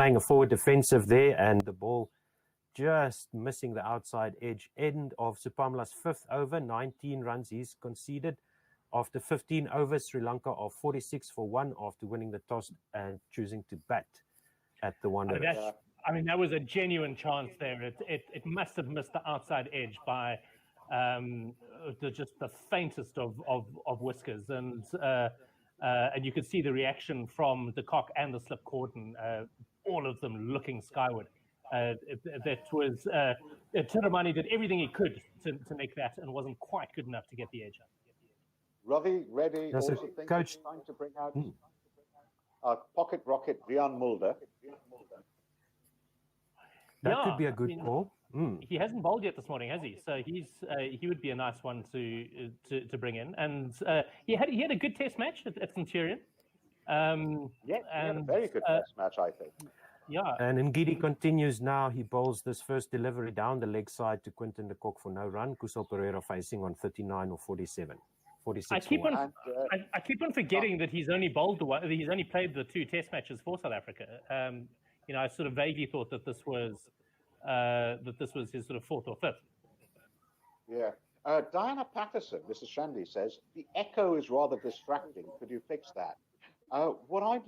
playing a forward defensive there, and the ball just missing the outside edge. End of Supamla's 5th over, 19 runs he's conceded. After 15 overs, Sri Lanka are 46 for 1 after winning the toss and choosing to bat at the Wanderers. That was a genuine chance there. It must have missed the outside edge by just the faintest of whiskers, and you could see the reaction from the cock and the slip cordon, all of them looking skyward. That was Tiramani did everything he could to make that, and wasn't quite good enough to get the edge up. Ravi, Reddy, Yes, also think Coach, it's time to bring out pocket rocket Rian Mulder. That could be a good call. He hasn't bowled yet this morning, has he? So he would be a nice one to bring in. And he had a good test match at Centurion. He had a very good test match, I think. Yeah. And Ngidi continues now. He bowls this first delivery down the leg side to Quinton de Kock for no run. Kusal Pereira facing on 39 or 47. 46 I keep on forgetting that he's only bowled he's only played the 2 test matches for South Africa. I sort of vaguely thought that this was his sort of 4th or 5th. Yeah. Diana Patterson, Mrs. Shandy, says the echo is rather distracting. Could you fix that? What I'd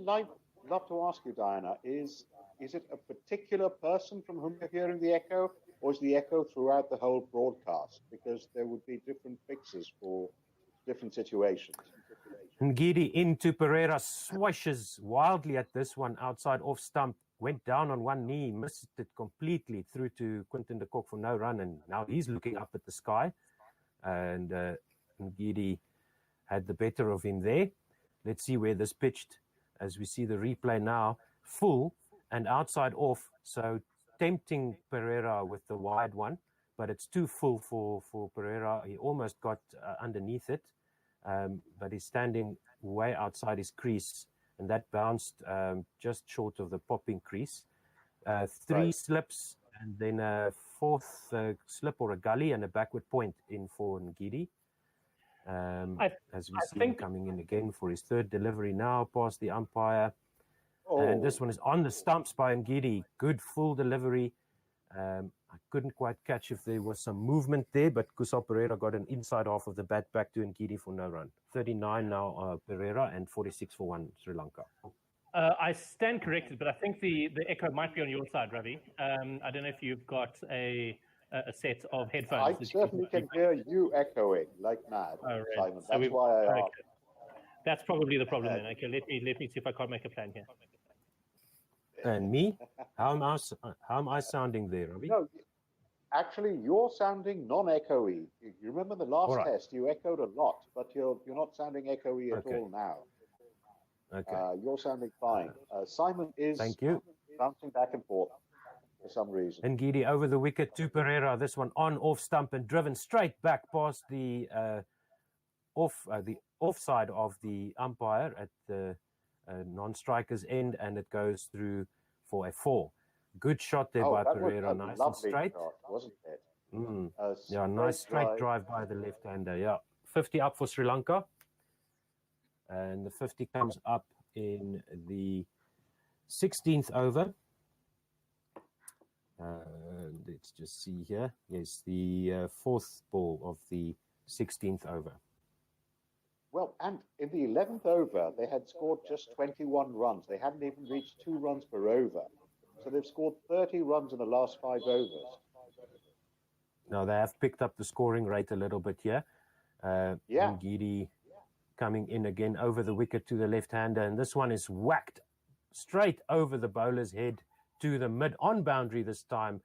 love to ask you, Diana, is it a particular person from whom you're hearing the echo, or is the echo throughout the whole broadcast? Because there would be different fixes for different situations. Ngidi into Pereira, swishes wildly at this one outside off stump, went down on one knee, missed it completely through to Quinton de Kock for no run, and now he's looking up at the sky, and Ngidi had the better of him there. Let's see where this pitched as we see the replay now. Full and outside off, so tempting Pereira with the wide one, but it's too full for Pereira. He almost got underneath it, but he's standing way outside his crease, and that bounced just short of the popping crease. 3 slips, and then a 4th slip or a gully and a backward point in for Ngidi. As we see him coming in again for his 3rd delivery now, past the umpire. And this one is on the stumps by Ngidi. Good full delivery. I couldn't quite catch if there was some movement there, but Kusal Pereira got an inside half of the bat back to Ngidi for no run. 39 now Pereira, and 46 for 1 Sri Lanka. I stand corrected, but I think the echo might be on your side, Ravi. I don't know if you've got a set of headphones. I certainly can hear you echoing like mad, Simon. That's why I asked. That's probably the problem then. Okay, let me see if I can't make a plan here. And me? How am I sounding there, Ravi? No, actually, you're sounding non-echoey. You remember the last test, you echoed a lot, but you're not sounding echoey at all now. Okay. You're sounding fine. Simon is bouncing back and forth for some reason. Ngidi over the wicket to Pereira. This one on off stump and driven straight back past the offside of the umpire at the non-striker's end, and it goes through for a 4. Good shot there by Pereira, nice and straight. Shot, wasn't it? Nice straight drive by the left-hander. Yeah, 50 up for Sri Lanka, and the 50 comes up in the 16th over. Let's just see here. Yes, the 4th ball of the 16th over. Well, and in the 11th over, they had scored just 21 runs. They hadn't even reached 2 runs per over. So they've scored 30 runs in the last 5 overs. Now, they have picked up the scoring rate a little bit here. Ngidi coming in again over the wicket to the left-hander. And this one is whacked straight over the bowler's head to the mid-on boundary this time.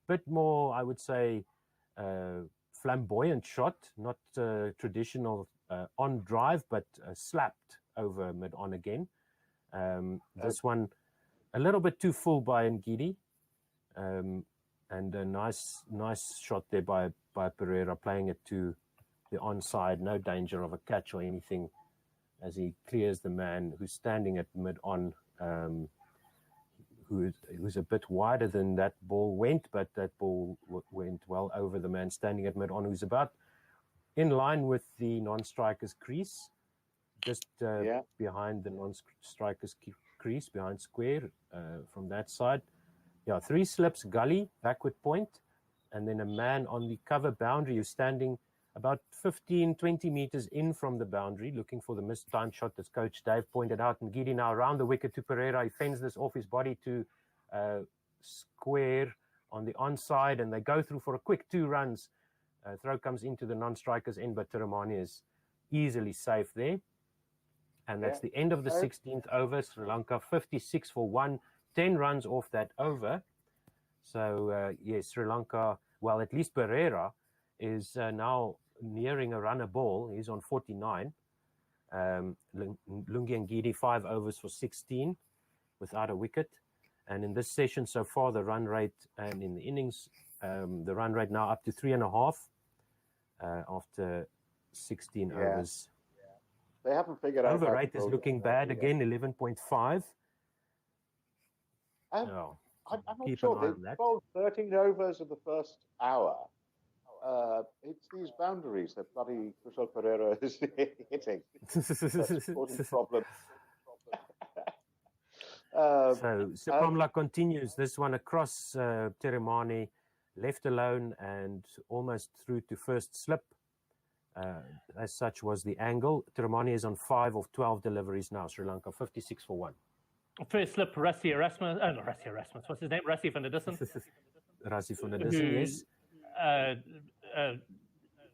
Bit more, I would say, flamboyant shot, not traditional on drive, but slapped over mid-on again. This one a little bit too full by Ngidi, and a nice shot there by Pereira, playing it to the onside. No danger of a catch or anything as he clears the man who's standing at mid-on, who's a bit wider than that ball went, but that ball went well over the man standing at mid-on, who's about in line with the non-striker's crease, just behind the non-striker's crease behind square from that side. Yeah, 3 slips, gully, backward point, and then a man on the cover boundary who's standing about 15, 20 meters in from the boundary, looking for the missed time shot as Coach Dave pointed out. And Gidi now around the wicket to Pereira. He fends this off his body to square on the onside, and they go through for a quick 2 runs. Throw comes into the non-striker's end, but Tiramani is easily safe there. And that's the end of the 16th over. Sri Lanka 56 for 1, 10 runs off that over. So, yes, Sri Lanka, well, at least Pereira is now nearing a runner ball. He's on 49. Lungi and Gidi, 5 overs for 16 without a wicket. And in this session so far, the run rate, and in the innings, the run rate now up to 3.5 after 16 overs. They haven't figured out. Over rate is looking bad again, 11.5. I'm not sure. They bowled 13 overs in the first hour. It's these boundaries that bloody Kushal Pereira is hitting. That's causing problems. So Sipamla continues this one across Tiramani, left alone and almost through to first slip. As such was the angle. Tiramani is on 5 of 12 deliveries now. Sri Lanka 56 for 1. First slip, Rassi Erasmus. Oh, not Rassi Erasmus. What's his name? Rassi van der Dussen. Rassi van der Dussen, yes.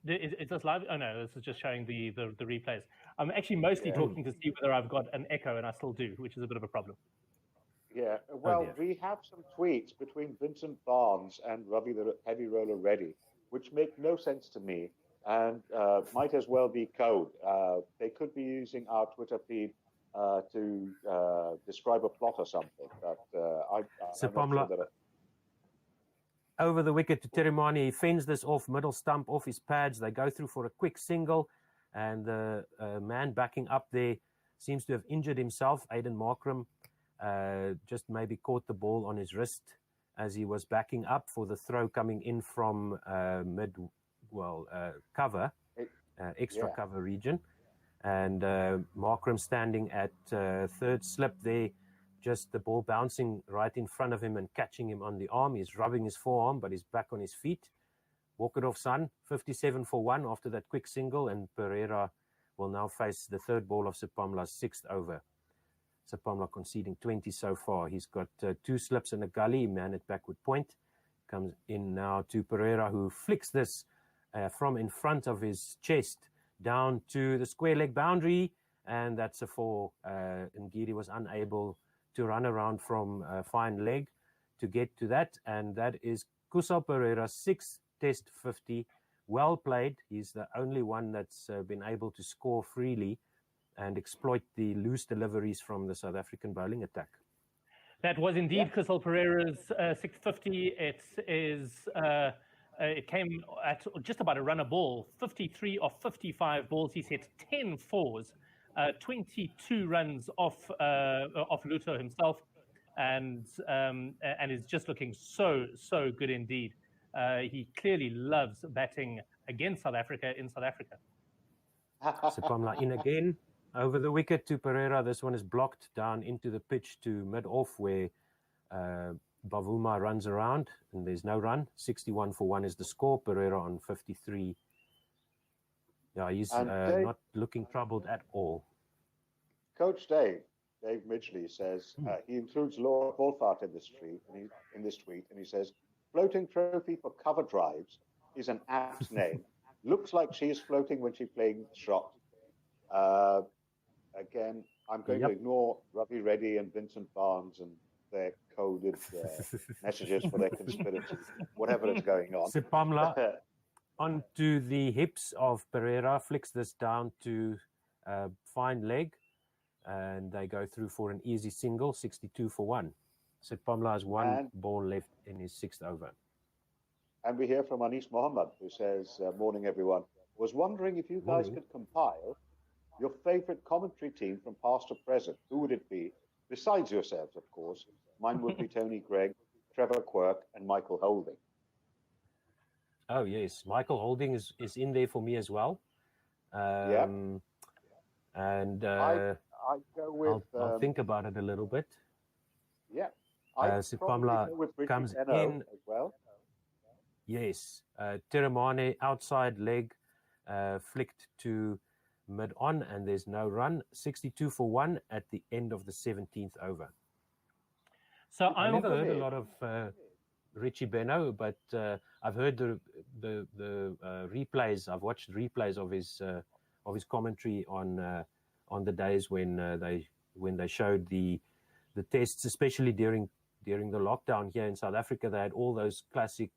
Is this live? Oh no, this is just showing the replays. I'm actually mostly talking to see whether I've got an echo, and I still do, which is a bit of a problem. Yeah, well, we have some tweets between Vincent Barnes and Ravi the Heavy Roller Reddy, which make no sense to me and might as well be code. They could be using our Twitter feed to describe a plot or something, but I'm not sure that over the wicket to Tiramani. He fends this off, middle stump, off his pads. They go through for a quick single, and the man backing up there seems to have injured himself. Aidan Markram just maybe caught the ball on his wrist as he was backing up for the throw coming in from cover, extra cover region. And Markram standing at third slip there, just the ball bouncing right in front of him and catching him on the arm. He's rubbing his forearm, but he's back on his feet. Walk it off, son. 57 for 1 after that quick single, and Pereira will now face the third ball of Sipamla's 6th over. Sipamla conceding 20 so far. He's got 2 slips and a gully, man at backward point. Comes in now to Pereira, who flicks this from in front of his chest down to the square leg boundary, and that's a 4. Ngidi was unable to run around from fine leg to get to that, and that is Kusal Pereira's 6th Test 50. Well played. He's the only one that's been able to score freely and exploit the loose deliveries from the South African bowling attack. That was indeed Kusal Pereira's 650. It came at just about a runner ball. 53 of 55 balls. He's hit 10 fours, 22 runs off Luto himself, and is just looking so good indeed. He clearly loves batting against South Africa in South Africa. Sipamla in again. Over the wicket to Pereira. This one is blocked down into the pitch to mid-off where Bavuma runs around, and there's no run. 61 for 1 is the score. Pereira on 53. Yeah, he's not looking troubled at all. Coach Dave Midgley says he includes Laura Wolfart in this tweet, and he says, floating trophy for cover drives is an apt name. Looks like she is floating when she's playing shot. Again, I'm going to ignore Ravi Reddy and Vincent Barnes and their coded messages for their conspiracy, whatever is going on. Sipamla onto the hips of Pereira, flicks this down to fine leg, and they go through for an easy single, 62 for 1. Sipamla has one ball left in his 6th over. And we hear from Anis Mohammed, who says, morning everyone. Was wondering if you guys could compile your favorite commentary team from past to present. Who would it be? Besides yourselves, of course. Mine would be Tony Gregg, Trevor Quirk, and Michael Holding. Oh, yes. Michael Holding is in there for me as well. And I I'd go with. I'll think about it a little bit. Yeah, I'd probably Sipamla go with Richie comes Beno in. as well. Yes, Tiramane outside leg flicked to mid-on, and there's no run. 62 for 1 at the end of the 17th over. So I never heard a lot of Richie Beno, but I've heard the replays. I've watched replays of his commentary on the days when they showed the tests, especially during the lockdown here in South Africa. They had all those classic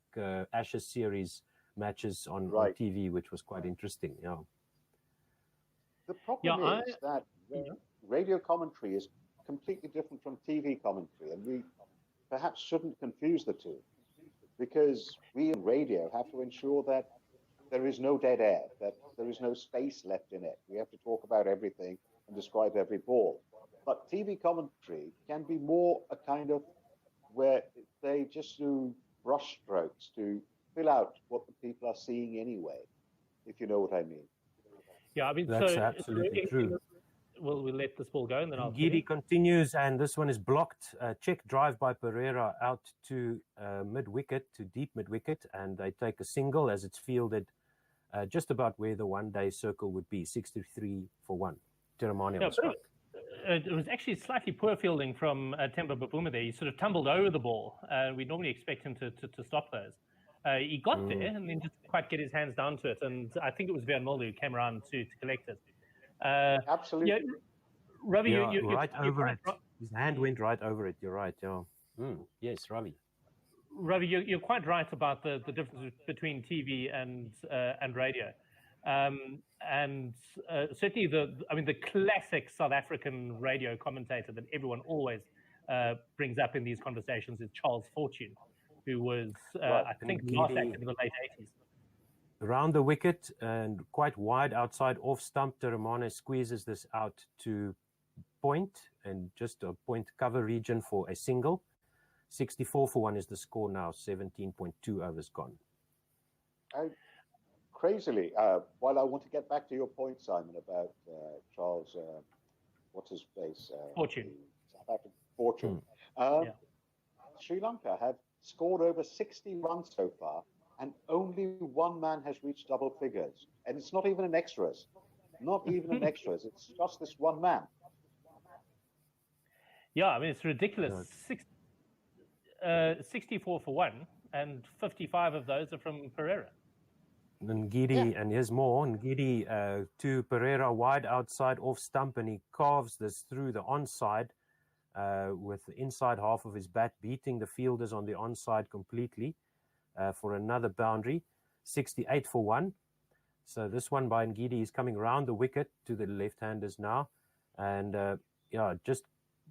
Ashes series matches on TV, which was quite interesting. Yeah. The problem is that radio commentary is completely different from TV commentary, and we perhaps shouldn't confuse the two, because we in radio have to ensure that there is no dead air, that there is no space left in it. We have to talk about everything and describe every ball. But TV commentary can be more a kind of where they just do brush strokes to fill out what the people are seeing anyway, if you know what I mean. Yeah, I mean, that's absolutely true. We'll let this ball go, and then I'll. Gidi continues, and this one is blocked. Check drive by Pereira out to mid-wicket, to deep mid-wicket, and they take a single as it's fielded just about where the one-day circle would be, 63 for 1. Tiramane on strike. It was actually slightly poor fielding from Temba Bavuma there. He sort of tumbled over the ball. We normally expect him to stop those. He got there and then just quite get his hands down to it. And I think it was Vean Mulder who came around to collect it. Absolutely. Yeah, Ravi, you're right over it. His hand went right over it. You're right. Yeah. Yes, Ravi. Ravi, you're quite right about the difference between TV and radio. And certainly the classic South African radio commentator that everyone always brings up in these conversations is Charles Fortune, who was, I think, last active in the late 80s. Around the wicket and quite wide outside off stump, Tiramane squeezes this out to point and just a point cover region for a single. 64 for 1 is the score now, 17.2 overs gone. Crazily, while I want to get back to your point, Simon, about Charles, what's his face? Fortune. South African Fortune. Sri Lanka have scored over 60 runs so far, and only one man has reached double figures. And it's not even an extras. Not even an extras. It's just this one man. Yeah, I mean, it's ridiculous. 64 for 1, and 55 of those are from Pereira. Ngidi, and here's more. Ngidi to Pereira wide outside off stump, and he carves this through the onside with the inside half of his bat, beating the fielders on the onside completely for another boundary. 68 for 1. So this one by Ngidi is coming round the wicket to the left-handers now. And just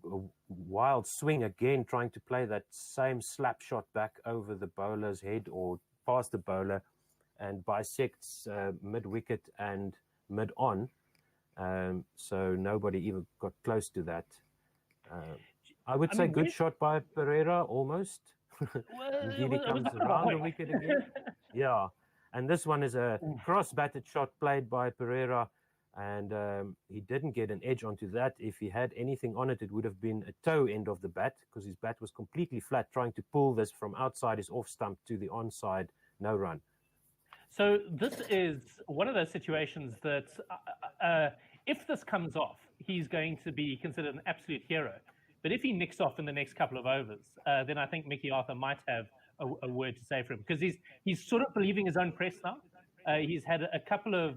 a wild swing again, trying to play that same slap shot back over the bowler's head or past the bowler, and bisects mid-wicket and mid-on. So nobody even got close to that. I would say good shot by Pereira, almost. Ngidi comes around the wicket again. Yeah. And this one is a cross-batted shot played by Pereira, and he didn't get an edge onto that. If he had anything on it, it would have been a toe end of the bat, because his bat was completely flat, trying to pull this from outside his off stump to the onside, no run. So this is one of those situations that if this comes off, he's going to be considered an absolute hero. But if he nicks off in the next couple of overs, then I think Mickey Arthur might have a word to say for him, because he's sort of believing his own press now. He's had a couple of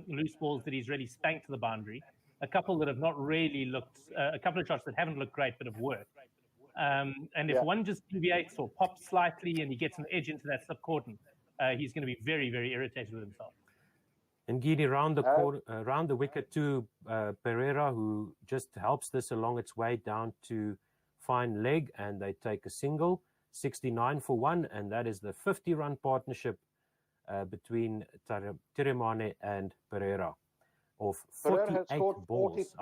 loose balls that he's really spanked to the boundary, a couple that have not really looked, a couple of shots that haven't looked great but have worked. And if one just deviates or pops slightly and he gets an edge into that slip cordon, he's going to be very, very irritated with himself. And Gidi round the wicket to Pereira, who just helps this along its way down to fine leg, and they take a single, 69 for 1, and that is the 50-run partnership between Tiramane and Pereira of 48 balls.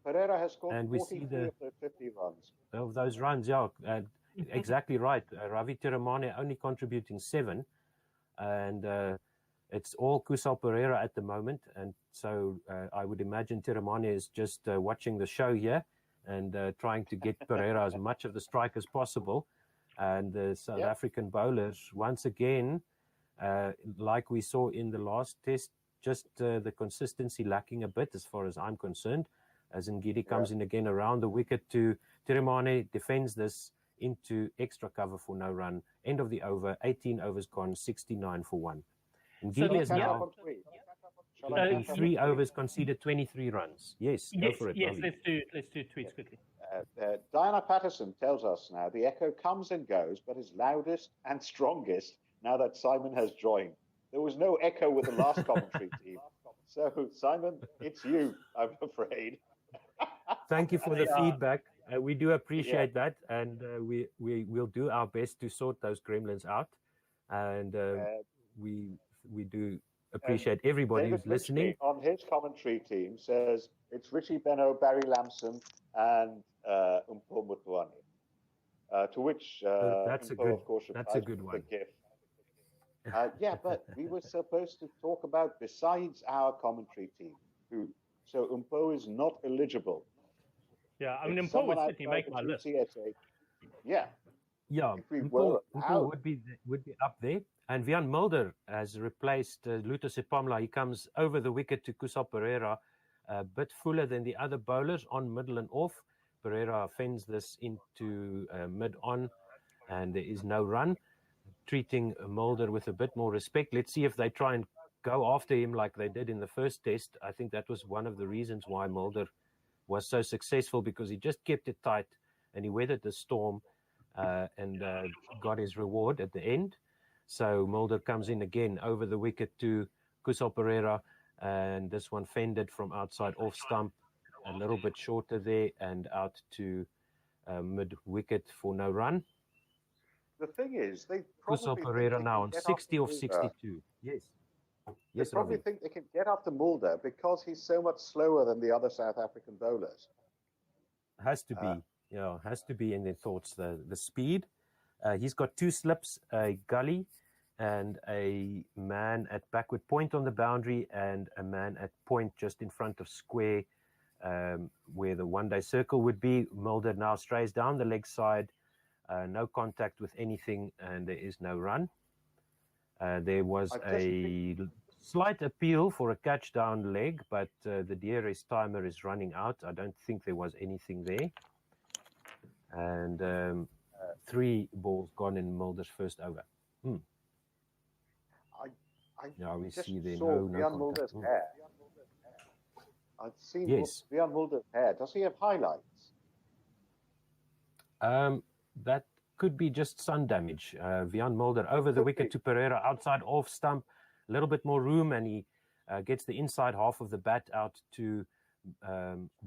Pereira has scored and we 43 see the, of the 50 runs. Of those runs, yeah, exactly right. Ravi Tiramane only contributing 7, and it's all Kusal Pereira at the moment. And so I would imagine Tiramani is just watching the show here and trying to get Pereira as much of the strike as possible. And the South African bowlers, once again, like we saw in the last test, just the consistency lacking a bit as far as I'm concerned. As Ngidi comes in again around the wicket to Tiramani, defends this into extra cover for no run. End of the over, 18 overs gone, 69 for 1. Ngidi is now in 3 overs conceded 23 runs. Yes, go for it. Yes, let's do tweets quickly. Diana Patterson tells us now the echo comes and goes, but is loudest and strongest now that Simon has joined. There was no echo with the last commentary team. So, Simon, it's you, I'm afraid. Thank you for the feedback. We do appreciate that, and we will do our best to sort those gremlins out. And we do appreciate everybody David who's listening. On his commentary team says it's Richie Benno, Barry Lamson, and Umpo Mutwani. To which that's Umpo, of course, that's a good one. GIF. But we were supposed to talk about besides our commentary team. So Umpo is not eligible. Yeah, I mean, Umpo would certainly make my list. Yeah. Umpo would be up there. And Vian Mulder has replaced Luto Sepamla. He comes over the wicket to Kusal Pereira, a bit fuller than the other bowlers on middle and off. Pereira fends this into mid-on, and there is no run. Treating Mulder with a bit more respect. Let's see if they try and go after him like they did in the first test. I think that was one of the reasons why Mulder was so successful, because he just kept it tight and he weathered the storm and got his reward at the end. So Mulder comes in again over the wicket to Kusal Pereira, and this one fended from outside off stump, a little bit shorter there, and out to mid-wicket for no run. The thing is, they Kusal Pereira now on 60 of 62. Yes. They probably think they can get after Mulder because he's so much slower than the other South African bowlers. Has to be, has to be in their thoughts, the speed. He's got 2 slips, a gully, and a man at backward point on the boundary, and a man at point just in front of square, where the one-day circle would be. Mulder now strays down the leg side, no contact with anything, and there is no run. There was a slight appeal for a catch down leg, but the DRS timer is running out. I don't think there was anything there. And 3 balls gone in Mulder's first over. I we just see there saw no Vian Mulder's hair. I've seen Vian Mulder's hair. Does he have highlights? That could be just sun damage. Vian Mulder over the wicket to Pereira, outside off stump, a little bit more room, and he gets the inside half of the bat out to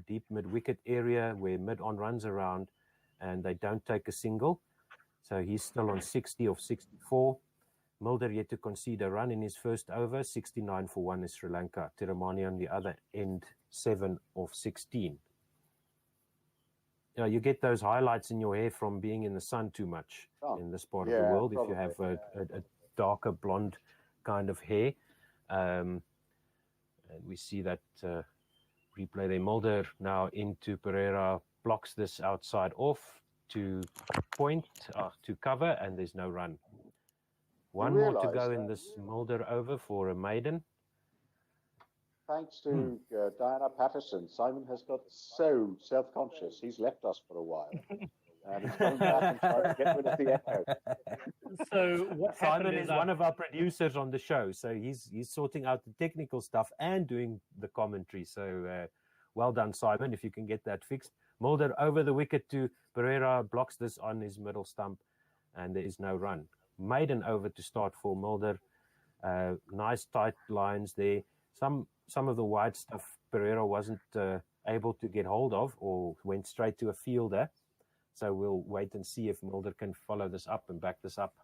deep mid-wicket area where mid-on runs around, and they don't take a single. So he's still on 60 of 64. Mulder yet to concede a run in his first over. 69 for 1 is Sri Lanka. Tiramani on the other end, 7 of 16. You get those highlights in your hair from being in the sun too much in this part of the world. Probably. If you have a darker blonde kind of hair. And we see that replay there. Mulder now into Pereira, blocks this outside off to point, to cover, and there's no run. One more to go in this Mulder over for a maiden. Thanks to Diana Patterson, Simon has got so self-conscious. He's left us for a while. And he's coming back and trying to get rid of the echo. So what Simon is one of our producers on the show. So he's sorting out the technical stuff and doing the commentary. So well done, Simon, if you can get that fixed. Mulder over the wicket to Pereira, blocks this on his middle stump, and there is no run. Maiden over to start for Mulder. Nice tight lines there. Some of the wide stuff Pereira wasn't able to get hold of, or went straight to a fielder. So we'll wait and see if Mulder can follow this up and back this up.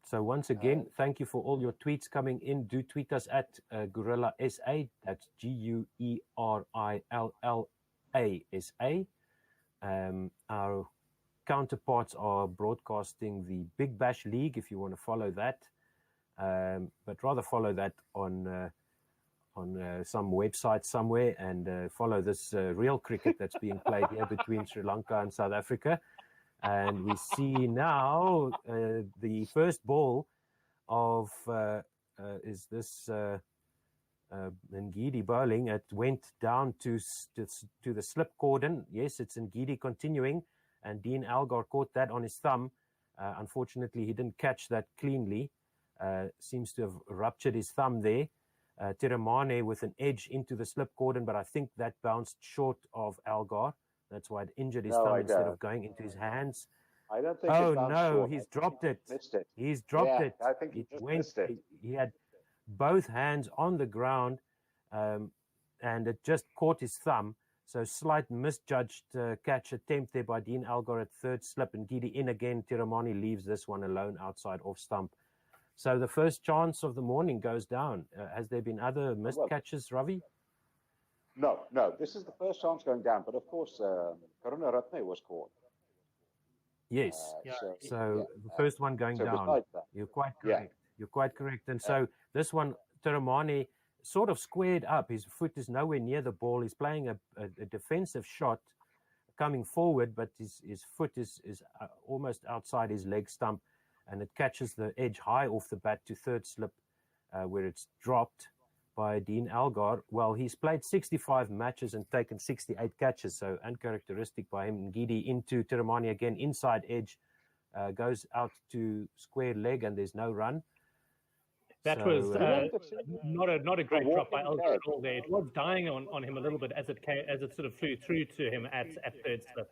So once again, thank you for all your tweets coming in. Do tweet us at Gorilla SA. That's GUERILLA SA. Our counterparts are broadcasting the Big Bash League, if you want to follow that. But rather follow that on some website somewhere and follow this real cricket that's being played here between Sri Lanka and South Africa. And we see now the first ball of is this Ngidi bowling. It went down to the slip cordon. Yes, it's Ngidi continuing, and Dean Algar caught that on his thumb. Unfortunately, he didn't catch that cleanly. Seems to have ruptured his thumb there. Tiramane with an edge into the slip cordon, but I think that bounced short of Algar. That's why it injured his thumb instead of going into his hands. I don't think Oh, it bounced no, short. he's dropped it. Missed it. He's dropped it. I think he just missed it. He had both hands on the ground, and it just caught his thumb. So slight misjudged catch attempt there by Dean Algar at third slip, and Ngidi in again. Tiramani leaves this one alone outside off stump. So the first chance of the morning goes down. Has there been other missed catches, Ravi? No. This is the first chance going down. But of course, Karuna Ratne was caught. Yes. So the first one going down. You're quite correct. Yeah. You're quite correct. And so this one, Tiramani sort of squared up. His foot is nowhere near the ball. He's playing a defensive shot coming forward, but his foot is almost outside his leg stump. And it catches the edge high off the bat to third slip, where it's dropped by Dean Algar. Well, he's played 65 matches and taken 68 catches, so uncharacteristic by him. Ngidi into Tiramani again, inside edge, goes out to square leg, and there's no run. That was not a great drop by Algar at all there. It was dying on him a little bit as it sort of flew through to him at third slip.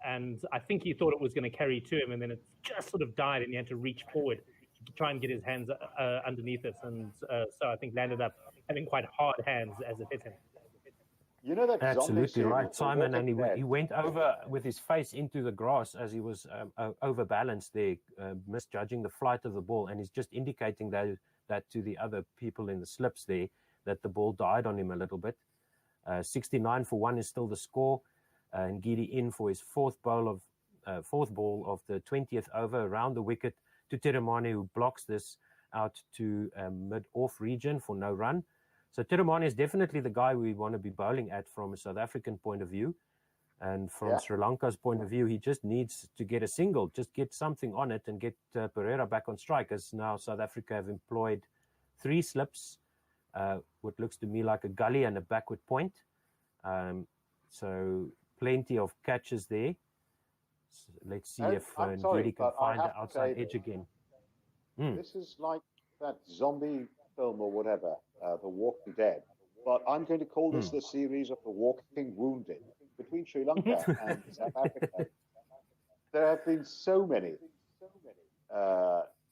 And I think he thought it was going to carry to him, and then it just sort of died, and he had to reach forward to try and get his hands underneath it. And so I think landed up having quite hard hands as it hit him. You know that absolutely right, Simon, and he went over with his face into the grass as he was overbalanced there, misjudging the flight of the ball, and he's just indicating that to the other people in the slips there, that the ball died on him a little bit. 69 for 1 is still the score. And Ngidi in for his fourth ball of the 20th over around the wicket to Tiramani, who blocks this out to mid-off region for no run. So Tiramani is definitely the guy we want to be bowling at from a South African point of view. And from Sri Lanka's point of view, he just needs to get a single, just get something on it and get Pereira back on strike, as now South Africa have employed 3 slips, what looks to me like a gully and a backward point. So plenty of catches there. So let's see if Ngidi can find the outside edge again. This is like that zombie film or whatever, The Walking Dead. But I'm going to call this the series of The Walking Wounded between Sri Lanka and South Africa. There have been so many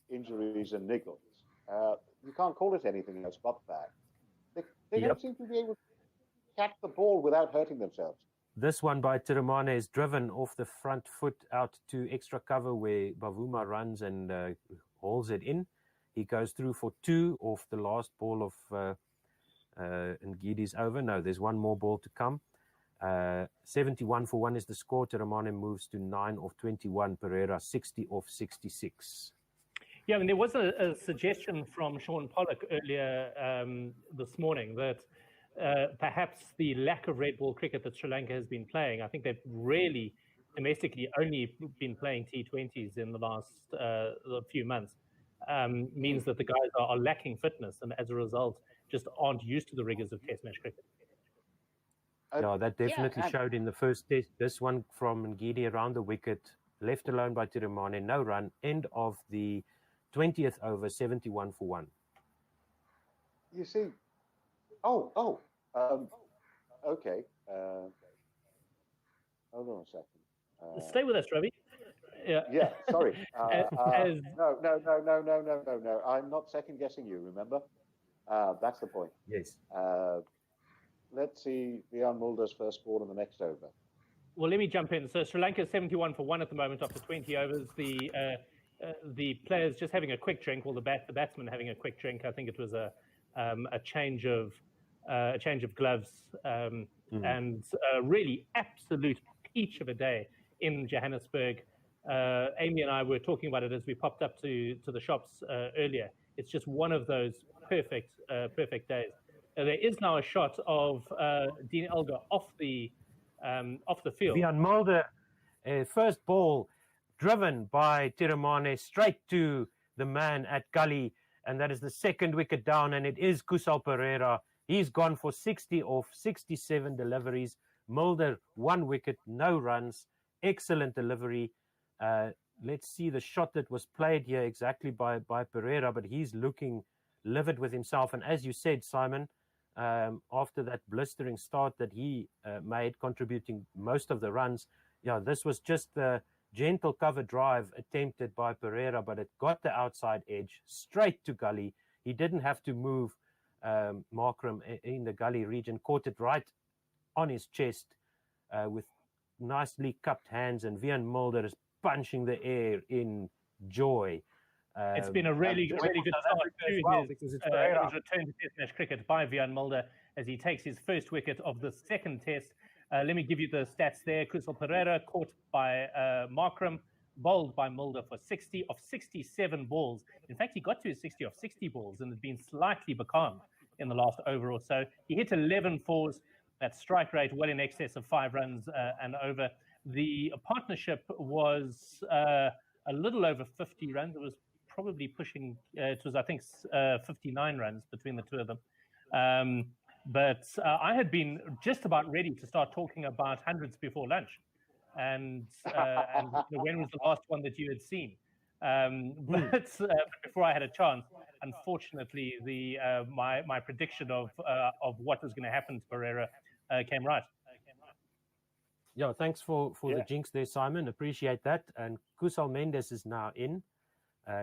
injuries and niggles. You can't call it anything else but that. They don't seem to be able to catch the ball without hurting themselves. This one by Tiramane is driven off the front foot out to extra cover where Bavuma runs and hauls it in. He goes through for 2 off the last ball of Ngidi's over. No, there's one more ball to come. 71 for 1 is the score. Tiramane moves to 9 off 21. Pereira 60 off 66. Yeah, I mean, there was a suggestion from Sean Pollock earlier this morning that perhaps the lack of red ball cricket that Sri Lanka has been playing, I think they've really domestically only been playing T20s in the last few months, means that the guys are lacking fitness and as a result just aren't used to the rigors of Test match cricket. Yeah, that definitely showed in the first test. This one from Ngidi around the wicket, left alone by Tiramane, no run, end of the 20th over, 71 for 1. You see, okay. Hold on a second. Stay with us, Ravi. Yeah, sorry. No. I'm not second guessing you, remember? That's the point. Yes. Let's see Rian Mulder's first ball in the next over. Well, let me jump in. So Sri Lanka 71 for 1 at the moment after 20 overs. The players just having a quick drink, or the batsman having a quick drink. I think it was a change of gloves and really absolute peach of a day in Johannesburg. Amy and I were talking about it as we popped up to the shops earlier. It's just one of those perfect days. There is now a shot of Dean Elgar off the field. Vian Mulder, first ball driven by Tiramane straight to the man at gully, and that is the second wicket down, and it is Kusal Pereira. He's gone for 60 off 67 deliveries. Mulder, 1 wicket, no runs. Excellent delivery. Let's see the shot that was played here exactly by Pereira, but he's looking livid with himself. And as you said, Simon, after that blistering start that he made, contributing most of the runs, this was just the gentle cover drive attempted by Pereira, but it got the outside edge straight to gully. He didn't have to move Markram in the gully region, caught it right on his chest with nicely cupped hands, and Vian Mulder is punching the air in joy. It's been a really good start to his return to Test match cricket by Vian Mulder as he takes his first wicket of the second Test. Let me give you the stats there. Kusal Pereira caught by Markram, bowled by Mulder for 60 of 67 balls. In fact, he got to his 60 of 60 balls and has been slightly becalmed in the last over or so. He hit 11 fours. That strike rate well in excess of 5 runs and over. The partnership was a little over 50 runs. It was probably pushing, it was, I think, 59 runs between the two of them. But I had been just about ready to start talking about hundreds before lunch. And when was the last one that you had seen? But before I had a chance, unfortunately, my prediction of what was going to happen to Pereira came right. Yeah, thanks for the jinx there, Simon. Appreciate that. And Kusal Mendes is now in.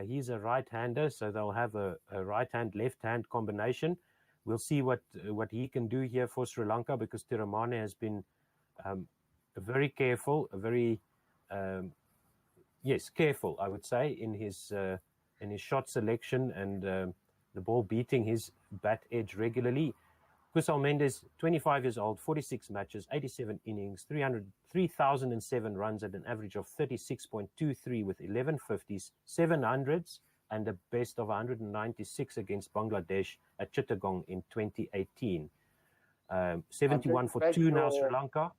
He's a right-hander, so they'll have a right-hand, left-hand combination. We'll see what he can do here for Sri Lanka, because Tiramane has been very careful, careful, I would say, in his shot selection and the ball beating his bat edge regularly. Kusal Mendes, 25 years old, 46 matches, 87 innings, 3,007 runs at an average of 36.23 with 11 50s, 700s, and a best of 196 against Bangladesh at Chittagong in 2018. 71 for 2 now, Sri Lanka.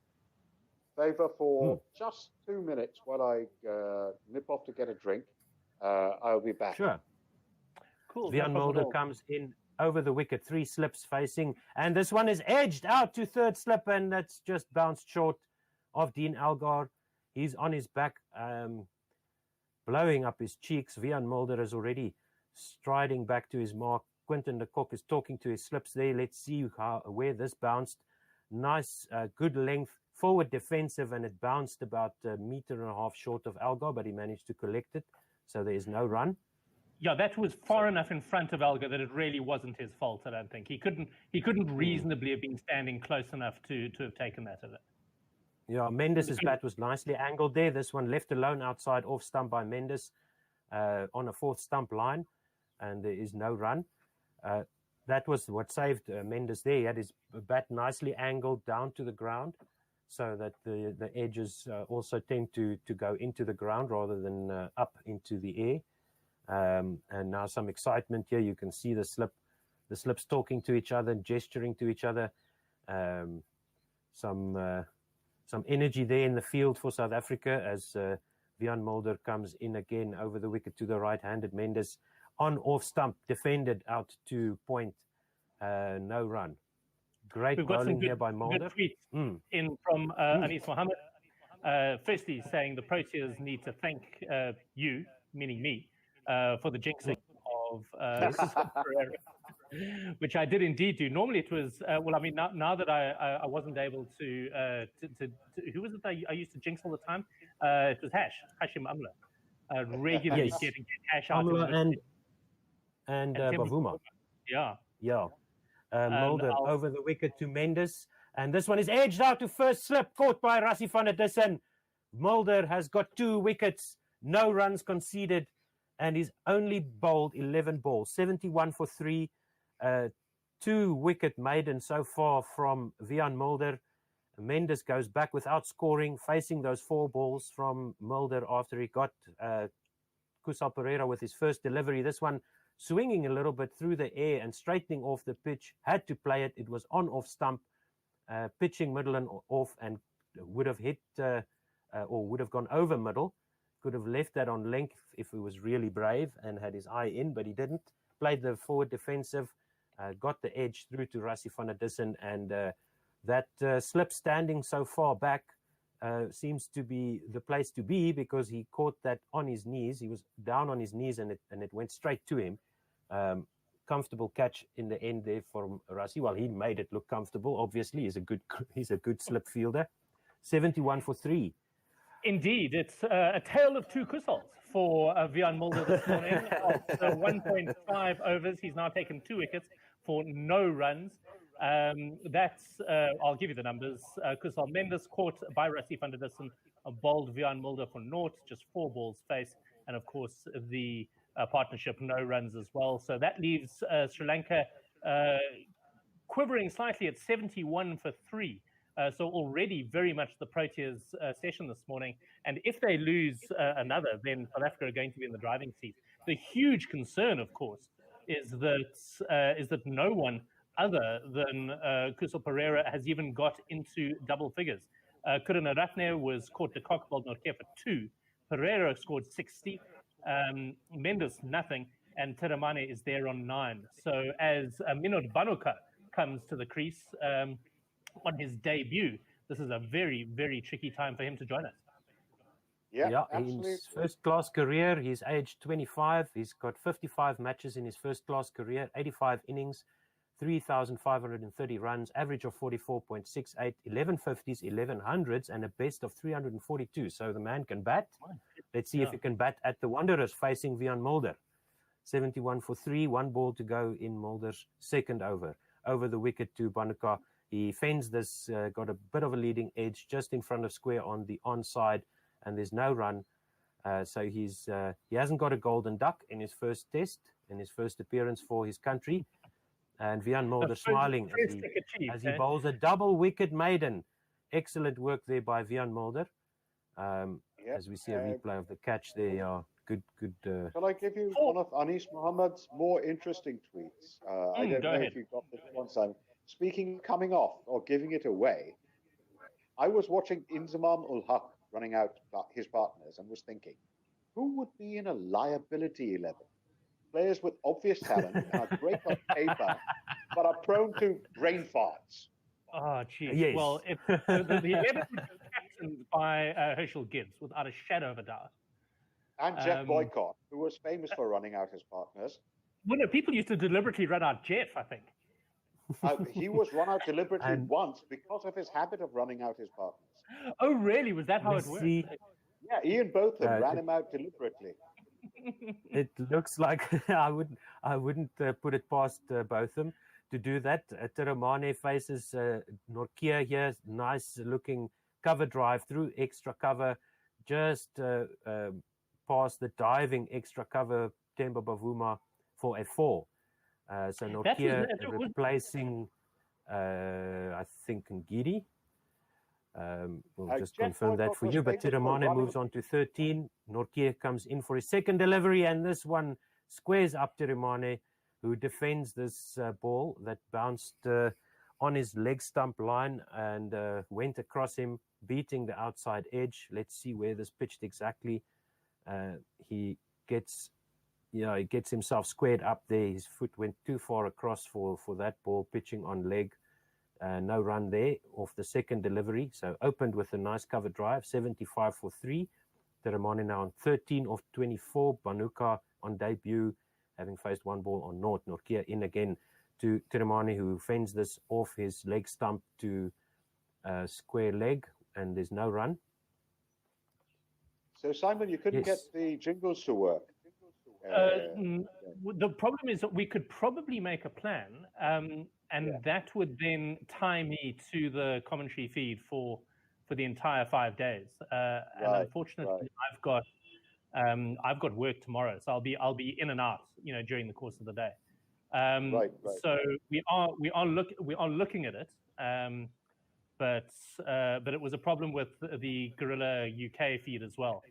Favour for just 2 minutes while I nip off to get a drink. I'll be back. Sure. Cool. Vian Mulder comes in over the wicket, 3 slips facing, and this one is edged out to third slip, and that's just bounced short of Dean Elgar. He's on his back, blowing up his cheeks. Vian Mulder is already striding back to his mark. Quinton de Kock is talking to his slips there. Let's see where this bounced. Nice, good length, forward defensive, and it bounced about 1.5 meters short of Elgar, but he managed to collect it, so there is no run. Yeah, that was far enough in front of Elgar that it really wasn't his fault, I don't think. He couldn't reasonably have been standing close enough to have taken that. Yeah, Mendes' bat was nicely angled there. This one left alone outside, off stump by Mendes on a 4th stump line, and there is no run. That was what saved Mendes there. He had his bat nicely angled down to the ground so that the edges also tend to go into the ground rather than up into the air. And now some excitement here. You can see the slips talking to each other, gesturing to each other. Some energy there in the field for South Africa as Vian Mulder comes in again over the wicket to the right-handed Mendes on off stump, defended out to point, no run. Great bowling here by Mulder. We've got some tweets in from Anis Mohammed. Firstly, saying the Proteas need to thank you, meaning me, for the jinxing of Pereira, which I did indeed do. Normally it was, now that I wasn't able to who was it that I used to jinx all the time? It was Hashim Amla. Regularly getting Hash out. Amla and Bavuma. Yeah. Mulder over the wicket to Mendes. And this one is edged out to first slip, caught by Rassie van der Dussen. Mulder has got 2 wickets, no runs conceded, and he's only bowled 11 balls, 71 for 3, 2 wicket maiden so far from Vian Mulder. Mendes goes back without scoring, facing those 4 balls from Mulder after he got Kusal Pereira with his first delivery. This one swinging a little bit through the air and straightening off the pitch. Had to play it. It was on off stump, pitching middle and off, and would have hit or would have gone over middle. Could have left that on length if he was really brave and had his eye in, but he didn't. Played the forward defensive, got the edge through to Rassie van der Dussen, and that slip standing so far back seems to be the place to be, because he caught that on his knees. He was down on his knees, and it went straight to him. Comfortable catch in the end there from Rassie. Well, he made it look comfortable. Obviously, he's a good slip fielder. 71 for 3. Indeed, it's a tale of 2 Kusals for Wiaan Mulder this morning. After 1.5 overs, he's now taken 2 wickets for no runs. I'll give you the numbers. Kusal Mendes caught by Rassie van der Dussen, bowled Wiaan Mulder for naught, just 4 balls face, and of course the partnership no runs as well. So that leaves Sri Lanka quivering slightly at 71 for 3. So already very much the Proteas session this morning. And if they lose another, then South Africa are going to be in the driving seat. The huge concern, of course, is that no one other than Kusal Pereira has even got into double figures. Kurunaratne was caught de kock, bowled Nortje for 2. Pereira scored 60. Mendes nothing, and Tiramane is there on 9. So as Minod Banuka comes to the crease on his debut, this is a very, very tricky time for him to join us. Yeah, in his first-class career, he's aged 25. He's got 55 matches in his first-class career, 85 innings, 3,530 runs, average of 44.68, 11 50s, 11 hundreds, and a best of 342. So the man can bat. Let's see if he can bat at the Wanderers facing Wiaan Mulder. 71 for 3, 1 ball to go in Mulder's second over. Over the wicket to Banuka. He fends this, got a bit of a leading edge just in front of square on the onside, and there's no run. So he hasn't got a golden duck in his first test, in his first appearance for his country. And Wiaan Mulder smiling as he bowls a double wicket maiden. Excellent work there by Wiaan Mulder. As we see a replay of the catch there. Good. Shall I give you one of Anis Mohammed's more interesting tweets? I don't know if you got this one, Simon. Speaking coming off or giving it away, I was watching Inzamam ul Haq running out his partners and was thinking, who would be in a liability 11? Players with obvious talent and are great on paper, but are prone to brain farts. Oh, geez. Yes. Well, the 11 would be captained by Herschel Gibbs, without a shadow of a doubt. And Jeff Boycott, who was famous for running out his partners. Well, no, people used to deliberately run out Jeff, I think. He was run out deliberately once because of his habit of running out his partners. Oh, really? Was that how it worked? Yeah, Ian Botham ran him out deliberately. It looks like I wouldn't put it past Botham to do that. Tiramane faces Nortje here. Nice looking cover drive through extra cover, just past the diving extra cover Themba Bavuma for a 4. So Nortje replacing, I think, Ngidi. We'll just confirm that for you. But Tiramane moves on to 13. Nortje comes in for his second delivery, and this one squares up Tiramane, who defends this ball that bounced on his leg stump line and went across him, beating the outside edge. Let's see where this pitched exactly. He gets himself squared up there. His foot went too far across for that ball, pitching on leg. No run there off the second delivery. So opened with a nice cover drive, 75 for 3. Tiramane now on 13 of 24. Banuka on debut, having faced 1 ball on naught. Nortje in again to Tiramane, who fends this off his leg stump to square leg, and there's no run. So, Simon, you couldn't get the jingles to work. The problem is that we could probably make a plan, and that would then tie me to the commentary feed for the entire 5 days. And unfortunately, I've got work tomorrow, so I'll be in and out, during the course of the day. So we are looking at it. but it was a problem with the Gorilla UK feed as well.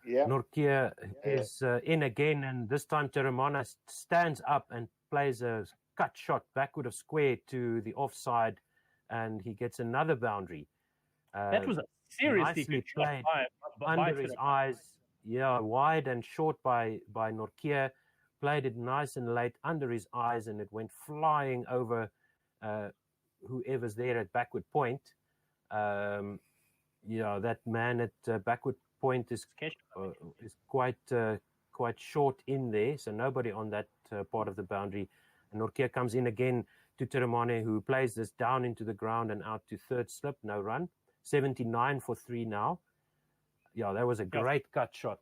Yeah. Nortje is in again, and this time Teremane stands up and plays a cut shot backward of square to the offside, and he gets another boundary. That was a seriously nicely good shot played by under his eyes. Yeah, wide and short by Nortje. Played it nice and late under his eyes, and it went flying over whoever's there at backward point. That man at backward point is quite short in there, so nobody on that part of the boundary. And Nortje comes in again to Teremane, who plays this down into the ground and out to third slip, no run. 79 for 3 now. Yeah, that was a great cut shot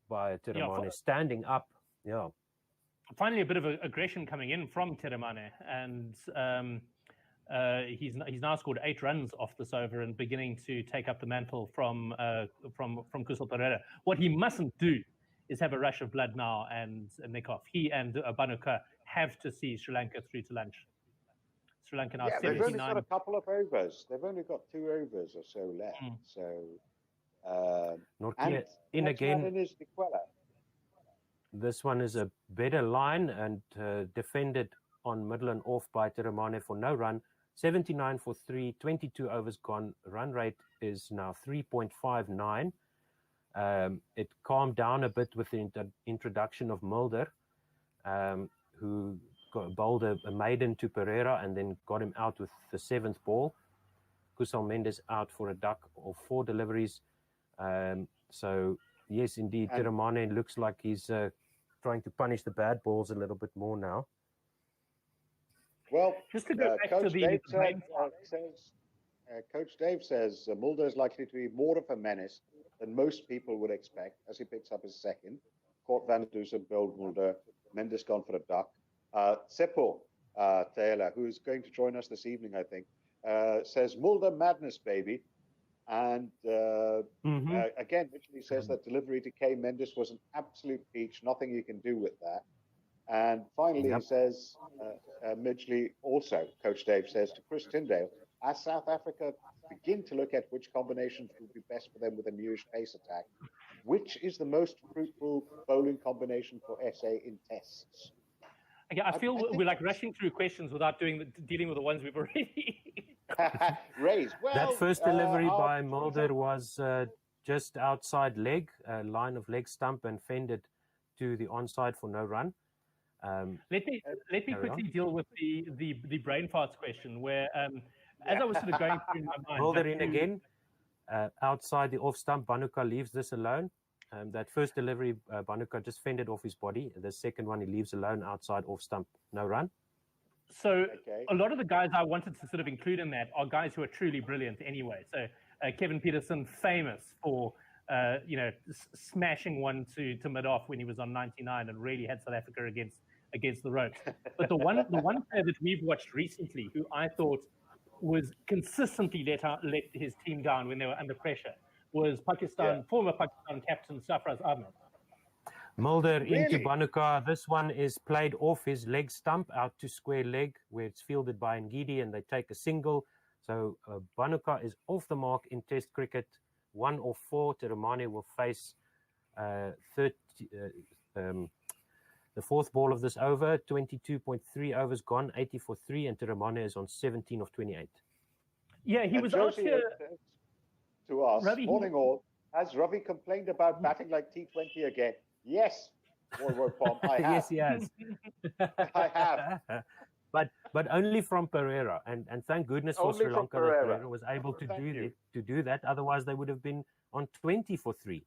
by Teremane, standing up. Yeah. Finally, a bit of aggression coming in from Teremane, and he's now scored 8 runs off this over and beginning to take up the mantle from Kusal Perera. What he mustn't do is have a rush of blood now and nick off. He and Banuka have to see Sri Lanka through to lunch. Sri Lanka now 79. They've only got a couple of overs. They've only got 2 overs or so left. So Nortje in again. This one is a better line and defended on middle and off by Teremane for no run. 79 for 3, 22 overs gone. Run rate is now 3.59. It calmed down a bit with the introduction of Mulder, who bowled a maiden to Pereira and then got him out with the 7th ball. Kusal Mendes out for a duck of 4 deliveries. So, yes, indeed, Teremane looks like he's trying to punish the bad balls a little bit more now. Well, just to go back Coach to the Dave Coach Dave says Mulder is likely to be more of a menace than most people would expect as he picks up his second. Caught Van Dusen, bowled Mulder, Mendes gone for a duck. Seppo Taylor, who's going to join us this evening, I think, says Mulder madness, baby. And again, Mitchell says that delivery to K. Mendes was an absolute peach. Nothing you can do with that. And finally, he says, Midgley also, Coach Dave says to Chris Tyndale, as South Africa begin to look at which combinations would be best for them with a newish pace attack, which is the most fruitful bowling combination for SA in tests? Okay, I feel we're like rushing through questions without dealing with the ones we've already raised. Well, that first delivery by Mulder was just outside leg, line of leg stump, and fended to the onside for no run. Let me quickly deal with the brain farts question, where as I was sort of going through my mind, Mulder in again, outside the off stump. Banuka leaves this alone. That first delivery, Banuka just fended off his body. The second one, he leaves alone outside off stump, no run. So a lot of the guys I wanted to sort of include in that are guys who are truly brilliant anyway. So Kevin Peterson, famous for smashing one to mid-off when he was on 99 and really had South Africa against the ropes. But the one player that we've watched recently, who I thought was consistently let his team down when they were under pressure, was former Pakistan captain Sarfraz Ahmed. Mulder into Banuka. This one is played off his leg stump out to square leg, where it's fielded by Ngidi, and they take a single. So Banuka is off the mark in Test cricket. 1 of 4. Teremane will face the 4th ball of this over. 22.3 overs gone, 80 for 3, and Teremane is on 17 of 28. Yeah, he was out here. To us, Ravi, morning all. Has Ravi complained about batting like T20 again? Yes. I have. Yes, he has. I have. But only from Pereira, and thank goodness for Sri Lanka that Pereira was able to do that. Otherwise, they would have been on 20 for 3.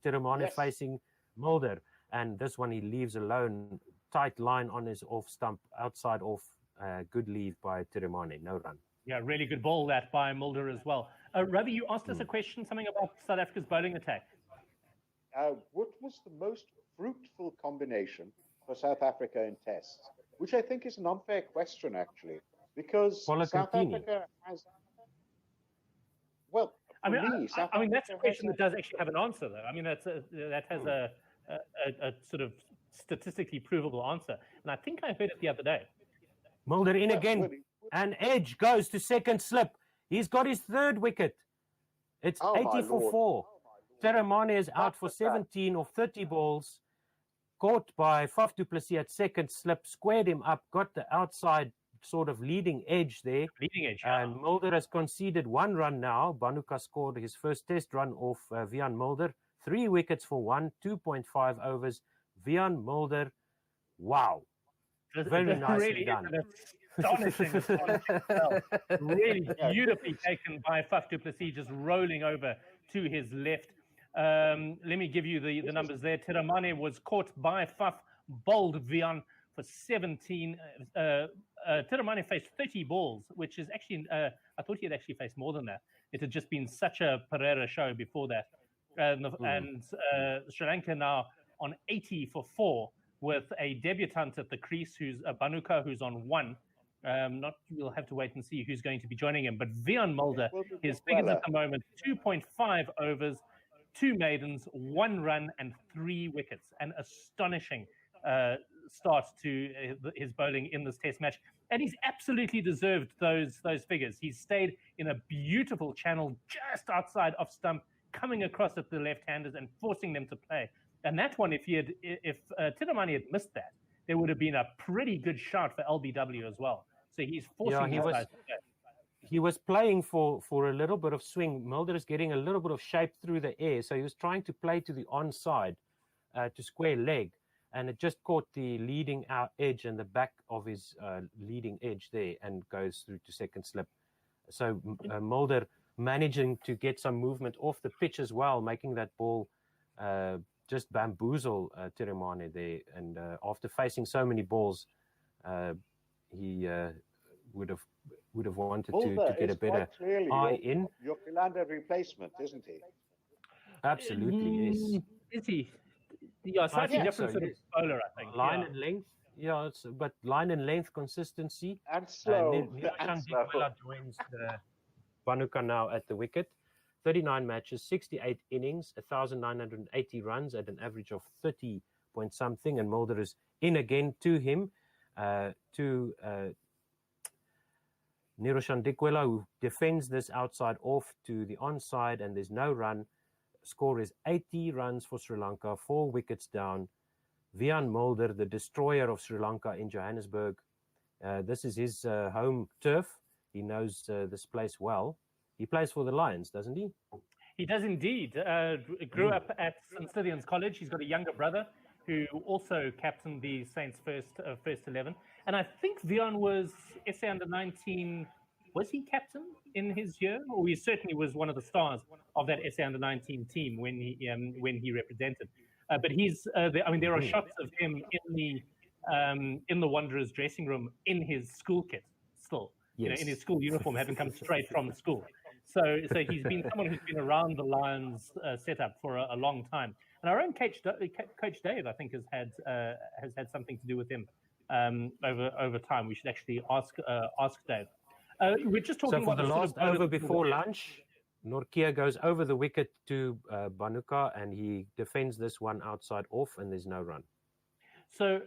Teremane facing Mulder, and this one he leaves alone. Tight line on his off stump, outside off. Good leave by Teremane, no run. Yeah, really good ball that by Mulder as well. Ravi, you asked us a question, something about South Africa's bowling attack. What was the most fruitful combination for South Africa in tests? Which I think is an unfair question, actually, because South Africa has. Well, I mean, that's a question that does actually have an answer, though. I mean, that has a sort of statistically provable answer, and I think I heard it the other day. Mulder in again, and Edge goes to second slip. He's got his third wicket. It's Oh, my 80 for Lord. 4. Teramane is out for That's a fact. 17 of 30 balls. Caught by Faf du Plessis at second slip, squared him up, got the outside sort of leading edge there. Leading edge. And Mulder has conceded 1 run now. Banuka scored his first test run off Vian Mulder. 3 wickets for 1, 2.5 overs. Vian Mulder, wow. Very nicely really done. Astonishing. Really beautifully taken by Faf du Plessis, just rolling over to his left. Let me give you the numbers there. Teramane was caught by Faf, bowled Vian for 17. Teramane faced 30 balls, which is actually, I thought he had actually faced more than that. It had just been such a Pereira show before that. And Sri Lanka now on 80 for 4 with a debutant at the crease, who's Banuka, who's on 1. We'll have to wait and see who's going to be joining him. But Vian Mulder, his figures at the moment, 2.5 overs, 2 maidens, 1 run, and 3 wickets. An astonishing start to his bowling in this test match. And he's absolutely deserved those figures. He's stayed in a beautiful channel just outside off stump, coming across at the left-handers and forcing them to play. And that one, if Teramane had missed that, there would have been a pretty good shout for LBW as well. So he's forcing these guys to play. He was playing for a little bit of swing. Mulder is getting a little bit of shape through the air. So he was trying to play to the onside to square leg. And it just caught the leading out edge and the back of his leading edge there and goes through to second slip. So Mulder managing to get some movement off the pitch as well, making that ball just bamboozle Teramane there. And after facing so many balls, he would have wanted to get a better eye in. Your Philander replacement, isn't he? Absolutely, yes. Is he? Yeah, slightly different sort of bowler, I think. Line and length, but line and length consistency. And slow. Nirushant joins the Banuka now at the wicket. 39 matches, 68 innings, 1,980 runs at an average of 30 point something. And Mulder is in again to him, to Nirushant Dikwela, who defends this outside off to the onside, and there's no run. Score is 80 runs for Sri Lanka, 4 wickets down. Vian Mulder, the destroyer of Sri Lanka in Johannesburg. This is his home turf. He knows this place well. He plays for the Lions, doesn't he? He does indeed. Grew up at St. Stithians College. He's got a younger brother who also captained the Saints first 11. And I think Vian was SA Under-19. Was he captain in his year? Or he certainly was one of the stars of that SA Under-19 team when he represented. But he's, there are shots of him in the Wanderers dressing room in his school kit still, yes. In his school uniform, having come straight from school. So he's been someone who's been around the Lions setup for a long time. And our own Coach Dave, I think, has had something to do with him over time. We should actually ask Dave. We're just talking about the last over before lunch. Nortje goes over the wicket to Banuka, and he defends this one outside off, and there's no run. So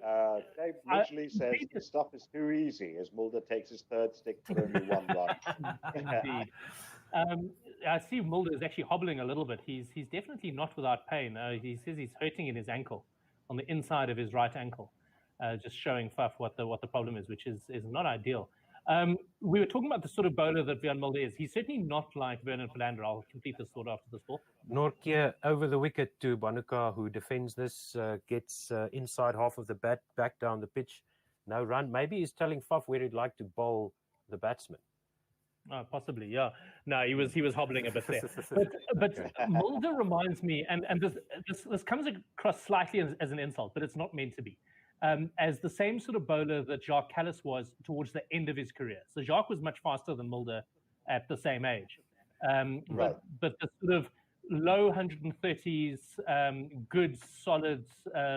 Dave literally says the stuff is too easy as Mulder takes his third stick for only 1 run. Indeed. I see Mulder is actually hobbling a little bit. He's definitely not without pain. He says he's hurting in his ankle, on the inside of his right ankle, just showing Faf what the problem is, which is not ideal. We were talking about the sort of bowler that Vian Mulder is. He's certainly not like Vernon Philander. I'll complete this thought after this ball. Nortje over the wicket to Banuka, who defends this, gets inside half of the bat, back down the pitch. No run. Maybe he's telling Faf where he'd like to bowl the batsman. Possibly, yeah. No, he was hobbling a bit there. But Mulder reminds me, and this comes across slightly as an insult, but it's not meant to be. As the same sort of bowler that Jacques Kallis was towards the end of his career. So Jacques was much faster than Mulder at the same age. Right. But the sort of low 130s, good, solid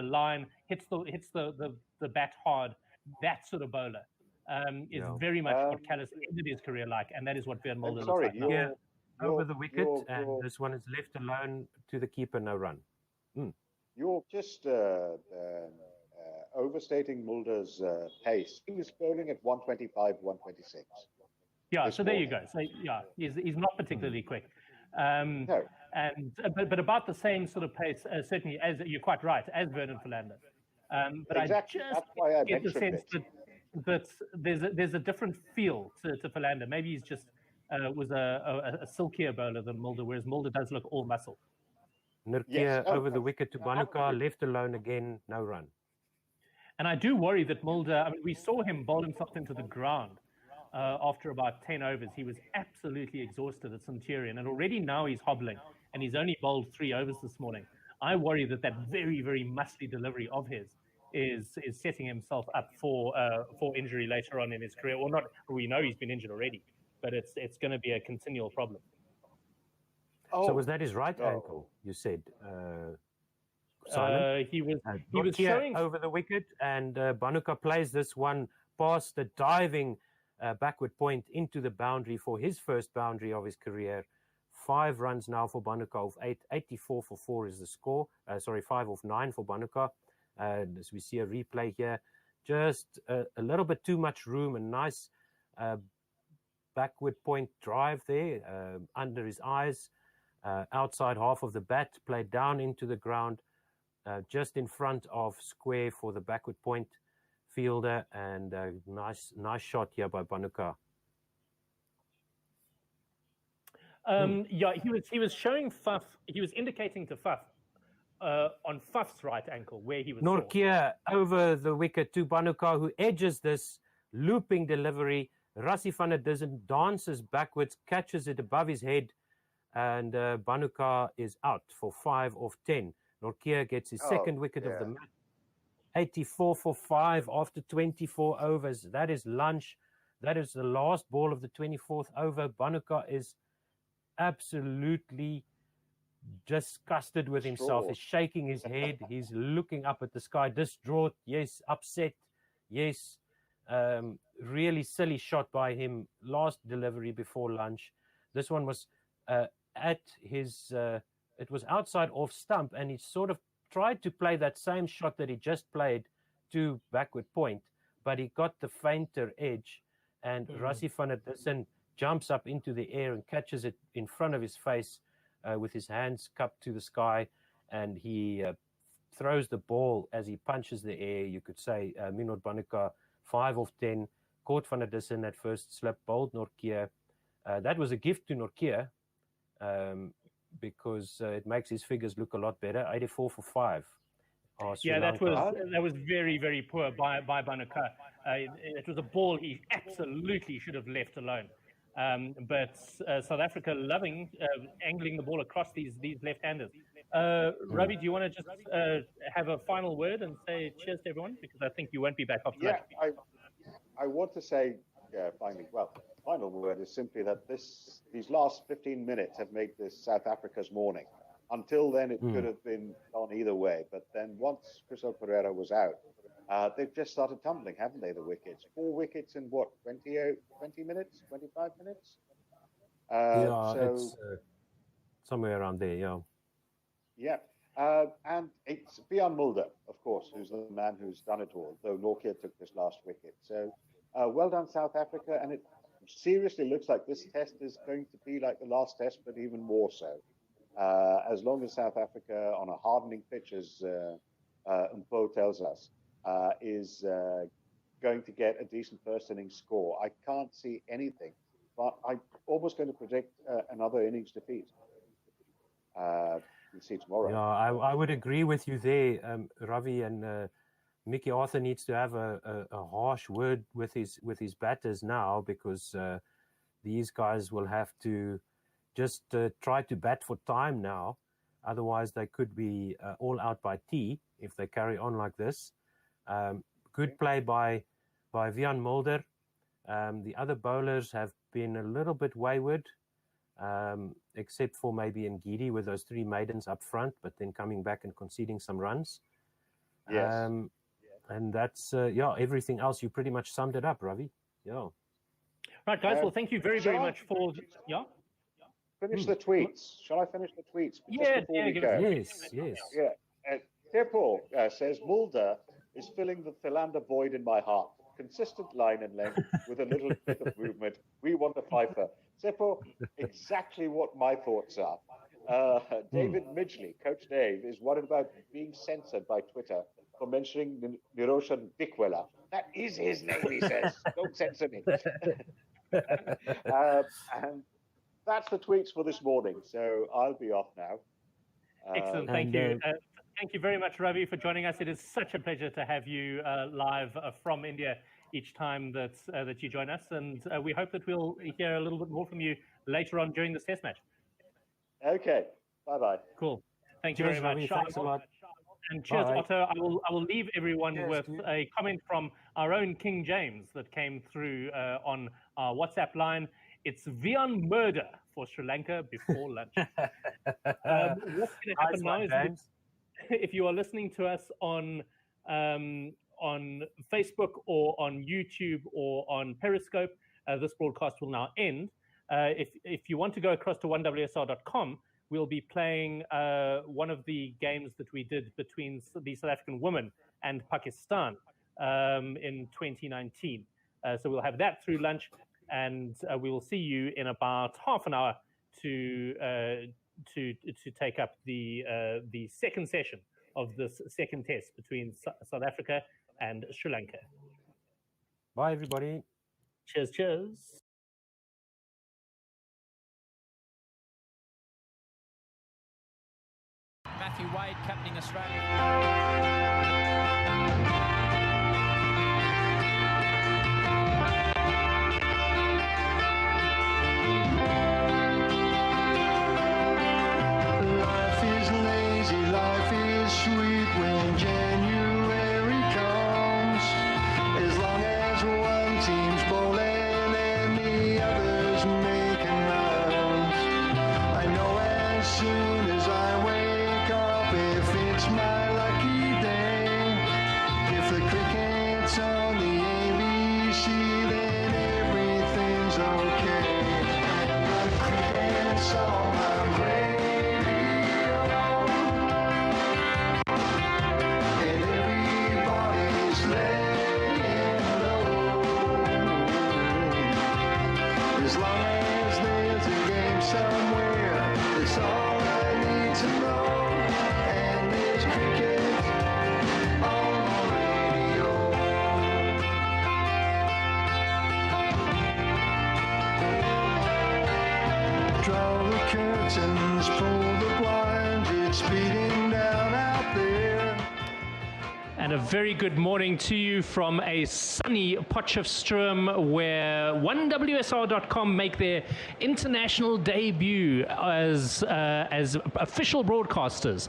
line, hits the bat hard, that sort of bowler is very much what Kallis ended his career like, and that is what Vian Mulder looks like now. Over the wicket, and this one is left alone to the keeper, no run. You're just overstating Mulder's pace. He was bowling at 125, 126. Yeah, so there you go. So yeah, he's not particularly quick. No. And but about the same sort of pace, certainly, as you're quite right, as Vernon Philander. But Exactly. I just That's why I get the mentioned sense it. that there's a different feel to Philander. Maybe he's just was a silkier bowler than Mulder, whereas Mulder does look all muscle. Nurkia Yes. over the wicket to Bhanuka, left alone again, no run. And I do worry that Mulder, I mean, we saw him bowl himself into the ground after about 10 overs. He was absolutely exhausted at Centurion, and already now he's hobbling, and he's only bowled 3 overs this morning. I worry that very, very muscly delivery of his is setting himself up for injury later on in his career. Well, not, we know he's been injured already, but it's going to be a continual problem. Oh, So was that his right ankle, you said, Simon? He was showing over the wicket, and Bhanuka plays this one past the diving backward point into the boundary for his first boundary of his career. 5 runs now for Bhanuka of 8. 84 for 4 is the score. 5 of 9 for Bhanuka. As we see a replay here, just a little bit too much room, a nice backward point drive there under his eyes. Outside half of the bat, played down into the ground, just in front of square for the backward point fielder, and nice shot here by Bhanuka. Yeah, he was showing Faf. He was indicating to Faf on Faf's right ankle where he was. Nortje over the wicket to Bhanuka, who edges this looping delivery. Rassie van der Dussen dances backwards, catches it above his head, and Bhanuka is out for 5 of 10. Nortje gets his second wicket of the match. 84 for 5 after 24 overs. That is lunch. That is the last ball of the 24th over. Bhanuka is absolutely disgusted with himself. He's shaking his head. He's looking up at the sky, distraught. Yes, upset. Yes, really silly shot by him. Last delivery before lunch. This one was at his, it was outside off stump, and he sort of tried to play that same shot that he just played to backward point, but he got the fainter edge, and Rassie van der Dussen jumps up into the air and catches it in front of his face with his hands cupped to the sky, and he throws the ball as he punches the air. You could say Minod Bhanuka, 5 of 10, caught van der Dussen at first slip, bowled Nortje. That was a gift to Nortje, because it makes his figures look a lot better. 84 for 5. Yeah, that was very, very poor by Bhanuka. It was a ball he absolutely should have left alone. But South Africa loving angling the ball across these left-handers. Ravi, do you want to just have a final word and say cheers to everyone? Because I think you won't be back after that. I want to say finally, final word is simply that these last 15 minutes have made this South Africa's morning. Until then, it could have been on either way. But then once Crystal Pereira was out, they've just started tumbling, haven't they, the wickets? 4 wickets in what, 20 minutes, 25 minutes? It's somewhere around there, yeah. Yeah. And it's Bjorn Mulder, of course, who's the man who's done it all, though Nortje took this last wicket. So well done, South Africa. And it seriously looks like this test is going to be like the last test, but even more so. As long as South Africa, on a hardening pitch, as Mpo tells us, is going to get a decent first innings score, I can't see anything. But I'm almost going to predict another innings defeat. We'll see tomorrow. Yeah, I would agree with you there, Ravi, and Mickey Arthur needs to have a harsh word with his batters now, because these guys will have to just try to bat for time now. Otherwise, they could be all out by tea if they carry on like this. Good play by Bjorn Mulder. The other bowlers have been a little bit wayward, except for maybe Ngidi with those 3 maidens up front, but then coming back and conceding some runs. Yes. And that's, everything else, you pretty much summed it up, Ravi. Yeah. Right, guys. Well, thank you very, very much for... Yeah? Finish the tweets. Shall I finish the tweets? Yes. Yeah. Dear Paul says, Mulder is filling the Philander void in my heart. consistent line and length with a little bit of movement. We want a fifer. Seppo, exactly what my thoughts are. David Midgley, Coach Dave, is worried about being censored by Twitter for mentioning Niroshan Dickwella. That is his name, he says. Don't censor me. And that's the tweets for this morning. So I'll be off now. Excellent. Thank you. Thank you very much, Ravi, for joining us. It is such a pleasure to have you live from India each time that you join us. And we hope that we'll hear a little bit more from you later on during this test match. Okay. Bye-bye. Cool. Thank you very much. Ravi, thanks a lot. And cheers, Bye. Otto. I will leave everyone with a comment from our own King James that came through on our WhatsApp line. It's Vion murder for Sri Lanka before lunch. What's going to happen now is if you are listening to us on Facebook or on YouTube or on Periscope, this broadcast will now end. If you want to go across to 1WSR.com, we'll be playing one of the games that we did between the South African women and Pakistan in 2019. So we'll have that through lunch, and we will see you in about half an hour to take up the second session of this second test between South Africa and Sri Lanka. Bye, everybody. Cheers, cheers. Matthew Wade captaining Australia. Life is lazy, life is sweet when January comes. As long as one team's bowling and the others making runs. I know as soon as I wake up, if it's my lucky day, if the cricket's on the ABC, then everything's okay. The cricket's on my radio, and everybody's laying low. As long as there's a game somewhere, that's all I need to know. And there's cricket on the radio. Draw the curtains, pull the blinds, it's speeding down out there. And a very good morning to you from a sunny Potchefstroom, where 1WSR.com make their international debut as official broadcasters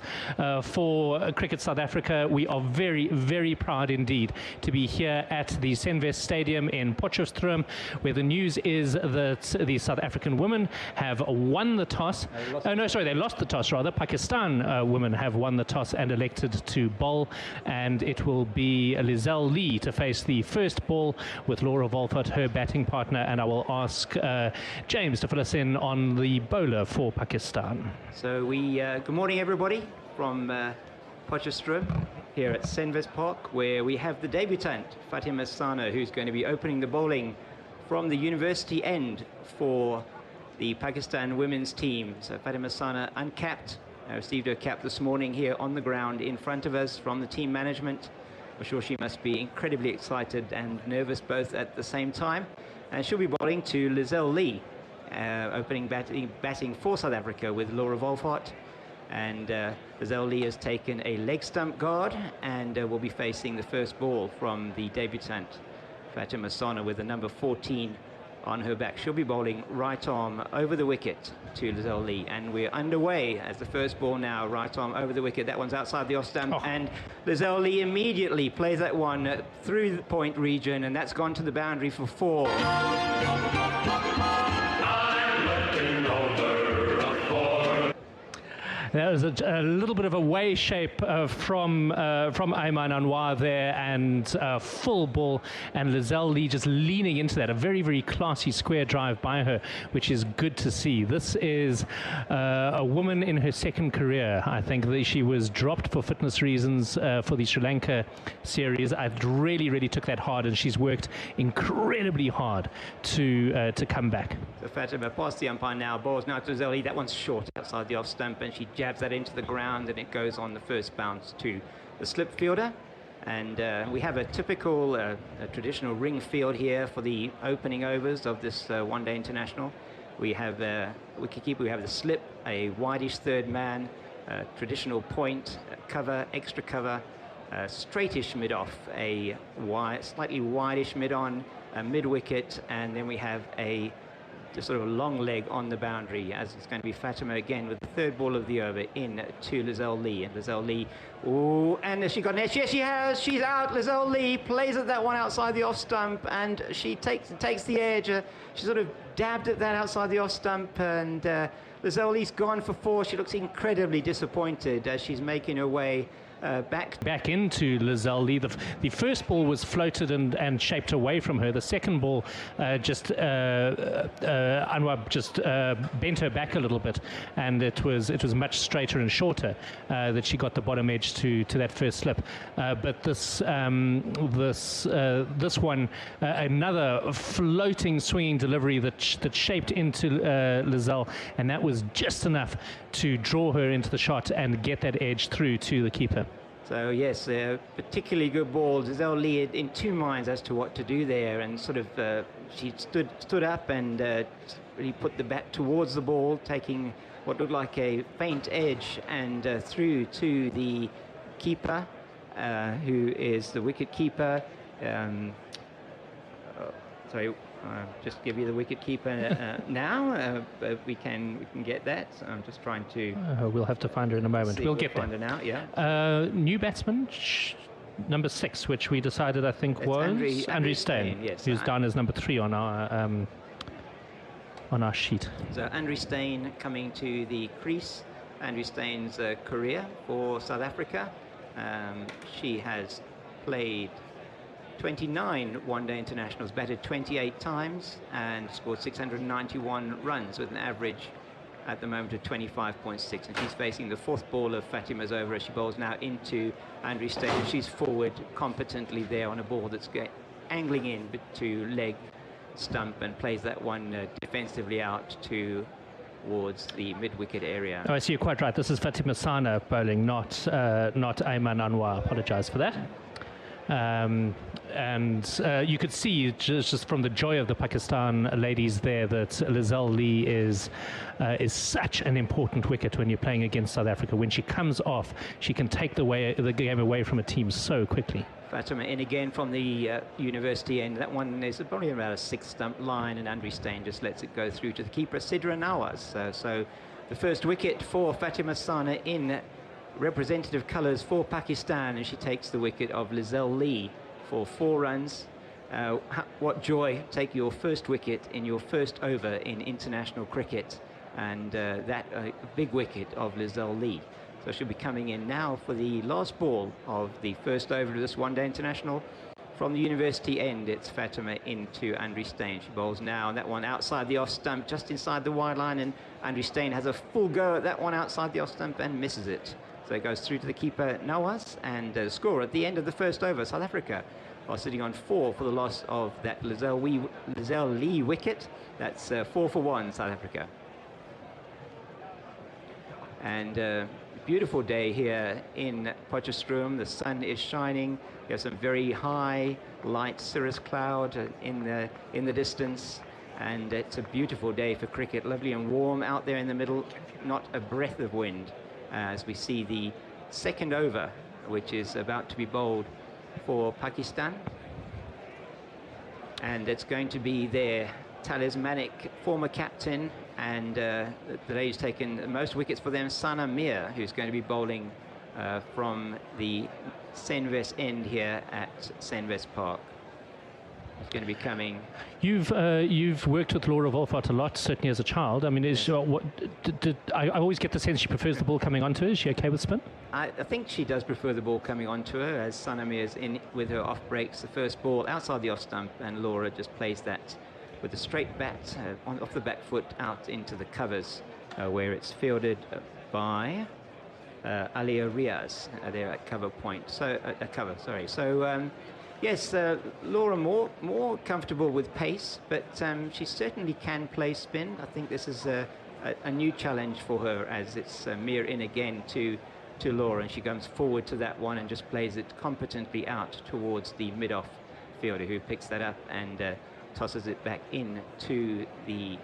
for Cricket South Africa. We are very, very proud indeed to be here at the Senvest Stadium in Potchefstroom, where the news is that the South African women have won the toss. They lost the toss rather. Pakistan women have won the toss and elected to bowl, and it will be Lizelle Lee to face the first ball with Laura Volfert, her batting partner, and I will ask James to fill us in on the bowler for Pakistan. So good morning everybody from Potchefstroom here at Senvest Park, where we have the debutant Fatima Sana, who's going to be opening the bowling from the university end for the Pakistan women's team. So Fatima Sana uncapped. I received her cap this morning here on the ground in front of us from the team management. I'm sure she must be incredibly excited and nervous both at the same time. And she'll be bowling to Lizelle Lee, opening batting for South Africa with Laura Volfart. And Lizelle Lee has taken a leg stump guard and will be facing the first ball from the debutant Fatima Sana with the number 14 on her back. She'll be bowling right arm over the wicket to Lizelle Lee, and we're underway as the first ball now, right arm over the wicket. That one's outside the off stump, and Lizelle Lee immediately plays that one through the point region, and that's gone to the boundary for 4. That was a little bit of a way shape from Ayman Anwar there, and full ball, and Lizelle Lee just leaning into that. A very, very classy square drive by her, which is good to see. This is a woman in her second career. I think that she was dropped for fitness reasons for the Sri Lanka series. I really, really took that hard, and she's worked incredibly hard to come back. So Fatima past the umpire now, balls now to Lizelle Lee. That one's short outside the off stump, and she jabs that into the ground, and it goes on the first bounce to the slip fielder. And we have a typical a traditional ring field here for the opening overs of this one-day international. We have wicketkeeper, we have the slip, a wideish third man, traditional point, cover, extra cover, straightish mid-off, a slightly wideish mid-on, a mid-wicket, and then we have a sort of a long leg on the boundary, as it's going to be Fatima again with the third ball of the over in to Lizelle Lee. And Lizelle Lee, oh, and has she got an edge? Yes, she has. She's out. Lizelle Lee plays at that one outside the off stump, and she takes the edge. She sort of dabbed at that outside the off stump, and Lizelle Lee's gone for 4. She looks incredibly disappointed as she's making her way back into Lizelle Lee. The first ball was floated and shaped away from her. The second ball Anwar just bent her back a little bit, and it was much straighter and shorter that she got the bottom edge to that first slip. But this one, another floating swinging delivery that shaped into Lizelle, and that was just enough to draw her into the shot and get that edge through to the keeper. So yes, particularly good ball. Lizelle Lee in two minds as to what to do there, and sort of she stood up and really put the bat towards the ball, taking what looked like a faint edge, and through to the keeper, who is the wicket keeper. Sorry. Just give you the wicket keeper now. We can get that. So I'm just trying to. We'll have to find her in a moment. We'll get find her now. Yeah. New batsman, number 6, which we decided I think was Andrew Steyn, yes, who's down as number 3 on our sheet. So Andrew Steyn coming to the crease. Andrew Steyn's career for South Africa. She has played 29 one-day internationals, batted 28 times, and scored 691 runs with an average at the moment of 25.6. And she's facing the 4th ball of Fatima's over as she bowls now into Andrew Steyn. She's forward competently there on a ball that's angling in to leg stump, and plays that one defensively out towards the mid-wicket area. Oh, I see, you're quite right. This is Fatima Sana bowling, not Ayman Anwar. Apologize for that. And you could see just from the joy of the Pakistan ladies there that Lizelle Lee is such an important wicket when you're playing against South Africa. When she comes off, she can take the game away from a team so quickly. Fatima in again from the university end. That one is probably about a 6-stump line, and Andrew Steyn just lets it go through to the keeper, Sidra Nawaz. So the first wicket for Fatima Sana in representative colours for Pakistan, and she takes the wicket of Lizelle Lee for 4 runs. What joy, take your first wicket in your first over in international cricket, and that big wicket of Lizelle Lee. So she'll be coming in now for the last ball of the first over of this one-day international. From the university end, it's Fatima into Andrew Steyn. She bowls now, and that one outside the off stump, just inside the wide line, and Andrew Steyn has a full go at that one outside the off stump and misses it. So it goes through to the keeper, Nawaz, and score at the end of the first over. South Africa are sitting on 4 for the loss of that Lizelle Lee wicket. That's 4 for 1, South Africa. And beautiful day here in Potchefstroom. The sun is shining. We have some very high, light cirrus cloud in the distance. And it's a beautiful day for cricket. Lovely and warm out there in the middle. Not a breath of wind. As we see the second over, which is about to be bowled for Pakistan. And it's going to be their talismanic former captain, and the lady's taken most wickets for them, Sana Mir, who's going to be bowling from the Senves end here at Senves Park. is going to be coming. You've worked with Laura Wolfart a lot, certainly as a child. I mean, I always get the sense she prefers the ball coming onto her. Is she okay with spin? I think she does prefer the ball coming onto her, as Sanamir is in with her off breaks. The first ball outside the off stump, and Laura just plays that with a straight bat off the back foot out into the covers, where it's fielded by Alia Riaz there at cover point. So sorry. So yes, Laura more comfortable with pace, but she certainly can play spin. I think this is a new challenge for her, as it's Mir in again to Laura, and she comes forward to that one and just plays it competently out towards the mid-off fielder, who picks that up and tosses it back in to the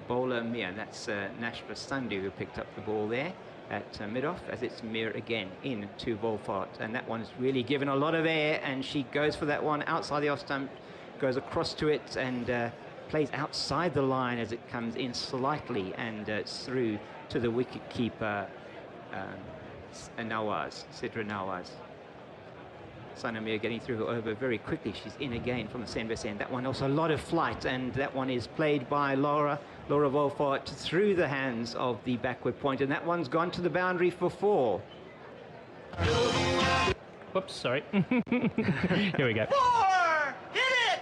bowler Mir. That's Nashra Sandhu who picked up the ball there at mid-off, as it's Mir again in to Wolfart, and that one's really given a lot of air, and she goes for that one outside the off stump, goes across to it and plays outside the line as it comes in slightly, and through to the wicket keeper Nawaz, Sidra Nawaz. Sanamir getting through her over very quickly. She's in again from the Senvest end. That one also a lot of flight, and that one is played by Laura Wolfart through the hands of the backward point, and that one's gone to the boundary for 4. Whoops, sorry. Here we go. 4! Hit it!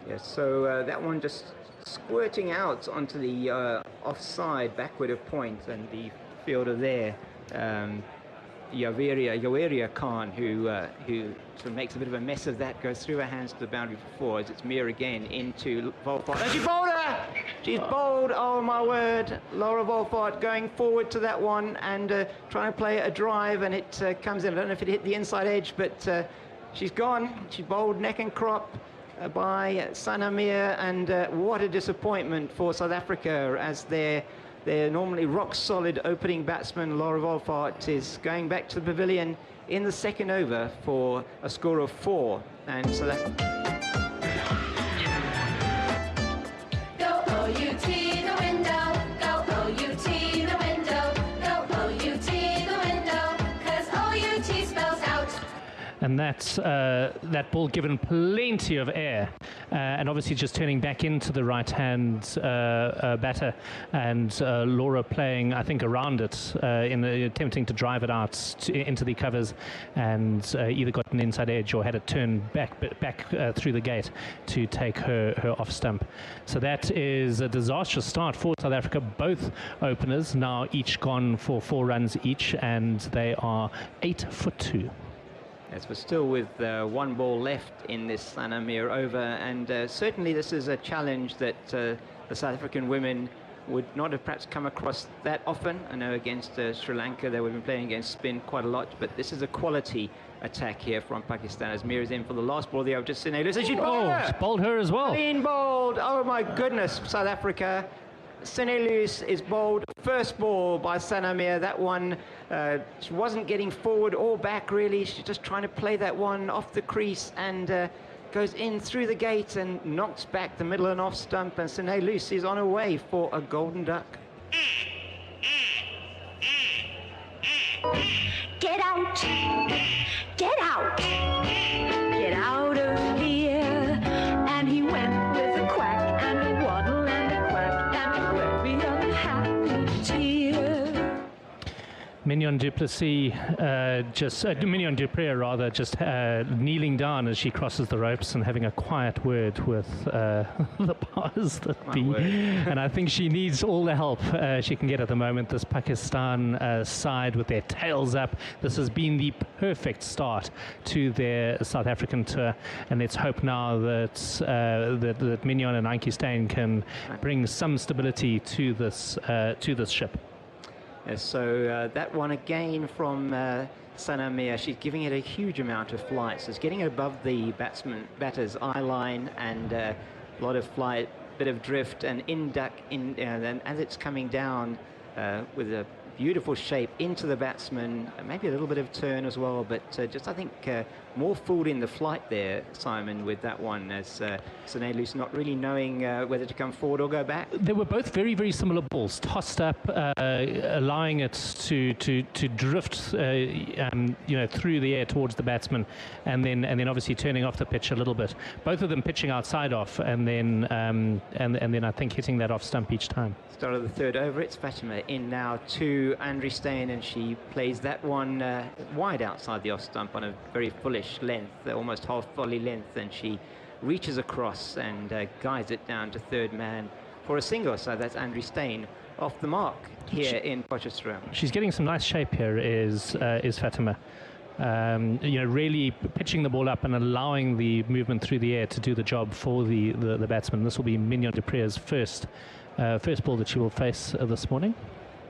Yes, so that one just squirting out onto the offside backward of point, and the fielder there, Yaweria Khan, who sort of makes a bit of a mess of that, goes through her hands to the boundary for 4, as it's Mir again into Wolfart. And she bowled her! She's bowled, oh my word. Laura Wolfart going forward to that one and trying to play a drive, and it comes in. I don't know if it hit the inside edge, but she's gone. She bowled neck and crop by Sanamir, and what a disappointment for South Africa, as their normally rock-solid opening batsman Laura Wolfart is going back to the pavilion in the second over for a score of 4, and so that. Go OUT the window, go OUT the window, go OUT the window, 'cause OUT spells out. And that's that ball given plenty of air, and obviously just turning back into the right-hand batter, and Laura playing, I think, around it, attempting to drive it out into the covers, and either got an inside edge or had it turned back through the gate to take her off stump. So that is a disastrous start for South Africa. Both openers now each gone for 4 runs each, and they are 8 for 2. Yes, we're still with 1 ball left in this Sanamir over, and certainly this is a challenge that the South African women would not have perhaps come across that often. I know against Sri Lanka they would have been playing against spin quite a lot, but this is a quality attack here from Pakistan, as Mir is in for the last ball there. Just Sine Luce, and she bowled her as well. Clean bowled. Oh my goodness, South Africa. Sine Luce is bowled. First ball by Sanamir. That one, she wasn't getting forward or back really. She's just trying to play that one off the crease, and goes in through the gate and knocks back the middle and off stump, and Sine Luce is on her way for a golden duck. Get out! Get out! Get out of here! And he went with a quack and a waddle and a quack and a very unhappy tear. Mignon du Plessis, Mignon du Preez rather, just kneeling down as she crosses the ropes and having a quiet word with the powers that be. And I think she needs all the help she can get at the moment. This Pakistan side with their tails up. This has been the perfect start to their South African tour, and let's hope now that that Mignon and Anki Steyn can bring some stability to this ship. Yes, so that one again from Sanamir. She's giving it a huge amount of flight, so it's getting it above the batter's eye line, and a lot of flight, bit of drift, and then as it's coming down with a beautiful shape into the batsman, maybe a little bit of turn as well, but just I think more fooled in the flight there, Simon, with that one, as Sanelus not really knowing whether to come forward or go back. They were both very, very similar balls, tossed up, allowing it to drift, through the air towards the batsman, and then obviously turning off the pitch a little bit. Both of them pitching outside off, and then I think hitting that off stump each time. Start of the third over, it's Fatima in now to Andri Steyn, and she plays that one wide outside the off stump on a very fullish length, almost half volley length, and she reaches across and guides it down to third man for a single. So that's Andri Steyn off the mark here in Potchefstroom. She's getting some nice shape here, is Fatima. Really pitching the ball up and allowing the movement through the air to do the job for the batsman. This will be Mignon du Preez's first ball that she will face this morning.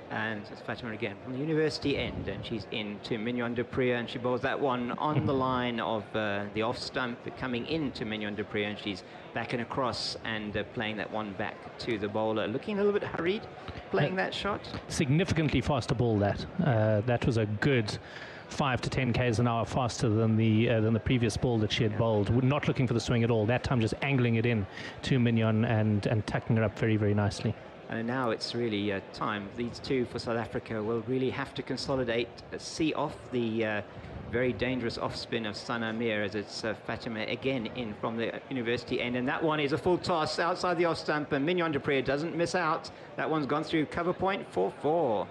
And it's Fatima again from the university end, and she's in to Mignon du Preez, and she bowls that one on the line of the off stump, coming into Mignon du Preez, and she's backing across and playing that one back to the bowler. Looking a little bit hurried playing that shot. Significantly faster ball that. That was a good 5 to 10 k's an hour faster than the previous ball that she had bowled. Not looking for the swing at all. That time just angling it in to Mignon and tucking her up very, very nicely. And now it's really time. These two for South Africa will really have to consolidate, see off the very dangerous off spin of Sana Mir, as it's Fatima again in from the university end. And that one is a full toss outside the off stump, and Mignon du Preez doesn't miss out. That one's gone through cover point for 4.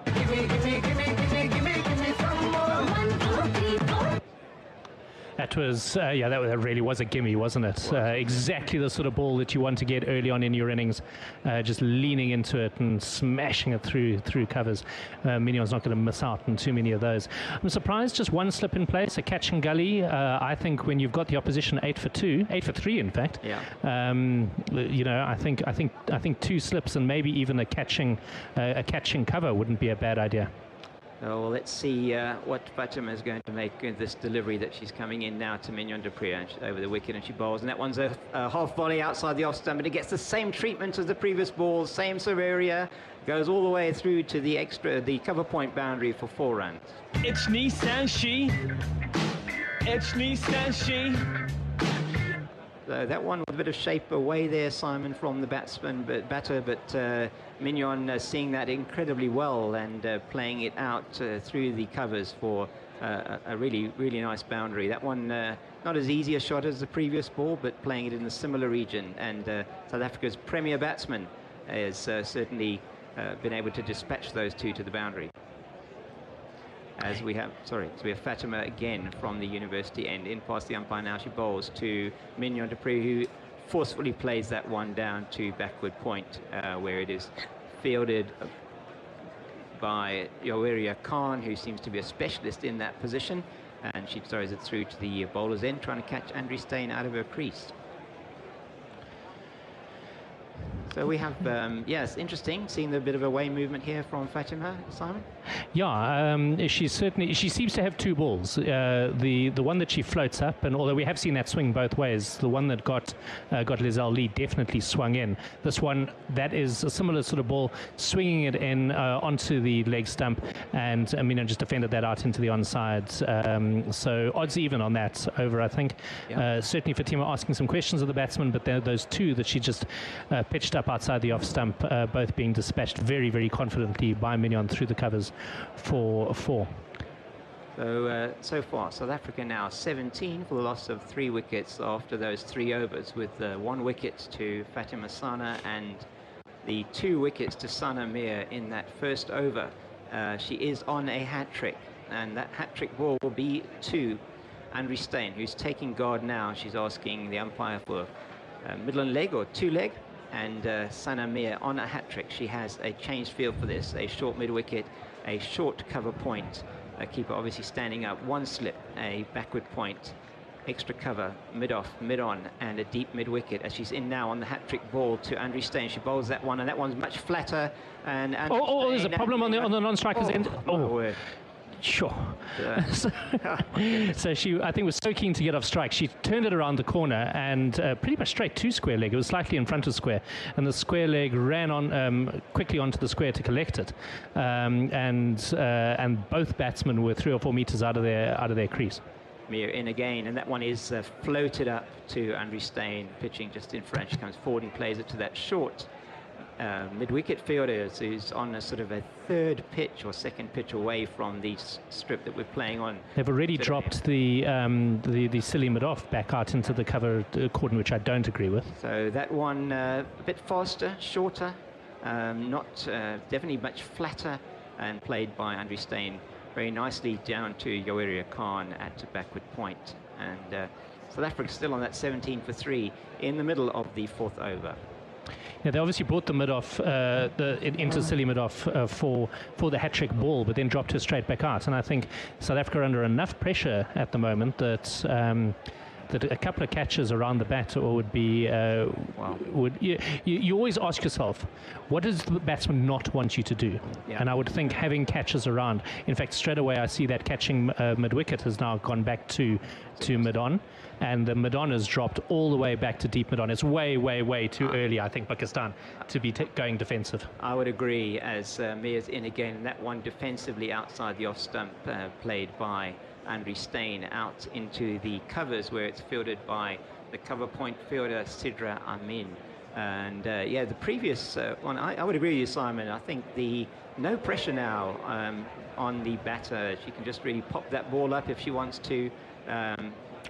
That was, that really was a gimme, wasn't it? Exactly the sort of ball that you want to get early on in your innings, just leaning into it and smashing it through covers. Mignon's not going to miss out on too many of those. I'm surprised just one slip in place, a catch and gully. I think when you've got the opposition 8 for 3, in fact. Yeah. I think 2 slips and maybe even a catching cover wouldn't be a bad idea. Well, let's see what Fatima is going to make in this delivery that she's coming in now to Mignon du Preez over the wicket, and she bowls, and that one's a half volley outside the off stump, but it gets the same treatment as the previous ball, same sort of area, goes all the way through to the cover point boundary for 4 runs. It's Nissan Shi. It's Nissan Shi. So that one with a bit of shape away there, Simon, from the batter, but Mignon seeing that incredibly well and playing it out through the covers for a really, really nice boundary. That one not as easy a shot as the previous ball, but playing it in a similar region, and South Africa's premier batsman has certainly been able to dispatch those two to the boundary. As we have Fatima again from the university end, in past the umpire now. She bowls to Mignon du Preez, who forcefully plays that one down to backward point, where it is fielded by Yaweria Khan, who seems to be a specialist in that position, and she throws it through to the bowler's end, trying to catch Andri Steyn out of her crease. So we have, yes, interesting, seeing a bit of away movement here from Fatima, Simon. Yeah, she seems to have 2 balls. The one that she floats up, and although we have seen that swing both ways, the one that got Lizelle Lee definitely swung in. This one, that is a similar sort of ball, swinging it in onto the leg stump, and Mignon just defended that out into the onside. So odds even on that over, I think. Yeah. Certainly Fatima asking some questions of the batsman, but those 2 that she just pitched up outside the off stump, both being dispatched very, very confidently by Mignon through the covers for 4. So far, South Africa now 17 for the loss of 3 wickets after those 3 overs, with 1 wicket to Fatima Sana and the 2 wickets to Sana Mir in that first over. She is on a hat-trick, and that hat-trick ball will be to Andri Steyn, who's taking guard now. She's asking the umpire for middle leg or 2-leg. And Sana Mir on a hat-trick. She has a changed field for this, a short mid-wicket, a short cover point, a keeper obviously standing up, 1 slip, a backward point, extra cover, mid-off, mid-on, and a deep mid-wicket, as she's in now on the hat-trick ball to Andri Steyn. She bowls that one, and that one's much flatter. And there's a problem on the non-striker's end. Sure. So she, I think, was so keen to get off strike. She turned it around the corner and pretty much straight to square leg. It was slightly in front of square, and the square leg ran on quickly onto the square to collect it, and both batsmen were 3 or 4 meters out of their crease. Mir in again, and that one is floated up to Andrew Steyn, pitching just in front. She comes forward and plays it to that short mid-wicket fielder who's on a sort of a third pitch or second pitch away from the strip that we're playing on. They've already dropped the silly mid-off back out into the cover cordon, which I don't agree with. So that one a bit faster, shorter, not definitely much flatter, and played by Andrew Steyn very nicely down to Yoeria Khan at a backward point. And South Africa still on that 17 for 3 in the middle of the 4th over. Yeah, they obviously brought the mid-off, into silly mid-off for the hat-trick ball, but then dropped her straight back out. And I think South Africa are under enough pressure at the moment that that a couple of catches around the bat would be. You always ask yourself, what does the batsman not want you to do? Yeah. And I would think having catches around. In fact, straight away I see that catching mid-wicket has now gone back to mid-on. And the mid-on has dropped all the way back to deep mid-on. It's way, way, way too early, I think, Pakistan, to be going defensive. I would agree, as Mir's in again. That one defensively outside the off-stump, played by Andrew Steyn out into the covers, where it's fielded by the cover point fielder, Sidra Amin. And, yeah, the previous one, I would agree with you, Simon. I think the no pressure now on the batter. She can just really pop that ball up if she wants to.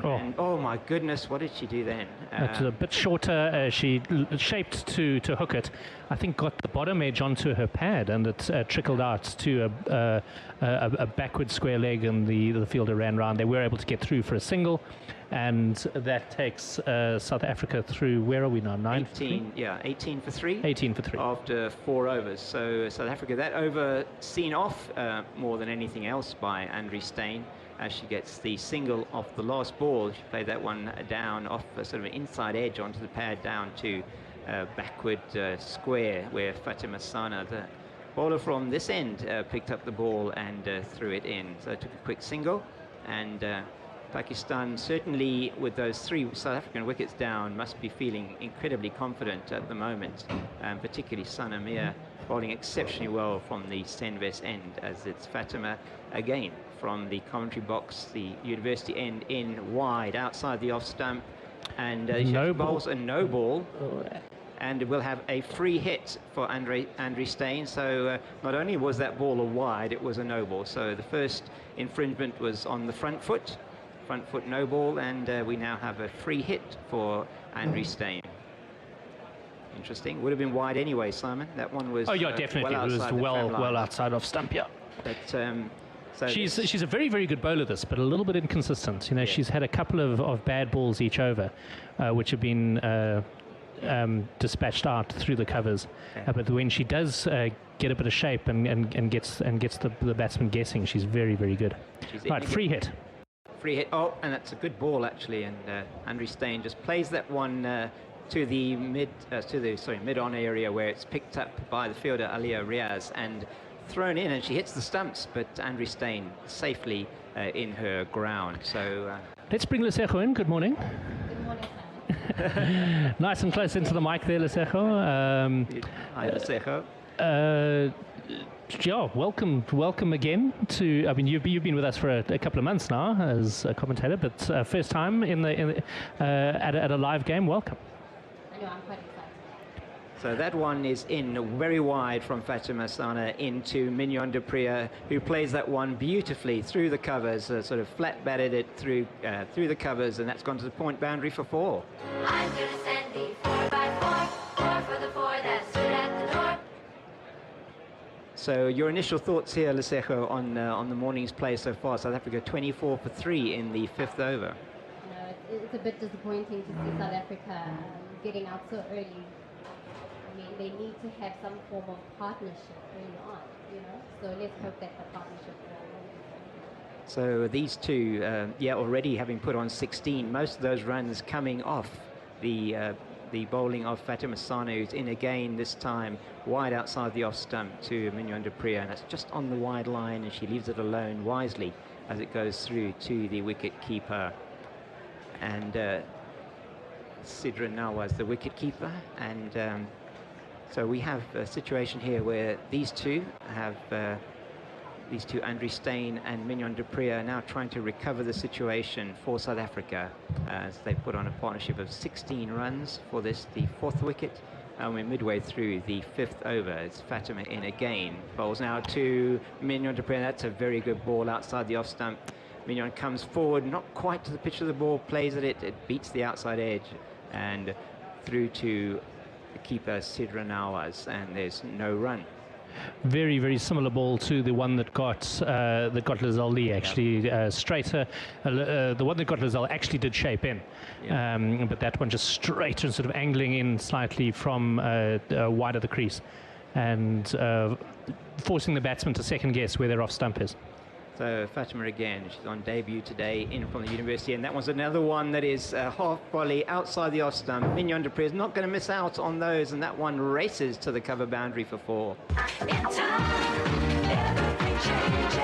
And, oh my goodness, what did she do then? It's a bit shorter. She shaped to hook it. I think got the bottom edge onto her pad, and it trickled out to a backward square leg, and the fielder ran round. They were able to get through for a single, and that takes South Africa through. Where are we now? 18, yeah, 18 for 3. 18 for 3 after 4 overs. So South Africa, that over seen off more than anything else by Andrew Steyn, as she gets the single off the last ball. She played that one down off a sort of an inside edge onto the pad down to backward square, where Fatima Sana, the bowler from this end, picked up the ball and threw it in. So it took a quick single, and Pakistan, certainly with those 3 South African wickets down, must be feeling incredibly confident at the moment, particularly Sana Mir bowling exceptionally well from the Senves end, as it's Fatima again from the commentary box, the university end in wide outside the off stump, and she bowls a no ball, and we'll have a free hit for Andrew Steyn. So not only was that ball a wide, it was a no ball. So the first infringement was on the front foot no ball, and we now have a free hit for Andrew Steyn. Interesting. Would have been wide anyway, Simon. That one was. Oh yeah, definitely. It was well outside off stump. Yeah. But so she's a very, very good bowler, this, but a little bit inconsistent. You know, she's had a couple of bad balls each over, which have been dispatched out through the covers. But when she does get a bit of shape and gets the batsman guessing, she's very, very good. Right, free hit. Free hit. Oh, and that's a good ball actually. And Andrew Steyn just plays that one to the mid-on area, where it's picked up by the fielder Alia Riaz and thrown in, and she hits the stumps, but Andrew Steyn safely in her ground. So let's bring Lesego in. Good morning. Good morning, Simon. Nice and close into the mic there, Lesego. Hi, Lesego. Yeah, welcome again to. I mean, you've been with us for a couple of months now as a commentator, but first time at a live game. Welcome. I know, I'm quite excited. So that one is in very wide from Fatima Sana into Mignon de Priya, who plays that one beautifully through the covers, sort of flat batted it through the covers, and that's gone to the point boundary for 4. I'm gonna send the 4x4, 4 for the 4 that stood at the door. So your initial thoughts here, Lesego, on the morning's play so far? South Africa 24 for 3 in the 5th over. It's a bit disappointing to see South Africa getting out so early. I mean, they need to have some form of partnership early on, you know. So let's hope that the partnership will. So these two, already having put on 16, most of those runs coming off the the bowling of Fatima Sana, who's in again this time, wide outside the off stump to Mignon du Preez, and that's just on the wide line, and she leaves it alone wisely as it goes through to the wicket keeper. And Sidra now was the wicket keeper, and so we have a situation here where these two, Andri Steyn and Mignon du Preez, are now trying to recover the situation for South Africa as they put on a partnership of 16 runs for this, the 4th wicket. And we're midway through the 5th over. It's Fatima in again. Bowls now to Mignon du Preez. That's a very good ball outside the off stump. Mignon comes forward, not quite to the pitch of the ball, plays at it. It beats the outside edge and through to the keeper Sidra Nawaz, and there's no run. Very, very similar ball to the one that got Lizelle Lee actually straighter. The one that got Lizelle actually did shape in, but that one just straight and sort of angling in slightly from wide of the crease, and forcing the batsman to second guess where their off stump is. So Fatima again, she's on debut today in from the university, and that one's another one that is half volley outside the off stump. Mignon du Preez not going to miss out on those, and that one races to the cover boundary for 4. In time, everything changes.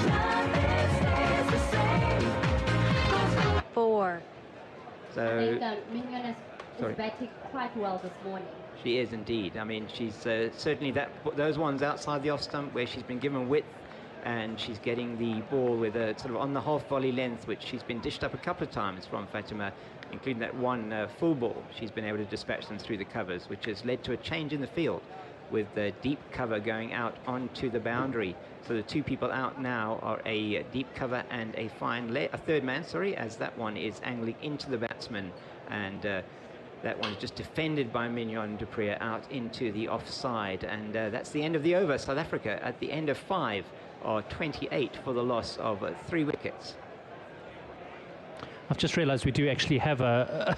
Nothing stays the same. 4. So I think Mignon is batting quite well this morning. she is indeed. I mean, she's certainly those ones outside the off stump where she's been given width, and she's getting the ball with a sort of on the half volley length, which she's been dished up a couple of times from Fatima, including that one full ball. She's been able to dispatch them through the covers, which has led to a change in the field with the deep cover going out onto the boundary. So the two people out now are a deep cover and a third man, as that one is angling into the batsman, and that one is just defended by Mignon du Preez out into the offside, and that's the end of the over. South Africa at the end of 5 are 28 for the loss of 3 wickets. I've just realized we do actually have a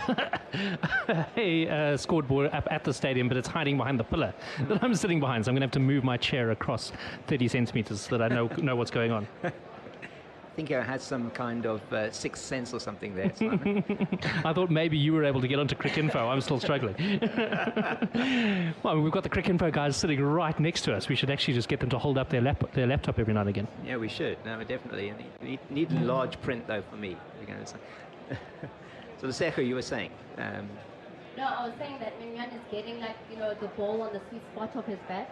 scoreboard up at the stadium, but it's hiding behind the pillar that I'm sitting behind, so I'm going to have to move my chair across 30 centimeters so that I know what's going on. I think I had some kind of sixth sense or something there, Simon. I thought maybe you were able to get onto Crick Info. I'm still struggling. Well, we've got the Crick Info guys sitting right next to us. We should actually just get them to hold up their laptop every now and again. Yeah, we should. No, definitely. Need large print, though, for me. So, Lesego, you were saying? No, I was saying that Mignon is getting the ball on the sweet spot of her bat,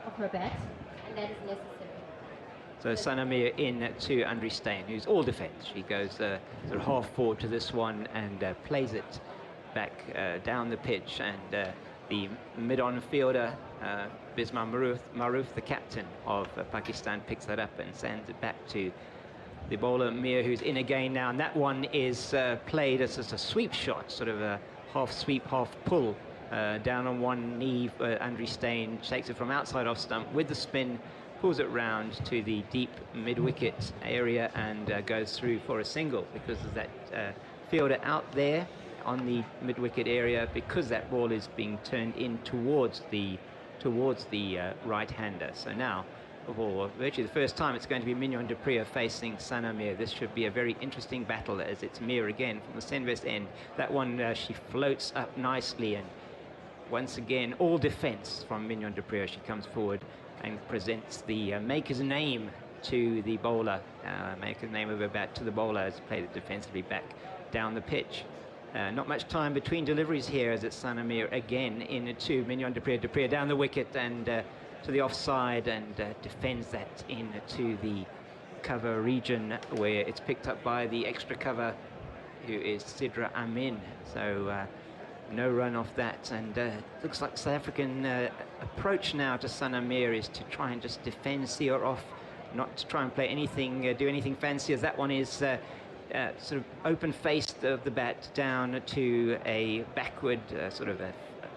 and that is necessary. So Sanamir in to Andri Steyn, who's all defence. She goes sort of half forward to this one and plays it back down the pitch, and the mid-on fielder Bismar Maroof, the captain of Pakistan, picks that up and sends it back to the bowler Mir, who's in again now, and that one is played as just a sweep shot, sort of a half sweep, half pull down on one knee. Andri Steyn takes it from outside off stump with the spin, pulls it round to the deep mid-wicket area, and goes through for a single, because of that fielder out there on the mid-wicket area, because that ball is being turned in towards the right-hander. So now, for virtually the first time, it's going to be Mignon du Preez facing Sanamir. This should be a very interesting battle, as it's Mir again from the Senvest end. That one, she floats up nicely, and once again, all defence from Mignon du Preez. She comes forward and presents the maker's name to the bowler, maker's name of her bat to the bowler, as played it defensively back down the pitch. Not much time between deliveries here, as it's Sanamir again into Mignon du Preez. Du Preez down the wicket and to the offside, and defends that into the cover region, where it's picked up by the extra cover, who is Sidra Amin. So no run off that, and looks like South African approach now to Sanamir is to try and just defend, see her off, not to try and play anything, do anything fancy, as that one is sort of open-faced of the bat down to a backward,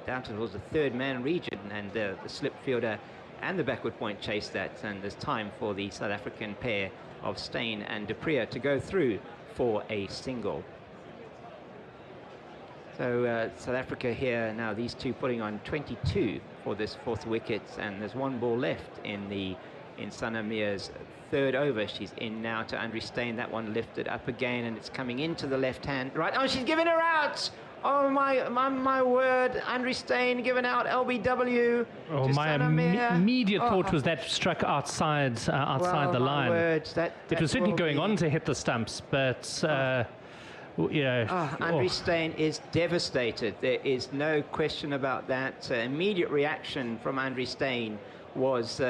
down towards the third man region, and the slip fielder and the backward point chase that, and there's time for the South African pair of Steyn and du Preez to go through for a single. So South Africa here now, these two putting on 22 for this 4th wicket, and there's one ball left in Sanamir's 3rd over. She's in now to Andri Steyn. That one lifted up again, and it's coming into the left hand. Right, oh, she's given her out! Oh, my word. Andrew Steyn given out LBW. Oh, my immediate thought was that struck outside the line. Word, it was certainly going on to hit the stumps, but Andrew Steyn is devastated. There is no question about that. Immediate reaction from Andrew Steyn was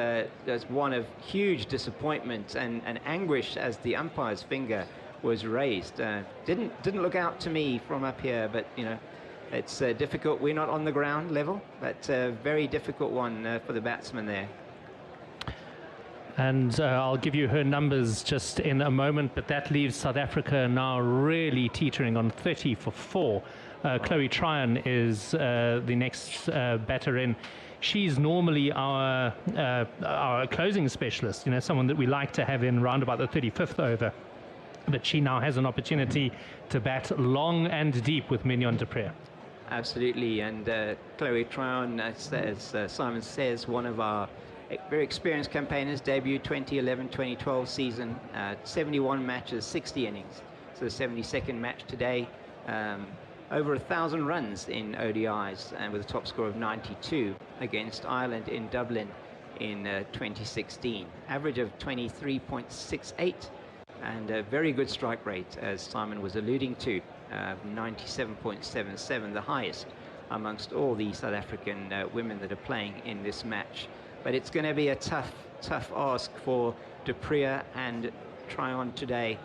one of huge disappointment and anguish as the umpire's finger was raised. Didn't look out to me from up here, but it's difficult. We're not on the ground level, but a very difficult one for the batsman there. And I'll give you her numbers just in a moment, but that leaves South Africa now really teetering on 30 for 4. Chloe Tryon is the next batter in. She's normally our closing specialist, someone that we like to have in round about the 35th over. But she now has an opportunity to bat long and deep with Mignon du Preez. Absolutely, and Chloe Tryon, as Simon says, one of our very experienced campaigners, debuted 2011-2012 season, 71 matches, 60 innings. So the 72nd match today, over 1,000 runs in ODIs, and with a top score of 92 against Ireland in Dublin in 2016. Average of 23.68 and a very good strike rate, as Simon was alluding to, 97.77, the highest amongst all the South African women that are playing in this match. But it's going to be a tough ask for du Preez and Tryon today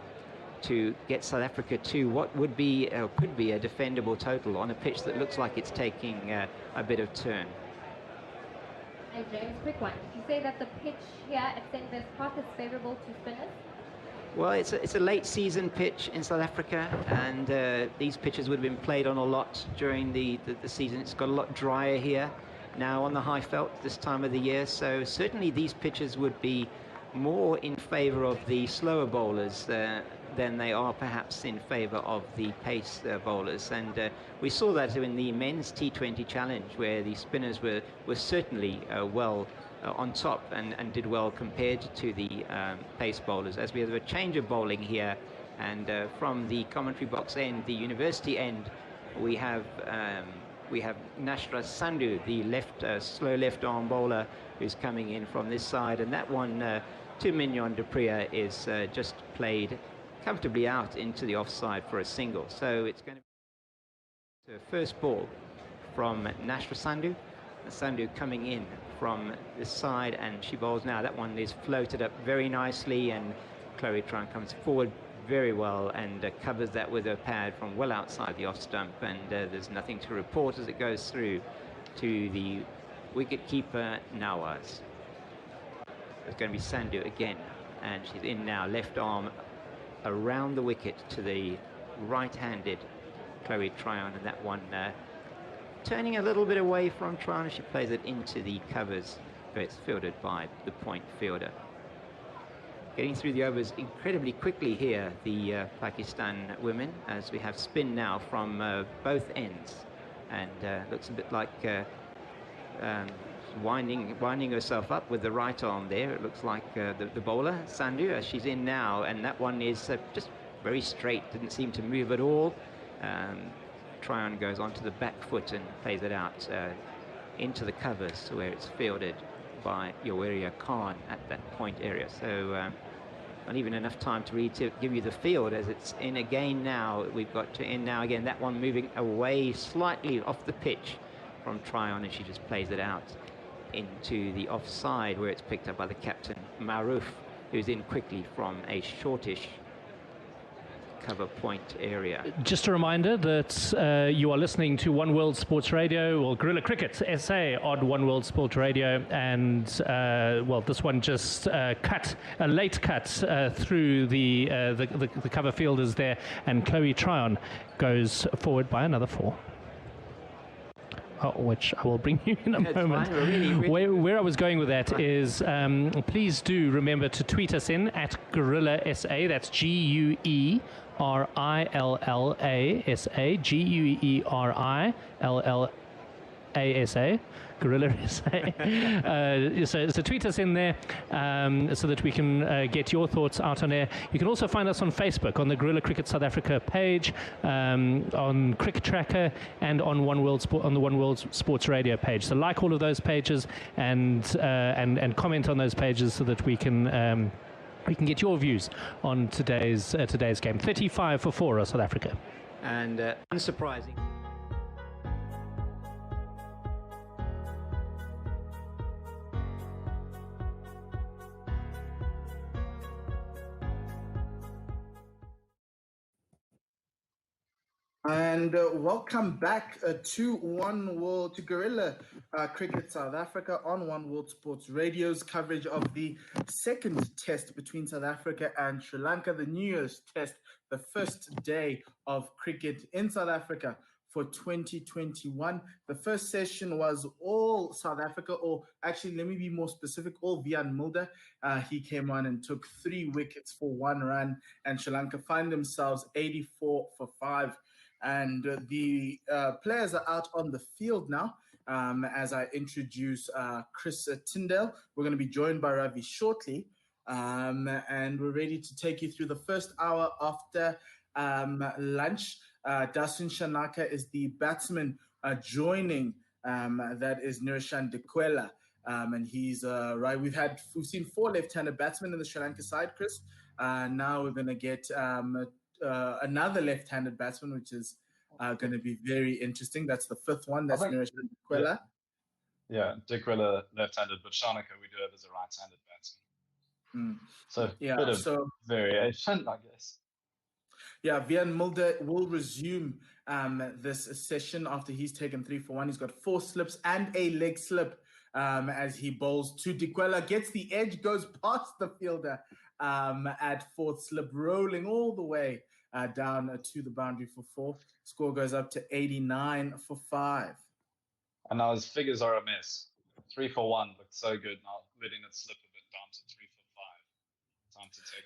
to get South Africa to what would be or could be a defendable total on a pitch that looks like it's taking a bit of turn. And James, quick one. Did you say that the pitch here at St. Park is favourable to spinners? Well, it's a late season pitch in South Africa, and these pitches would have been played on a lot during the season. It's got a lot drier here now on the high felt this time of the year, so certainly these pitches would be more in favour of the slower bowlers than they are perhaps in favour of the pace bowlers. And we saw that in the men's T20 challenge, where the spinners were certainly well on top and did well compared to the pace bowlers. As we have a change of bowling here, and from the commentary box end, the university end, we have Nashra Sandhu, the slow left arm bowler, who's coming in from this side, and that one to Mignon du Preez is just played comfortably out into the offside for a single. So it's going to be the first ball from Nashra Sandhu. Sandhu coming in from this side, and she bowls now. That one is floated up very nicely, and Chloe Tryon comes forward very well and covers that with her pad from well outside the off stump, and there's nothing to report as it goes through to the wicket keeper Nawaz. It's going to be Sandhu again, and she's in now, left arm around the wicket to the right-handed Chloe Tryon, and that one turning a little bit away from Tryon as she plays it into the covers, but it's fielded by the point fielder. Getting through the overs incredibly quickly here, the Pakistan women, as we have spin now from both ends, and looks a bit like winding herself up with the right arm there. It looks like the bowler, Sandhu, as she's in now, and that one is just very straight, didn't seem to move at all. Tryon goes onto the back foot and plays it out into the covers, where it's fielded by Yaweria Khan at that point area. So not even enough time to give you the field, as it's in again now. We've got to in now again. That one moving away slightly off the pitch from Tryon, and she just plays it out into the offside, where it's picked up by the captain Maruf, who's in quickly from a shortish cover point area. Just a reminder that you are listening to One World Sports Radio, or Guerrilla Cricket SA on One World Sports Radio, and well, this one just cut a late cut through the cover fielders there, and Chloe Tryon goes forward by another 4. Which I will bring you in a moment. Really. Where I was going with that is, please do remember to tweet us in at Guerrilla SA. That's GUERILLA SA, GUERILLA SA. Gorilla SA. So tweet us in there so that we can get your thoughts out on air. You can also find us on Facebook, on the Gorilla Cricket South Africa page, on Cricket Tracker, and on on the One World Sports Radio page. So like all of those pages and comment on those pages so that we can get your views on today's game. 35 for 4 South Africa. And unsurprising. And welcome back to Gorilla Cricket South Africa on One World Sports Radio's coverage of the second test between South Africa and Sri Lanka, the New Year's test, the first day of cricket in South Africa for 2021. The first session was all South Africa, or actually, let me be more specific, all Vian Mulder. He came on and took 3 wickets for 1 run, and Sri Lanka find themselves 84 for 5. And the players are out on the field now. As I introduce Chris Tyndale, we're going to be joined by Ravi shortly. And we're ready to take you through the first hour after lunch. Dasun Shanaka is the batsman joining. That is Nirishan Dikwela. And he's right. We've seen 4 left-handed batsmen in the Sri Lanka side, Chris. Now we're going to get another left-handed batsman, which is going to be very interesting. That's the 5th one. That's Nirishan Dikwela. Yeah, Dikwela left-handed, but Shanaka we do have as a right-handed batsman. So a bit of variation, I guess. Yeah, Vian Mulder will resume this session after he's taken 3 for 1. He's got 4 slips and a leg slip as he bowls to Dikwela. Gets the edge, goes past the fielder at 4th slip, rolling all the way down to the boundary for 4. Score goes up to 89 for 5. And now his figures are a mess. 3 for 1 looked so good. Now letting it slip a bit down to 3 for 5. Time to take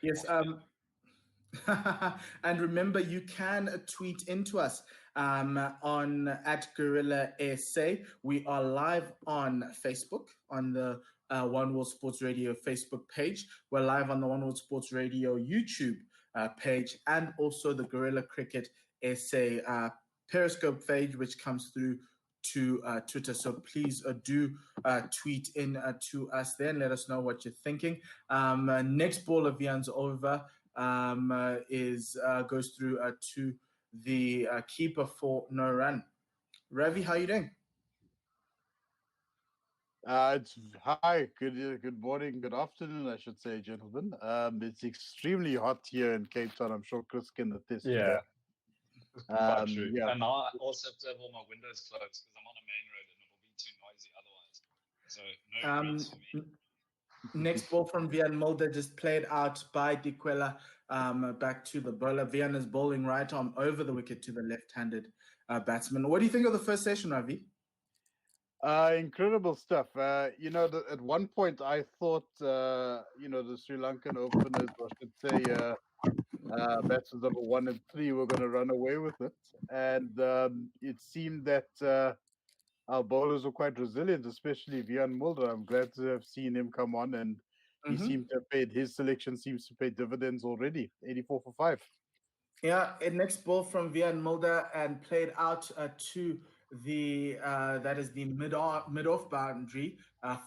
and remember, you can tweet into us on at Gorilla SA. We are live on Facebook on the One World Sports Radio Facebook page. We're live on the One World Sports Radio YouTube page, and also the Gorilla Cricket SA Periscope page, which comes through to Twitter. So please do tweet in to us there and let us know what you're thinking. Next ball of Vian's over. Goes through to the keeper for no run. Ravi, how are you doing? Hi, good morning, good afternoon, I should say, gentlemen. It's extremely hot here in Cape Town. I'm sure Chris can attest. Yeah. Quite true. Yeah. And now I also have to have all my windows closed because I'm on a main road and it'll be too noisy otherwise. So no breeze for me. Next ball from Vian Mulder, just played out by Dikwela back to the bowler. Vian is bowling right arm over the wicket to the left-handed batsman. What do you think of the first session, Ravi? Incredible stuff. At one point I thought, the Sri Lankan openers, I should say, batsmen number 1 and 3 were going to run away with it. And it seemed that our bowlers were quite resilient, especially Vian Mulder. I'm glad to have seen him come on, and he seemed to have paid, his selection seems to pay dividends already. 84 for 5. Yeah, next ball from Vian Mulder and played out to the that is the mid-off boundary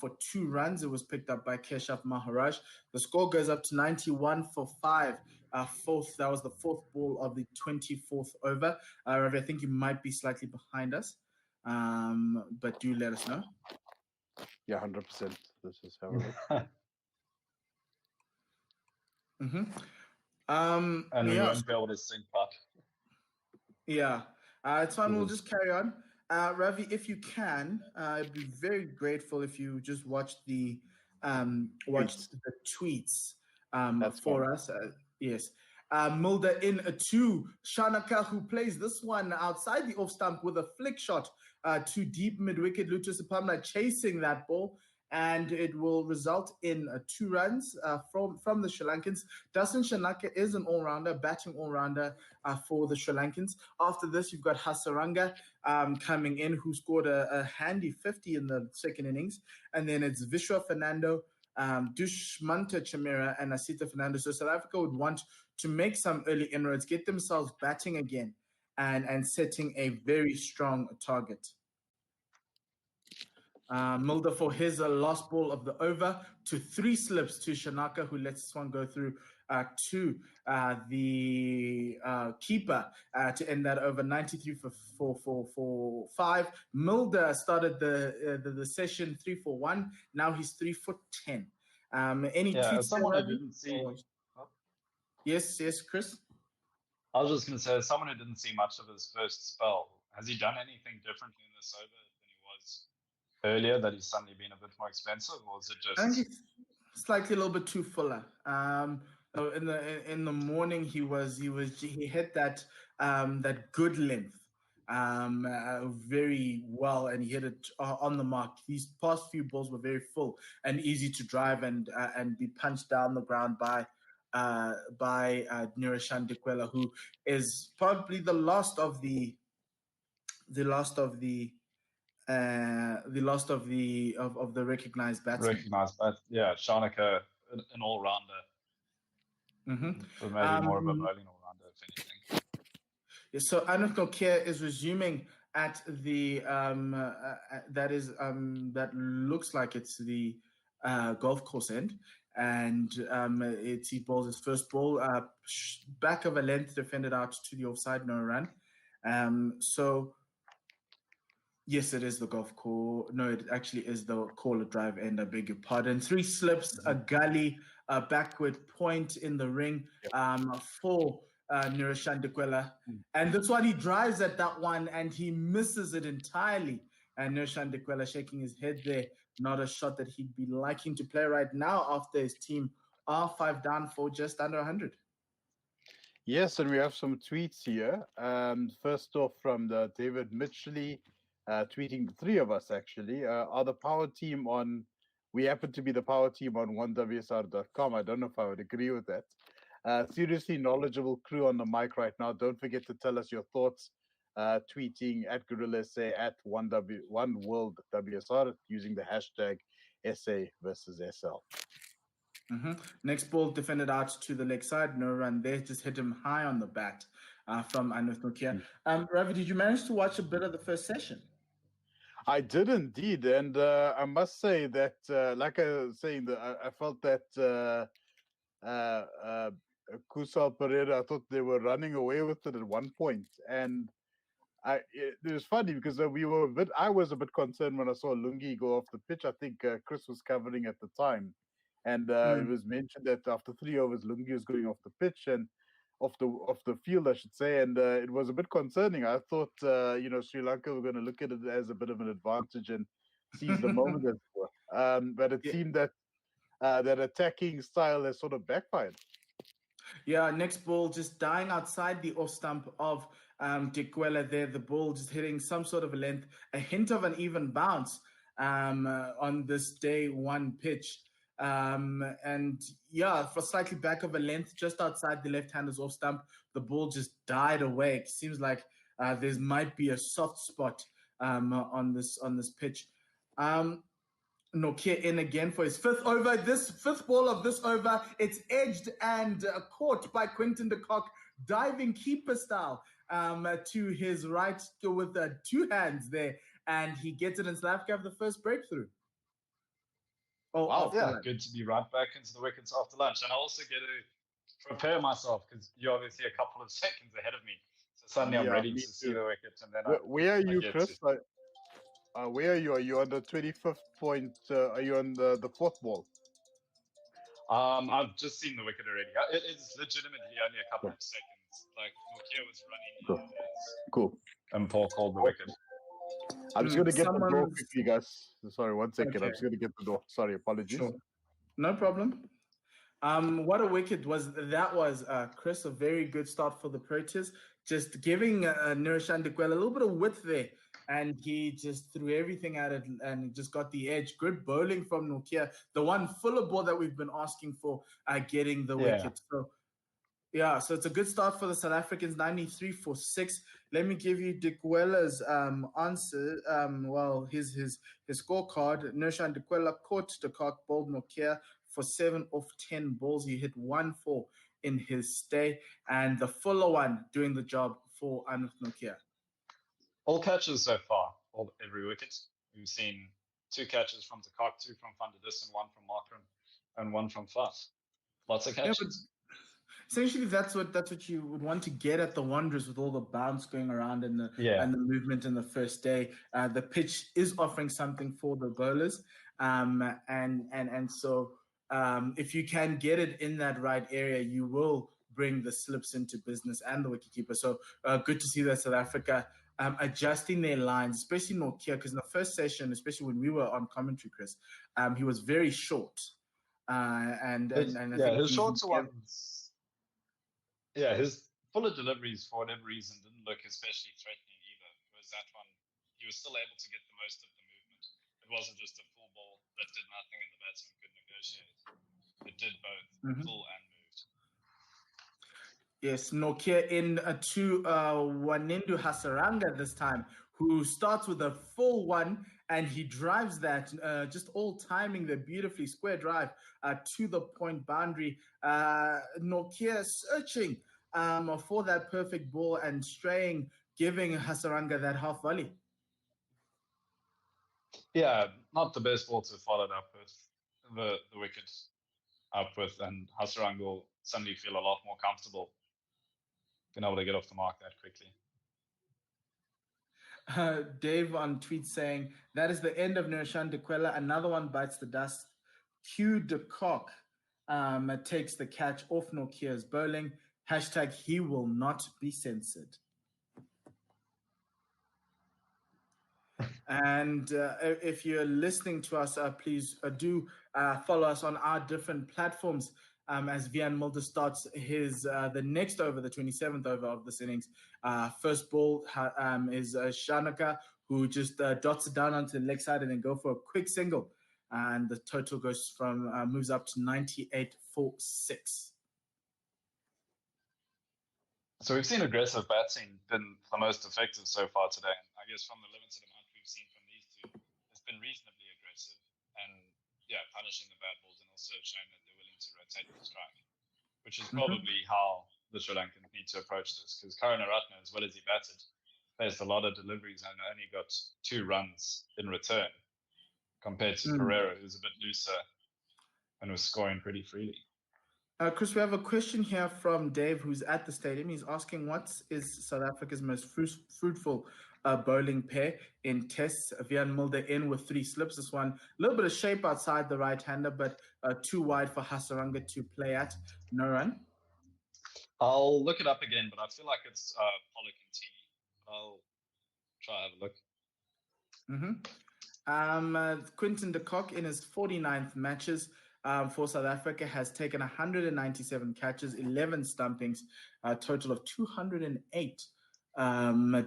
for 2 runs. It was picked up by Keshav Maharaj. The score goes up to 91 for 5. That was the 4th ball of the 24th over. Ravi, I think you might be slightly behind us. But do let us know. Yeah, 100%. This is how it is. And we won't be able to sync up. Yeah. It's fine. We'll just carry on. Ravi, if you can, I'd be very grateful if you just watch the tweets for us. Yes. Mulder in a 2. Shanaka, who plays this one outside the off stump with a flick shot to deep mid-wicket. Lutus Apamla chasing that ball and it will result in 2 runs from the Sri Lankans. Dasan Shanaka is an all-rounder, batting all-rounder for the Sri Lankans. After this, you've got Hasaranga coming in, who scored a handy 50 in the second innings. And then it's Vishwa Fernando, Dushmanta Chamera, and Asita Fernando. So South Africa would want to make some early inroads, get themselves batting again, and setting a very strong target. Mulder for his last ball of the over to 3 slips to Shanaka, who lets this one go through to the keeper to end that over. 93 for 5. Mulder started the session 3 for 1. Now he's 3 for 10. Any tweets? Someone I didn't see. Yes, Chris. I was just going to say, as someone who didn't see much of his first spell, has he done anything differently in this over than he was earlier, that he's suddenly been a bit more expensive, or is it just? I think he's slightly a little bit too fuller. In the morning he hit that good length very well, and he hit it on the mark. These past few balls were very full and easy to drive and be punched down the ground by Niroshan Dikwela, who is probably the last of the recognized batsmen. Shanaka, an all-rounder. But maybe more of a bowling all-rounder, if anything. Yeah, so Anand Nokia is resuming at the that looks like it's the golf course end, and he bowls his first ball, back of a length, defended out to the offside, no run. So yes, it is the golf course. No, it actually is the caller drive end. I beg your pardon. 3 slips, a gully, a backward point in the ring for Niroshan Dikwela. And this one, he drives at that one and he misses it entirely. And Niroshan Dikwela shaking his head there. Not a shot that he'd be liking to play right now after his team are 5 down for just under 100. Yes, and we have some tweets here. First off, from the David Mitchley, tweeting the 3 of us actually. Are the power team on? We happen to be the power team on 1WSR.com. I don't know if I would agree with that. Seriously knowledgeable crew on the mic right now. Don't forget to tell us your thoughts. Tweeting at Gorilla SA at 1WorldWSR using the hashtag SA versus SL. Next ball defended out to the leg side. No run there. Just hit him high on the bat from Anand Nokia. Ravi, did you manage to watch a bit of the first session? I did indeed, and I must say that, like I was saying, I felt that Kusal Pereira, I thought they were running away with it at one point, and it was funny because I was a bit concerned when I saw Lungi go off the pitch. I think Chris was covering at the time, and it was mentioned that after 3 overs, Lungi was going off the pitch and off the field, I should say, and it was a bit concerning. I thought, Sri Lanka were going to look at it as a bit of an advantage and seize the moment, as it were. But it seemed that that attacking style has sort of backfired. Yeah, next ball just dying outside the off stump of Dikwela there. The ball just hitting some sort of a length, a hint of an even bounce on this day 1 pitch. And yeah, for slightly back of a length, just outside the left-hander's off stump, the ball just died away. It seems like there might be a soft spot on this pitch. Nokia in again for his 5th over. This 5th ball of this over, it's edged and caught by Quinton de Kock, diving keeper style to his right with 2 hands there, and he gets it in South Africa for the first breakthrough. Wow, yeah, good to be right back into the wickets after lunch. And I also get to prepare myself because you're obviously a couple of seconds ahead of me. So suddenly I'm ready to see the wicket. And then where are you, Chris? Where are you? Are you on the 25th point? Are you on the 4th ball? I've just seen the wicket already. It's legitimately only a couple of seconds. Like, Nokia was running in. Cool. And Paul called the wicket. I'm just going to get the door quickly, guys. Sorry, 1 second. Okay. I'm just going to get the door. Sorry, apologies. Sure. No problem. What a wicket that was, Chris. A very good start for the Proteas. Just giving Niroshan Dikwela a little bit of width there and he just threw everything at it and just got the edge. Good bowling from Nokia, the one fuller ball that we've been asking for, getting the wicket. So yeah, so it's a good start for the South Africans, 93 for 6. Let me give you Dikwella's answer. His scorecard. Nershan Dikwella caught the cock, bowled Nokia for 7 off 10 balls. He hit 1-4 in his stay, and the fuller one doing the job for Anuf Nokia. All catches so far, every wicket. We've seen 2 catches from the cock, 2 from Van der Dussen, 1 from Markram, and 1 from Faf. Lots of catches. Essentially, that's what you would want to get at the Wanderers with all the bounce going around and the movement in the first day. The pitch is offering something for the bowlers, and so if you can get it in that right area, you will bring the slips into business and the wicketkeeper. So good to see that South Africa adjusting their lines, especially Nokia, because in the first session, especially when we were on commentary, Chris, he was very short, and I think his shorter ones. Yeah, his fuller deliveries, for whatever reason, didn't look especially threatening either. Whereas that one, he was still able to get the most of the movement. It wasn't just a full ball that did nothing and the batsman could negotiate. It did both, full and moved. Yes, Nokia in to Wanindu Hasaranga this time, who starts with a full one, and he drives that, just all timing the beautifully square drive to the point boundary. Nokia searching for that perfect ball and straying, giving Hasaranga that half volley. Yeah, not the best ball to follow it up with the wicket up with, and Hasaranga will suddenly feel a lot more comfortable being able to get off the mark that quickly. Dave on tweet saying, that is the end of Nershan Dikwella. Another one bites the dust. Hugh de Kock takes the catch off Nokia's bowling. Hashtag he will not be censored. And if you're listening to us, please do follow us on our different platforms as Vian Mulder starts his the next over, the 27th over of this innings. First ball is Shanaka, who just dots it down onto the leg side and then go for a quick single. And the total goes moves up to 98 for 6. So we've seen aggressive batting been the most effective so far today. And I guess from the limited amount we've seen from these two, it's been reasonably aggressive and punishing the bad balls, and also showing that they're willing to rotate the strike, which is probably how the Sri Lankans need to approach this, because Karunaratne, as well as he batted, faced a lot of deliveries and only got 2 runs in return compared to Pereira, who's a bit looser and was scoring pretty freely. Chris, we have a question here from Dave, who's at the stadium. He's asking, what is South Africa's most fruitful bowling pair in tests? Vian Mulder in with 3 slips. This one, a little bit of shape outside the right-hander, but too wide for Hasaranga to play at. No run. I'll look it up again, but I feel like it's Pollock and Teeny. I'll try to have a look. Quinton de Kock in his 49th matches for South Africa has taken 197 catches, 11 stumpings, a total of 208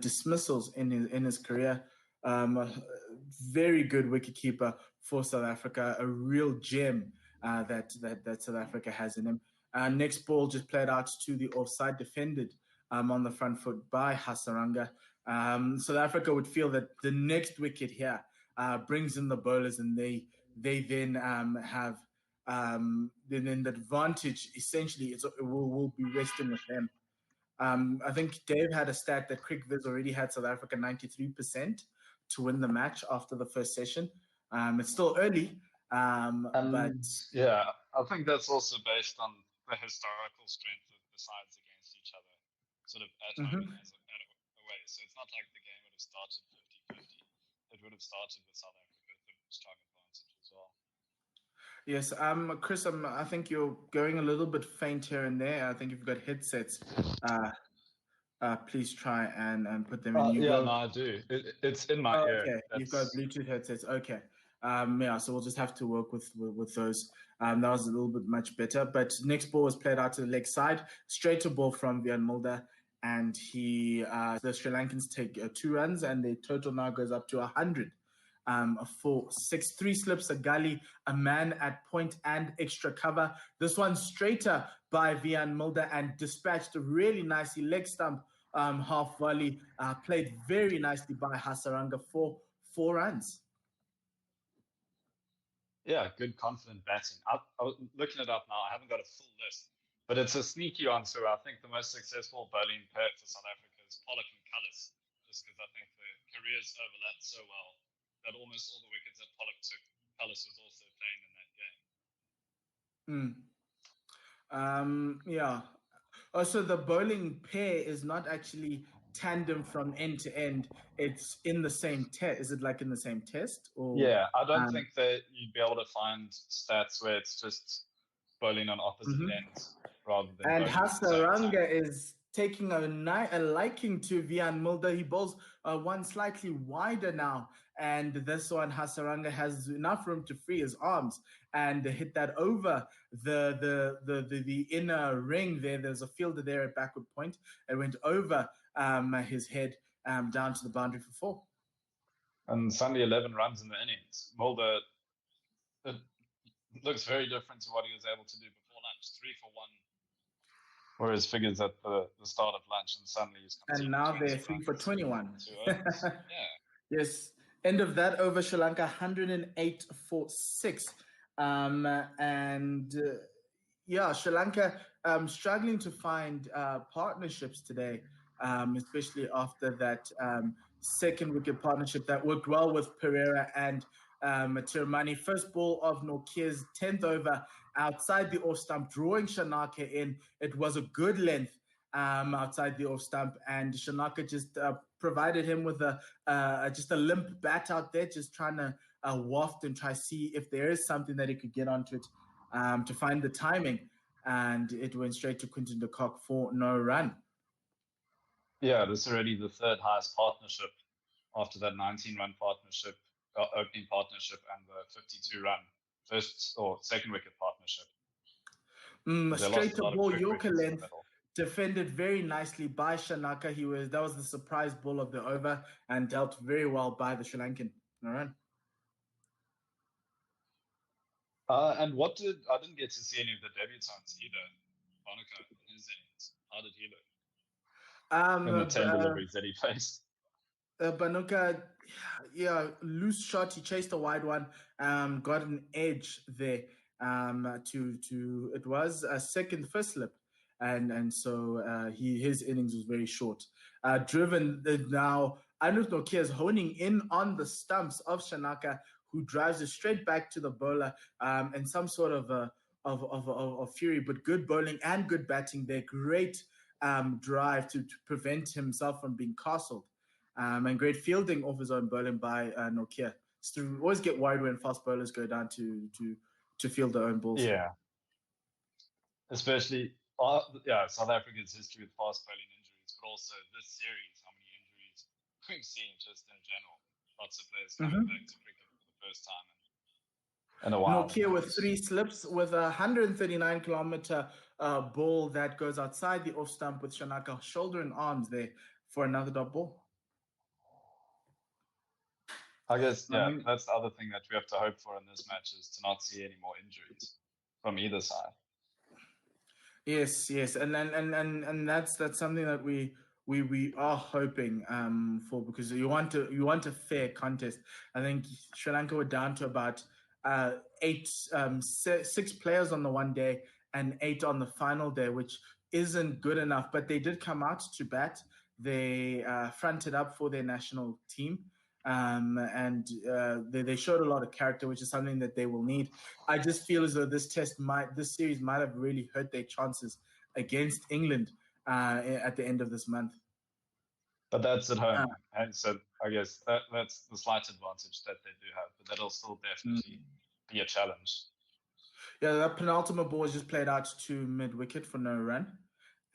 dismissals in his career. Very good wicketkeeper for South Africa, a real gem that South Africa has in him. Next ball just played out to the offside, defended on the front foot by Hasaranga. South Africa would feel that the next wicket here brings in the bowlers, and they then have then the advantage. Essentially, it will be resting with them. I think Dave had a stat that Crick Viz already had South Africa 93% to win the match after the first session. It's still early, but yeah, I think that's also based on the historical strength of the sides against each other, sort of at home and away. So it's not like the game would have started 50-50. It would have started with South Africa with a strong advantage as well. Yes, Chris, I think you're going a little bit faint here and there. I think you've got headsets. Please try and put them in. No, I do. It's in my ear. Okay, you've got Bluetooth headsets. Okay. So we'll just have to work with those. That was a little bit much better. But next ball was played out to the leg side. Straight to ball from Vian Mulder. and the Sri Lankans take 2 runs, and their total now goes up to 100. For 3 slips, a gully, a man at point, and extra cover. This one straighter by Vian Mulder and dispatched really nicely. Leg stump half volley, played very nicely by Hasaranga for 4 runs. Yeah, good confident batting. I was looking it up now. I haven't got a full list, but it's a sneaky answer. I think the most successful bowling pair for South Africa is Pollock and Cullis, just because I think the careers overlapped so well that almost all the wickets that Pollock took, Cullis was also playing in that game. Yeah. Also, the bowling pair is not actually tandem from end to end. It's in the same test. Is it like in the same test? Or, yeah, I don't think that you'd be able to find stats where it's just bowling on opposite ends rather than. And Hasaranga is taking a liking to Vian Mulder. He bowls one slightly wider now, and this one Hasaranga has enough room to free his arms and hit that over the inner ring there. There's a fielder there at backward point. It went over his head down to the boundary for 4. And Sunday 11 runs in the innings. Mulder, it looks very different to what he was able to do before lunch. 3 for 1. Whereas figures at the start of lunch, and suddenly he's. And now they're 3 for 21. Yeah. Yes. End of that over Sri Lanka, 108 for 6. Sri Lanka struggling to find partnerships today, especially after that second wicket partnership that worked well with Pereira and Tiramani. First ball of Nortje's 10th over outside the off stump, drawing Shanaka in. It was a good length outside the off stump, and Shanaka just provided him with just a limp bat out there, just trying to waft and try see if there is something that he could get onto it to find the timing. And it went straight to Quinton de Kock for no run. Yeah, this is already the 3rd highest partnership after that 19-run partnership, opening partnership, and the 52-run first or second wicket partnership. Straight to ball Yorker length, defended very nicely by Shanaka. That was the surprise ball of the over and dealt very well by the Sri Lankan. No run. And I didn't get to see any of the debutants either. Monica in his innings. How did he look? In the 10 deliveries that he faced. Banuka, loose shot. He chased a wide one, got an edge there it was a first slip. And so his innings was very short. Driven now, Anut Nokia is honing in on the stumps of Shanaka, who drives it straight back to the bowler in some sort of fury, but good bowling and good batting there. Great drive to prevent himself from being castled. And great fielding off his own bowling by Nokia. So always get worried when fast bowlers go down to field their own balls. Yeah. Especially, South Africa's history with fast bowling injuries, but also this series, how many injuries we've seen just in general. Lots of players coming back to cricket for the first time in a while. Nokia with 3 slips with a 139-kilometer ball that goes outside the off stump with Shanaka shoulder and arms there for another dot ball. I guess, that's the other thing that we have to hope for in this match is to not see any more injuries from either side. Yes, and that's something that we are hoping for, because you want a fair contest. I think Sri Lanka were down to about 6 players on the one day and 8 on the final day, which isn't good enough. But they did come out to bat. They fronted up for their national team. And they showed a lot of character, which is something that they will need. I just feel as though this series might have really hurt their chances against England at the end of this month. But that's at home, and so I guess that's the slight advantage that they do have. But that'll still definitely be a challenge. Yeah, that penultimate ball was just played out to mid-wicket for no run,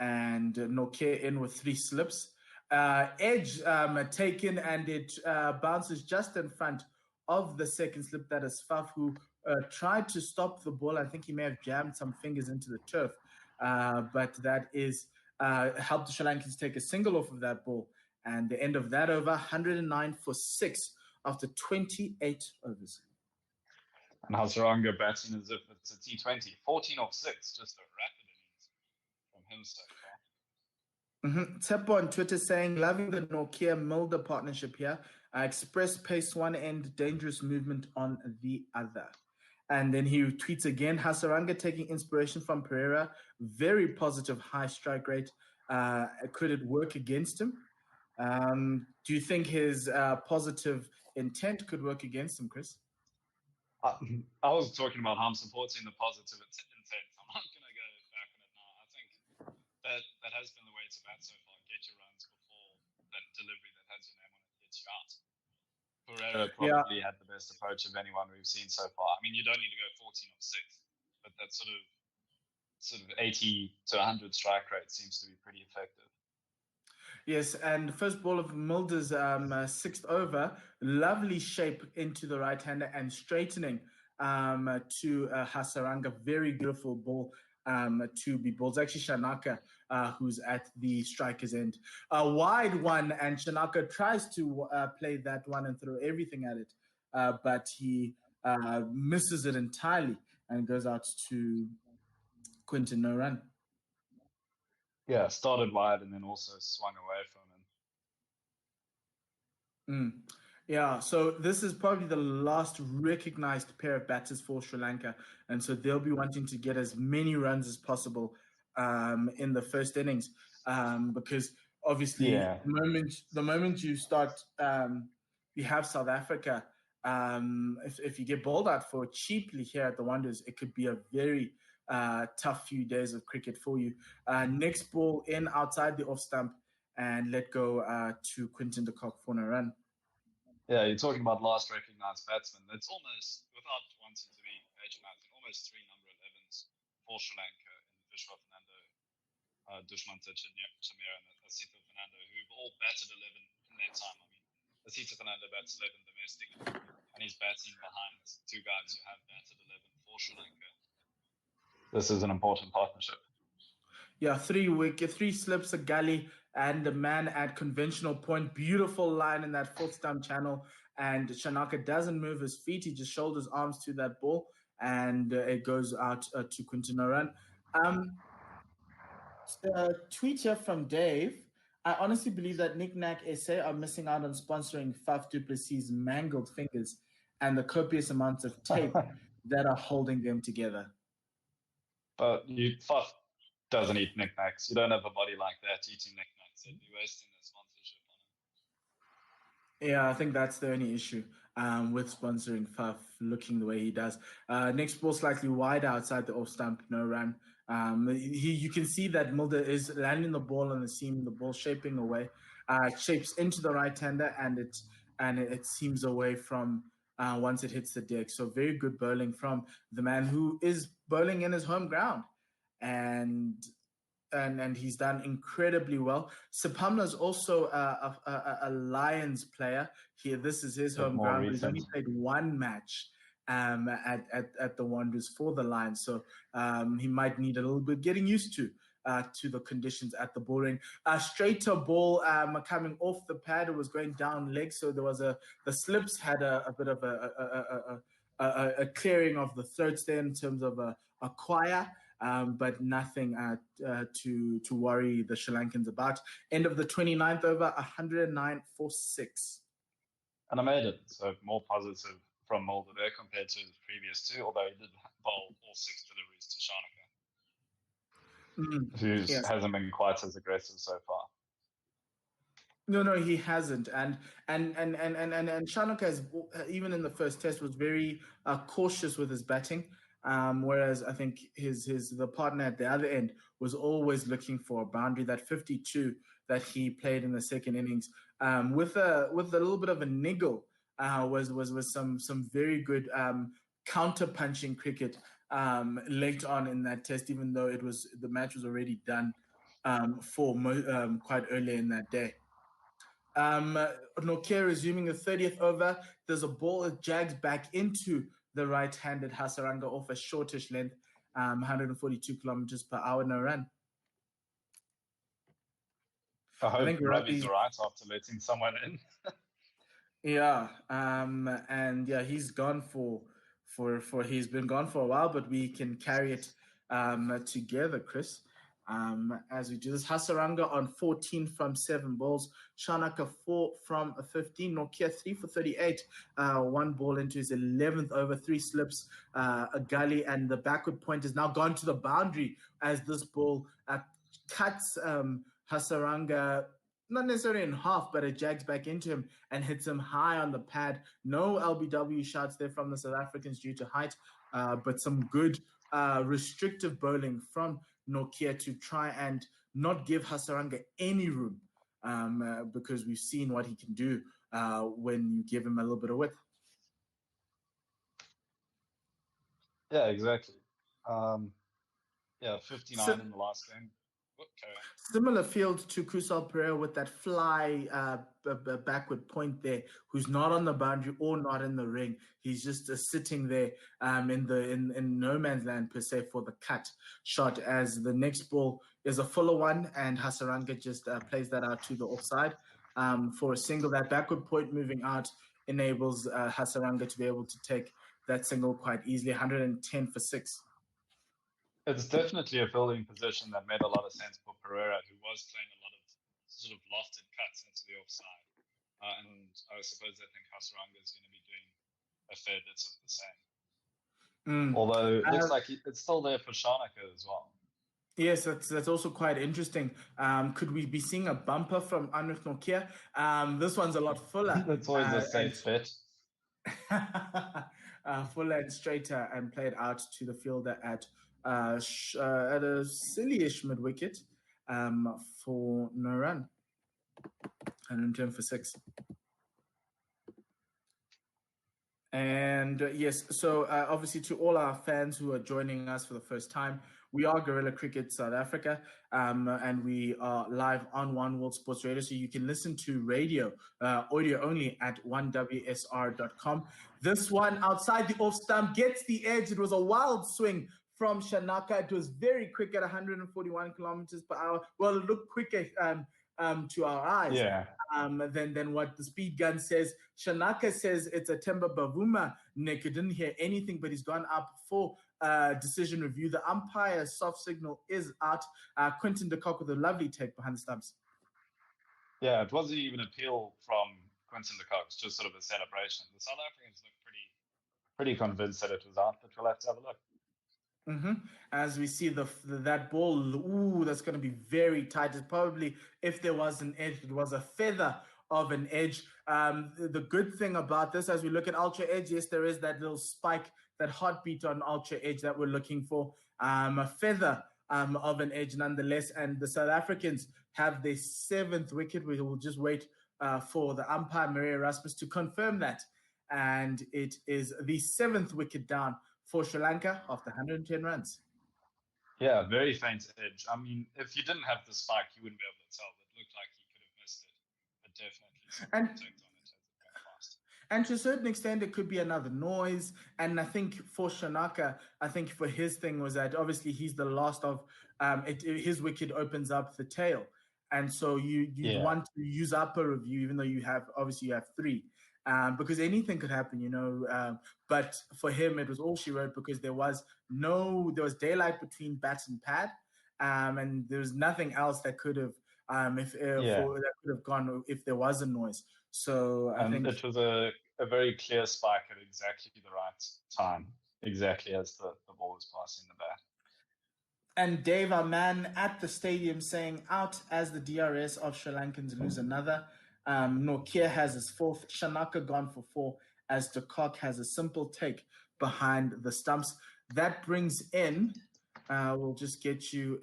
and Nokia in with 3 slips. Edge taken, and it bounces just in front of the second slip. That is Faf, who tried to stop the ball. I think he may have jammed some fingers into the turf, but that is helped the Sri Lankans take a single off of that ball. And the end of that over, 109 for 6 after 28 overs. And Hasaranga batting as if it's a T20. 14 off 6, just a rapid innings from him so far. Teppo on Twitter saying, loving the Nokia-Mulder partnership here. Express pace one end, dangerous movement on the other. And then he tweets again, Hasaranga taking inspiration from Pereira. Very positive high strike rate. Could it work against him? Do you think his positive intent could work against him, Chris? I was talking about how I'm supporting the positive intent. I'm not going to go back on it now. I think that has been the way to bat so far. Get your runs before that delivery that has your name on it gets you out. Pereira probably had the best approach of anyone we've seen so far. I mean, you don't need to go 14 off 6, but that sort of 80 to 100 strike rate seems to be pretty effective. Yes, and first ball of Mulder's sixth over, lovely shape into the right-hander and straightening to Hasaranga. Very beautiful ball to be bowled. It's actually Shanaka who's at the striker's end. A wide one, and Shanaka tries to play that one and throw everything at it, but he misses it entirely and goes out to Quinton, no run. Yeah, started wide and then also swung away from him. Yeah, so this is probably the last recognized pair of batters for Sri Lanka, and so they'll be wanting to get as many runs as possible in the first innings, because obviously the moment you start, you have South Africa. If you get bowled out for cheaply here at the Wonders, it could be a very tough few days of cricket for you. Next ball in outside the off stump and let go to Quinton de Kock for no run. Yeah, you're talking about last recognized batsman. It's almost, without wanting to be patronizing, almost 3 number 11s for Sri Lanka in Vishwa Fernando, Dushmanta Chamira, and Asita Fernando, who've all batted 11 in that time. I mean, Asita Fernando bats 11 domestic, and he's batting behind 2 guys who have batted 11 for Sri Lanka. This is an important partnership. Yeah, 3 slips, a gully, and a man at conventional point. Beautiful line in that fourth stump channel. And Shanaka doesn't move his feet. He just shoulders arms to that ball, and it goes out to Quinton Noran. Tweet here from Dave. I honestly believe that Nick Nack SA are missing out on sponsoring Faf du Plessis' mangled fingers and the copious amounts of tape that are holding them together. But Faf doesn't eat knickknacks. You don't have a body like that eating knickknacks. They'd be wasting their sponsorship on it. Yeah, I think that's the only issue with sponsoring Faf looking the way he does. Next ball slightly wide outside the off stump, no run. You can see that Mulder is landing the ball on the seam, the ball shaping away, shapes into the right-hander, and it seems away from once it hits the deck. So very good bowling from the man who is bowling in his home ground. And he's done incredibly well. Sapamla is also a Lions player. This is his home ground. But he's only played 1 match at the Wanderers for the Lions, so he might need a little bit getting used to the conditions at the ball ring. Straighter ball coming off the pad. It was going down leg, so there was the slips had a bit of a clearing of the throats there in terms of a choir. But nothing to worry the Sri Lankans about. End of the 29th over, 109 for 6. And I made it, so more positive from Mulder there compared to his previous 2, although he did bowl all 6 deliveries to Shanaka, who hasn't been quite as aggressive so far. No, he hasn't, and Shanaka has, even in the first test, was very cautious with his batting. Whereas I think the partner at the other end was always looking for a boundary. That 52 that he played in the second innings, with a little bit of a niggle, was some very good counter punching cricket late on in that test. Even though the match was already done quite early in that day. Nokia resuming the 30th over. There's a ball that jags back into the right-handed Hasaranga off a shortish length, 142 kilometers per hour, no run. I hope think Ravi's all right after letting someone in. Yeah, and yeah, he's gone for he's been gone for a while, but we can carry it together, Chris. As we do this, Hasaranga on 14 from 7 balls, Shanaka 4 from 15, Nokia 3 for 38, 1 ball into his 11th over, 3 slips, a gully, and the backward point has now gone to the boundary as this ball cuts Hasaranga not necessarily in half, but it jags back into him and hits him high on the pad. No LBW shots there from the South Africans due to height, but some good restrictive bowling from Nokia to try and not give Hasaranga any room, because we've seen what he can do when you give him a little bit of width. Yeah, exactly. 59 in the last game. Okay. Similar field to Kusal Pereira with that fly backward point there, who's not on the boundary or not in the ring. He's just sitting there in no man's land per se for the cut shot. As the next ball is a fuller one, and Hasaranga just plays that out to the offside for a single. That backward point moving out enables Hasaranga to be able to take that single quite easily. 110 for 6. It's definitely a fielding position that made a lot of sense for Pereira, who was playing a lot of sort of lofted cuts into the offside. And I suppose I think Hasaranga is going to be doing a fair bit of the same. Although it looks like it's still there for Shanaka as well. Yes, that's also quite interesting. Could we be seeing a bumper from Anrich Nokia? This one's a lot fuller. That's always a safe bet. Fuller and straighter, and played out to the fielder at a silly-ish mid-wicket for no run. 110 for 6. And yes, so obviously to all our fans who are joining us for the first time, we are Guerrilla Cricket South Africa, and we are live on One World Sports Radio. So you can listen to radio, audio only at 1WSR.com. This one outside the off stump gets the edge. It was a wild swing from Shanaka. It was very quick at 141 kilometers per hour. Well, it looked quicker to our eyes than what the speed gun says. Shanaka says it's a Temba Bavuma. Nick, I didn't hear anything, but he's gone up for decision review. The umpire's soft signal is out. Quinton de Kock with a lovely take behind the stumps. Yeah, it wasn't even an appeal from Quinton de Kock. It's just sort of a celebration. The South Africans look pretty convinced that it was out, but we'll have to have a look. As we see that ball, that's going to be very tight. It's probably, if there was an edge, it was a feather of an edge. The good thing about this, as we look at Ultra Edge, yes, there is that little spike, that heartbeat on Ultra Edge that we're looking for. A feather of an edge nonetheless. And the South Africans have their 7th wicket. We will just wait for the umpire, Maria Rasmus, to confirm that. And it is the 7th wicket down for Sri Lanka after 110 runs. Yeah, very faint edge. I mean, if you didn't have the spike, you wouldn't be able to tell. It looked like he could have missed it, but definitely take on it as it went fast. And to a certain extent, it could be another noise. And I think for Shanaka, I think for his thing was that obviously he's the last of his wicket opens up the tail. And so you want to use up a review, even though you have 3. Because anything could happen, but for him, it was all she wrote because there was daylight between bat and pad, and there was nothing else that could have, that could have gone if there was a noise. So I think it was a very clear spike at exactly the right time, exactly as the ball was passing the bat. And Dave, our man at the stadium, saying out as the DRS of Sri Lankans lose another. Nokia has his 4th. Shanaka gone for 4 as de Kock has a simple take behind the stumps. That brings in, we'll just get you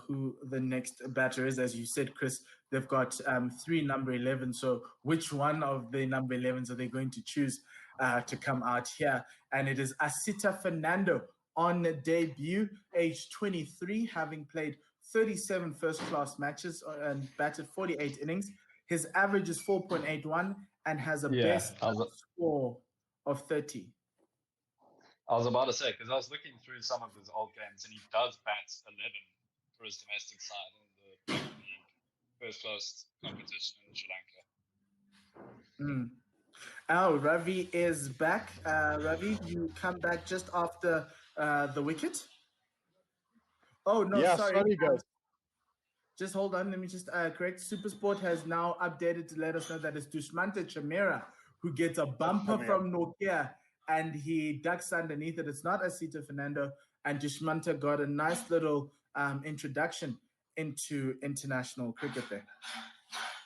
who the next batter is. As you said, Chris, they've got 3 number 11. So which one of the number 11s are they going to choose to come out here? And it is Asita Fernando on debut, age 23, having played 37 first-class matches and batted 48 innings. His average is 4.81 and has a best score of 30. I was about to say, because I was looking through some of his old games, and he does bat 11 for his domestic side in the Premier League. first-class competition in Sri Lanka. Mm. Oh, Ravi is back. Ravi, you come back just after the wicket. Oh no, Yeah, sorry. sorry guys. Just hold on. Let me just correct. Supersport has now updated to let us know that it's Dushmanta Chamera who gets a bumper from Nokia and he ducks underneath it. It's not Asita Fernando. And Dushmanta got a nice little introduction into international cricket there.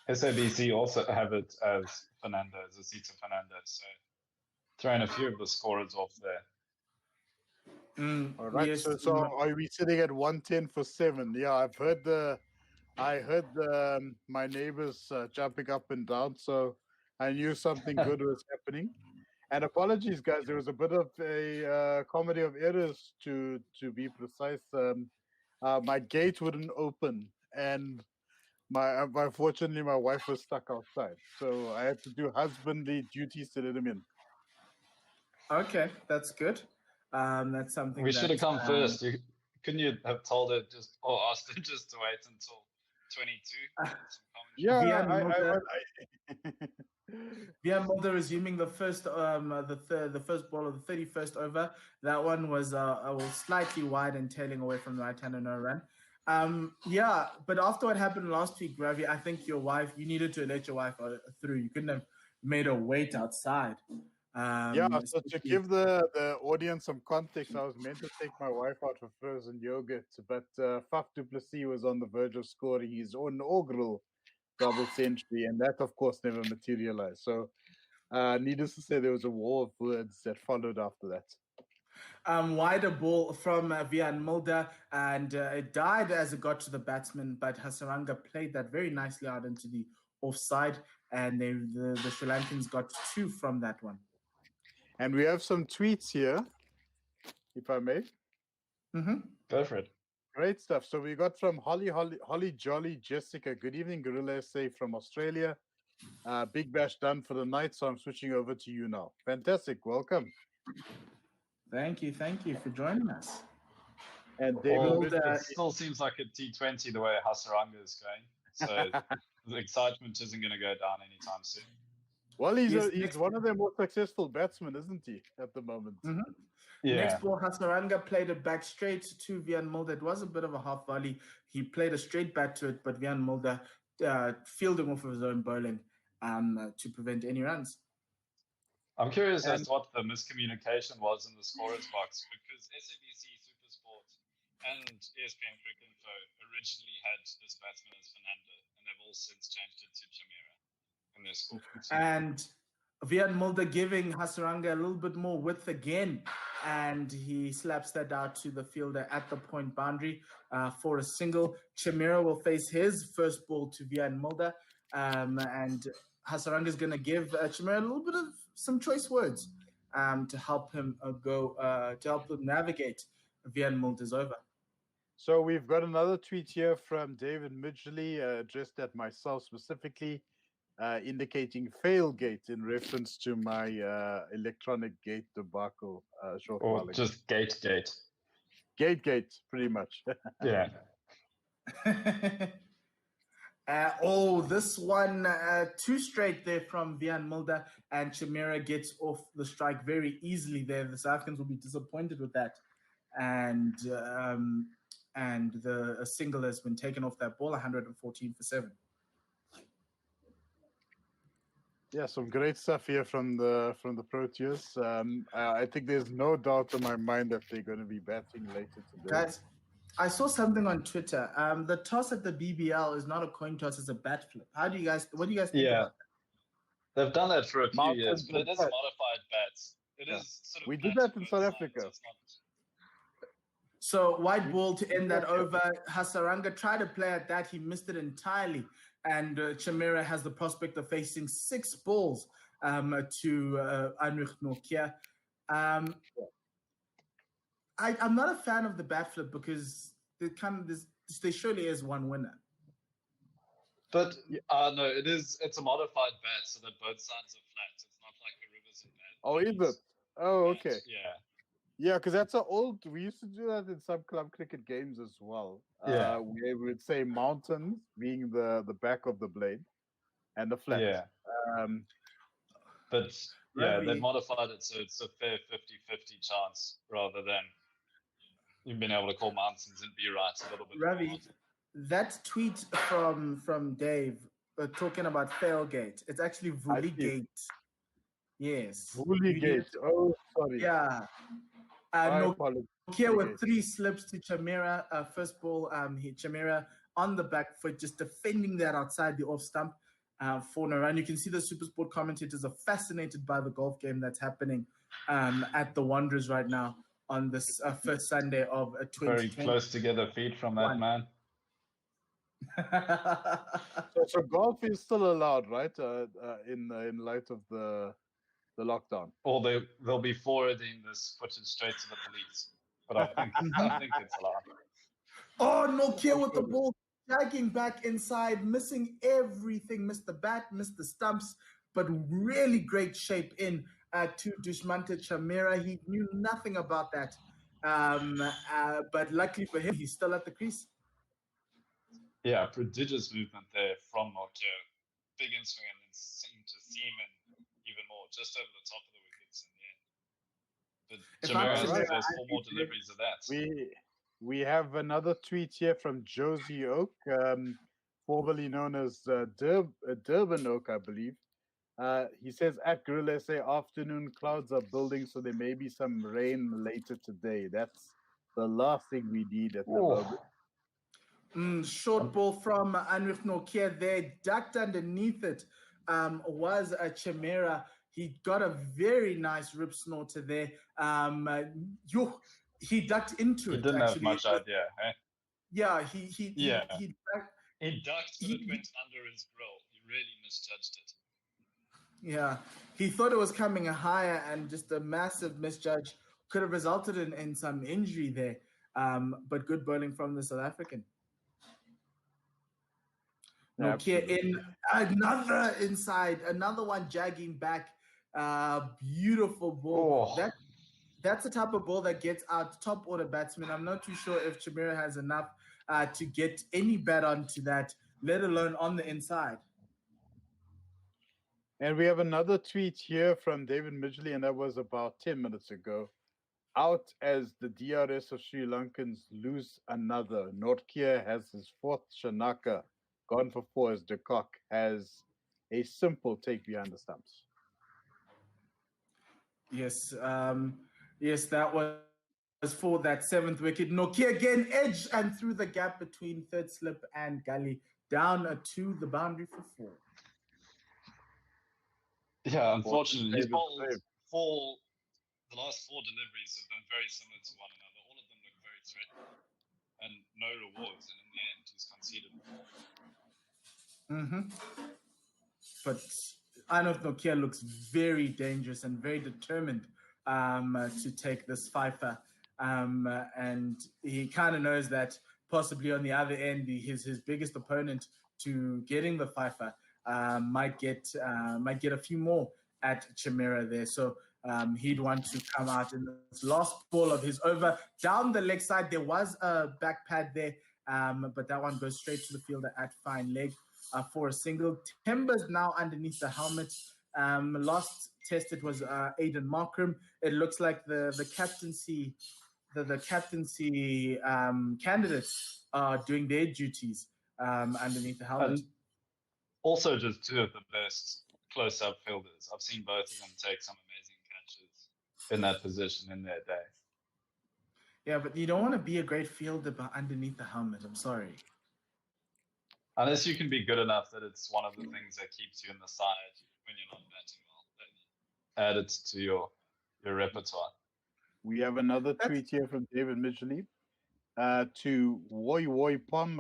SABC also have it as Fernandez, Asita Fernandez. So throwing a few of the scorers off there. All right. Yes. So are we sitting at 110 for 7? Yeah, I heard my neighbors jumping up and down, so I knew something good was happening. And apologies, guys, there was a bit of a comedy of errors to be precise. My gate wouldn't open, and unfortunately my wife was stuck outside, so I had to do husbandly duties to let him in. Okay, that's good. That's something We should have come first. Couldn't you have told her asked her just to wait until 22? Vian Mulder resuming the first the first ball of the 31st over. That one was slightly wide and tailing away from the right hander, no run. But after what happened last week, Ravi, I think you needed to let your wife through. You couldn't have made her wait outside. So to give the audience some context, I was meant to take my wife out for frozen yogurt, but Faf du Plessis was on the verge of scoring his inaugural double century, and that, of course, never materialized. So, needless to say, there was a war of words that followed after that. Wider ball from Vian Mulder, and it died as it got to the batsman, but Hasaranga played that very nicely out into the offside, and the Sri Lankans got 2 from that one. And we have some tweets here, if I may. Go for it. Great stuff. So we got from Holly Jolly Jessica. Good evening, Gorilla SA from Australia. Big Bash done for the night, so I'm switching over to you now. Fantastic. Welcome. Thank you for joining us. And David, it still seems like a T20 the way Hasaranga is going. So the excitement isn't going to go down anytime soon. Well, he's one of their more successful batsmen, isn't he, at the moment? Yeah. Next ball, Hasaranga played it back straight to Vian Mulder. It was a bit of a half volley. He played a straight bat to it, but Vian Mulder fielding off of his own bowling to prevent any runs. I'm curious as to what the miscommunication was in the scorer's box, because SABC, Supersport, and ESPN Cricket Info originally had this batsman as Fernando, and they've all since changed it to Chamera in their scoreboard. And Vian Mulder giving Hasaranga a little bit more width again, and he slaps that out to the fielder at the point boundary for a single. Chamera will face his first ball to Vian Mulder, and Hasaranga is going to give Chamera a little bit of some choice words to help him navigate Vian Mulder's over. So we've got another tweet here from David Midgley, addressed at myself specifically, indicating failgate in reference to my electronic gate debacle short while ago. Just gate. Gate, pretty much. Yeah. This one, 2 straight there from Vian Mulder, and Chamera gets off the strike very easily there. The South Africans will be disappointed with that. And a single has been taken off that ball, 114 for 7. Yeah, some great stuff here from the Proteas. I think there's no doubt in my mind that they're going to be batting later today. Guys, I saw something on Twitter. The toss at the BBL is not a coin toss; it's a bat flip. What do you guys think about that? They've done that for a few years, but it is modified bats. It is sort of. We did that in South Africa. So white ball to end that over. Hasaranga tried to play at that. He missed it entirely. And Chamera has the prospect of facing 6 balls to Heinrich Nokia. I'm not a fan of the bat flip because there surely is one winner. But no, it's a modified bat so that both sides are flat. It's not like a rivers and bat. Oh, is it? Oh, okay. Yeah, because that's an old. We used to do that in some club cricket games as well. Yeah. We would say mountains being the back of the blade and the flat. Yeah. Um, But yeah, Ravi. they've modified it so it's a fair 50-50 chance rather than you've been able to call mountains and be right a little bit more Ravi, often. that tweet from Dave talking about Failgate, it's actually Vuligate. Yes. Woolygate. Oh, sorry. Yeah. I No, apologize. here with 3 slips to Chamira. First ball, Chamira on the back foot, just defending that outside the off stump for no run. You can see the Supersport commentators are fascinated by the golf game that's happening at the Wanderers right now on this first Sunday of 2020. Very close together feet from that man. So golf is still allowed, right? In light of the lockdown. Or they'll be forwarding this footage straight to the police. But I think it's allowed. Oh, Nokia with the ball dragging back inside, missing everything, missed the bat, missed the stumps, but really great shape in to Dushmanta Chamira. He knew nothing about that. But luckily for him, he's still at the crease. Yeah, prodigious movement there from Nokia. Big in swing and then seemed to seam in even more, just over the top of the wickets in the end. But Chamira, there's 4 more deliveries of that. We have another tweet here from Josie Oak, formerly known as Durban Oak, I believe. He says, at Gorilla SA, afternoon clouds are building, so there may be some rain later today. That's the last thing we need at the moment. Short ball from Anrich Nokia there, ducked underneath it was a Chimera. He got a very nice rip snorter there. He ducked into it. He didn't have much idea, eh? Yeah, he ducked. He ducked, but it went under his grill. He really misjudged it. Yeah, he thought it was coming higher, and just a massive misjudge could have resulted in some injury there. But good bowling from the South African. Nokia in another inside, another one jagging back. Beautiful ball. Oh. That's the type of ball that gets out top order batsmen. I'm not too sure if Chamira has enough to get any bat onto that, let alone on the inside. And we have another tweet here from David Midgley, and that was about 10 minutes ago. Out as the DRS of Sri Lankans lose another. Nortje has his 4th Shanaka. Gone for 4 as De Kock has a simple take behind the stumps. Yes, yes, that was for that 7th wicket. Nokia again edged and through the gap between 3rd slip and gully, down to the boundary for 4. Yeah, unfortunately, his bowls for the last 4 deliveries have been very similar to one another. All of them look very threatening, and no rewards. And in the end, he's conceded. But Arnold Nokia looks very dangerous and very determined to take this fifer. And he kind of knows that possibly on the other end, his biggest opponent to getting the fifer might get a few more at Chimera there. So he'd want to come out in this last ball of his over. Down the leg side, there was a back pad there, but that one goes straight to the fielder at fine leg for a single. Timbers now underneath the helmet. Last test it was Aidan Markram. It looks like the captaincy candidates are doing their duties underneath the helmet. And also just 2 of the best close-up fielders. I've seen both of them take some amazing catches in that position in their day. Yeah, but you don't want to be a great fielder underneath the helmet. I'm sorry. Unless you can be good enough that it's one of the things that keeps you in the side when you're not batting well. Add it to your repertoire. We have another tweet here from David Midgley. To Woi Woi Pom,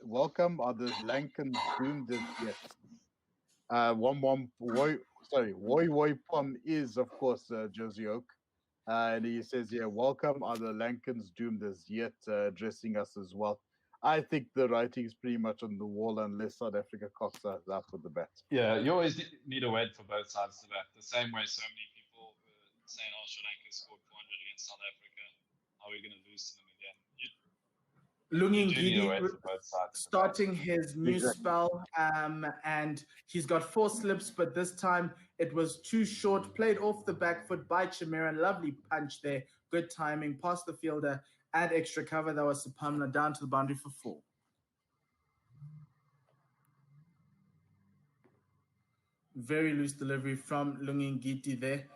welcome. Are the Lankans doomed yet? Woi Woi Pom is, of course, Josie Oak. And he says, yeah, welcome. Are the Lankans doomed as yet? Addressing us as well. I think the writing is pretty much on the wall unless South Africa cocks up with the bat. Yeah, you always need to wait for both sides to bat. The same way so many people were saying, Sri Lanka scored 400 against South Africa. How are we going to lose to them again? Lungin You do need a way Gidi for both sides. starting his new spell, and he's got 4 slips, but this time it was too short. Played off the back foot by Chimera. Lovely punch there. Good timing. Past the fielder and extra cover. That was Sapamna down to the boundary for 4. Very loose delivery from Lungin Gidi there.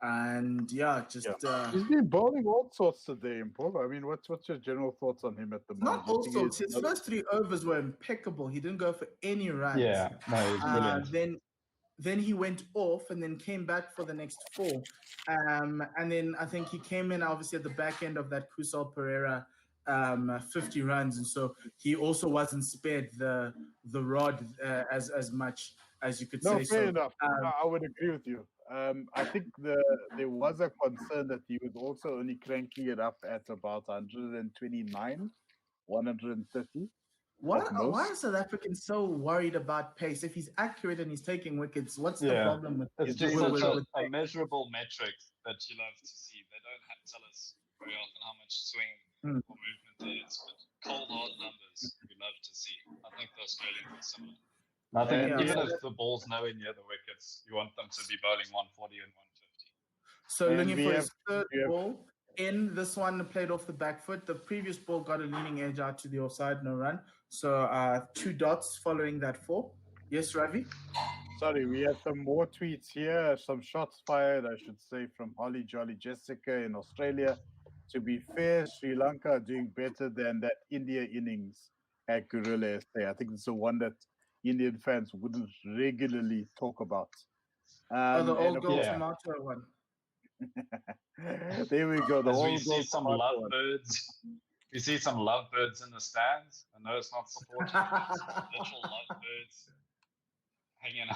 And just he's been bowling all sorts today, Paul. I mean, what's your general thoughts on him at the moment? not all sorts. His first 3 overs were impeccable. He didn't go for any runs. Yeah, no, he's brilliant. Then he went off and then came back for the next 4. And then I think he came in obviously at the back end of that Kusal Pereira 50 runs, and so he also wasn't spared the rod as much as you could say. Fair enough. I would agree with you. I think there was a concern that he was also only cranking it up at about 129, 130. Why are South Africans so worried about pace? If he's accurate and he's taking wickets, what's the problem with it's just such a measurable metric that you love to see. They don't tell us very often how much swing or movement there is, but cold hard numbers we love to see. I think the Australians are similar. I think even if the ball's nowhere near the wickets, you want them to be bowling 140 and 150. So looking for his third ball in this one, played off the back foot. The previous ball got a leaning edge out to the offside, no run. So 2 dots following that 4. Yes, Ravi? Sorry, we have some more tweets here. Some shots fired, I should say, from Holly Jolly Jessica in Australia. To be fair, Sri Lanka are doing better than that India innings at Gorilla SA. I think it's the one that Indian fans wouldn't regularly talk about. The old goal tomato one. There we go. We see some lovebirds. We see some lovebirds in the stands. I know it's not supported. Literal lovebirds hanging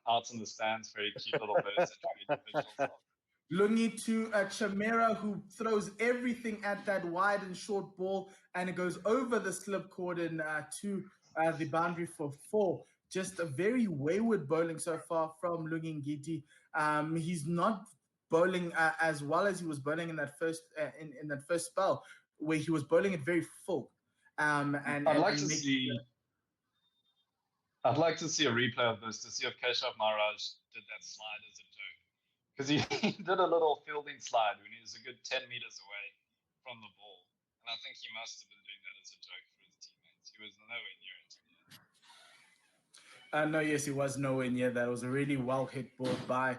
out in the stands. Very cute little birds that you get visuals of. Lungi to Chimera, who throws everything at that wide and short ball, and it goes over the slip cordon to the boundary for 4. Just a very wayward bowling so far from Lungi Ngidi. He's not bowling as well as he was bowling in that first in that first spell, where he was bowling it very full. I'd like to see a replay of this to see if Keshav Maharaj did that slide as a joke, because he did a little fielding slide when he was a good 10 meters away from the ball, and I think he must have been doing that as a joke for his teammates. He was nowhere near it. No, yes, he was nowhere near that. It was a really well hit ball by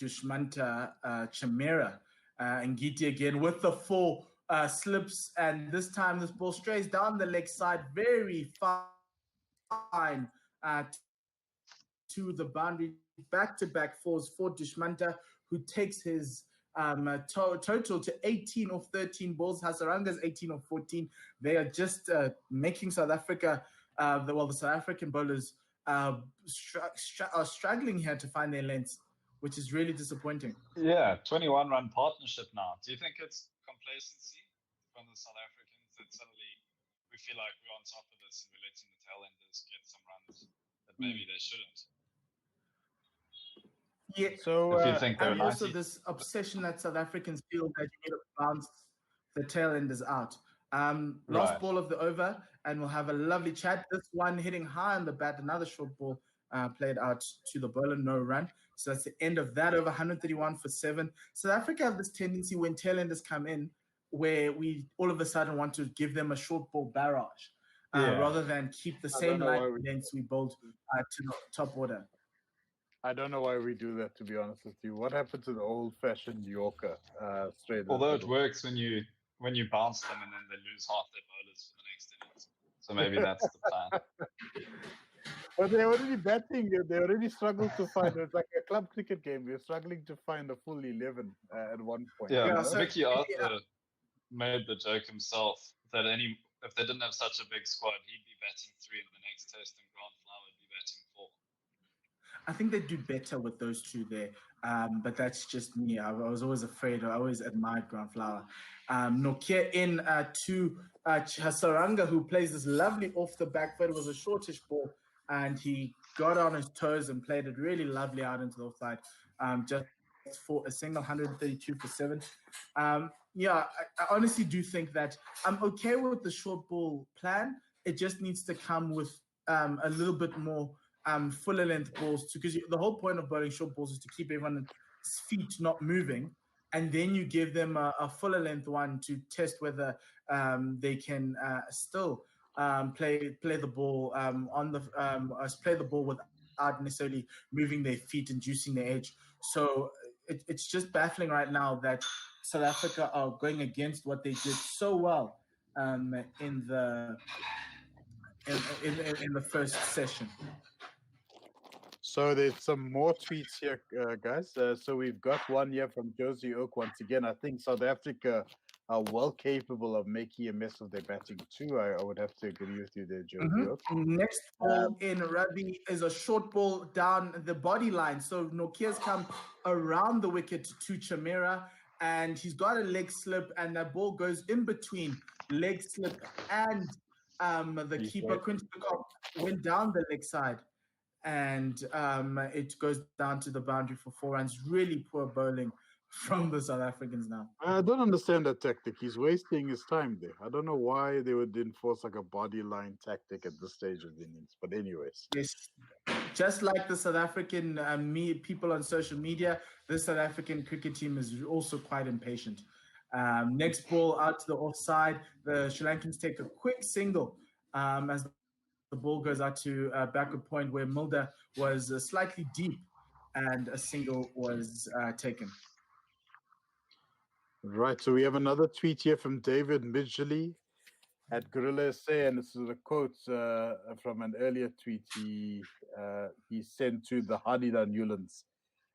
Dushmanta Chimera. And Ngidi again with the 4 slips, and this time this ball strays down the leg side, very fine to the boundary. Back-to-back 4s for Dushmanta, who takes his total to 18 of 13 balls. Hasaranga's 18 of 14. They are just making South Africa, the South African bowlers are struggling here to find their lengths, which is really disappointing. Yeah, 21-run partnership now. Do you think it's complacency from the South Africans that suddenly we feel like we're on top of this and we're letting the tailenders get some runs that maybe they shouldn't? Yeah. So and also this obsession that South Africans feel that you need to bounce the tailenders out. Last ball of the over, and we'll have a lovely chat. This one hitting high on the bat, another short ball played out to the bowler, no run. So that's the end of that over, 131 for 7. South Africa have this tendency when tailenders come in, where we all of a sudden want to give them a short ball barrage, rather than keep the same line lengths we bowled to the top order. I don't know why we do that, to be honest with you. What happened to the old-fashioned Yorker straight? Although it works when you bounce them and then they lose half their bowlers for the next innings. So maybe that's the plan. But they're already batting. They already struggled to find. It's like a club cricket game. We're struggling to find a full 11 at one point. Yeah, Mickey Arthur made the joke himself that if they didn't have such a big squad, he'd be batting 3 in the next test and Grant Flower would be batting 4. I think they do better with those 2 there, but that's just me. I was always afraid. I always admired Grant Flower. Nokia in to Hasaranga, who plays this lovely off the back foot. It was a shortish ball, and he got on his toes and played it really lovely out into the offside. Just for a single, 132 for 7. Yeah, I honestly do think that I'm okay with the short ball plan. It just needs to come with a little bit more fuller length balls, because the whole point of bowling short balls is to keep everyone's feet not moving, and then you give them a fuller length one to test whether they can still play the ball play the ball without necessarily moving their feet and juicing their edge. So it's just baffling right now that South Africa are going against what they did so well in the first session. So there's some more tweets here, guys. So we've got one here from Josie Oak once again. I think South Africa are well capable of making a mess of their batting too. I would have to agree with you there, Josie Oak. Next ball in rugby is a short ball down the body line. So Nokia's come around the wicket to Chamera, and he's got a leg slip, and that ball goes in between leg slip and the keeper. Quinton de Kock went down the leg side, and it goes down to the boundary for 4 runs. Really poor bowling from the South Africans now. I don't understand that tactic. He's wasting his time there. I don't know why they would enforce like a body line tactic at this stage of the innings. But anyways. Yes. Just like the South African people on social media, the South African cricket team is also quite impatient. Next ball out to the offside. The Sri Lankans take a quick single as the ball goes out to backward point where Mulder was slightly deep, and a single was taken. Right, so we have another tweet here from David Midgley at Gorilla SA, and this is a quote from an earlier tweet he sent to the Hadida Newlands.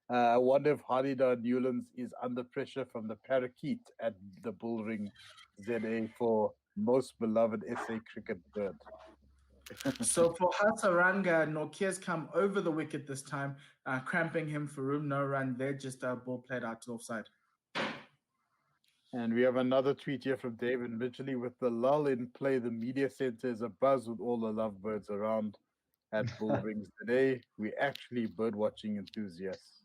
I wonder if Hadida Newlands is under pressure from the parakeet at the Bullring ZA for most beloved SA cricket bird. So for Hasaranga, Nokia's come over the wicket this time, cramping him for room, no run there, just a ball played out to offside. And we have another tweet here from David Midgley. With the lull in play, the media center is abuzz with all the lovebirds around at Bullrings today. We actually bird watching enthusiasts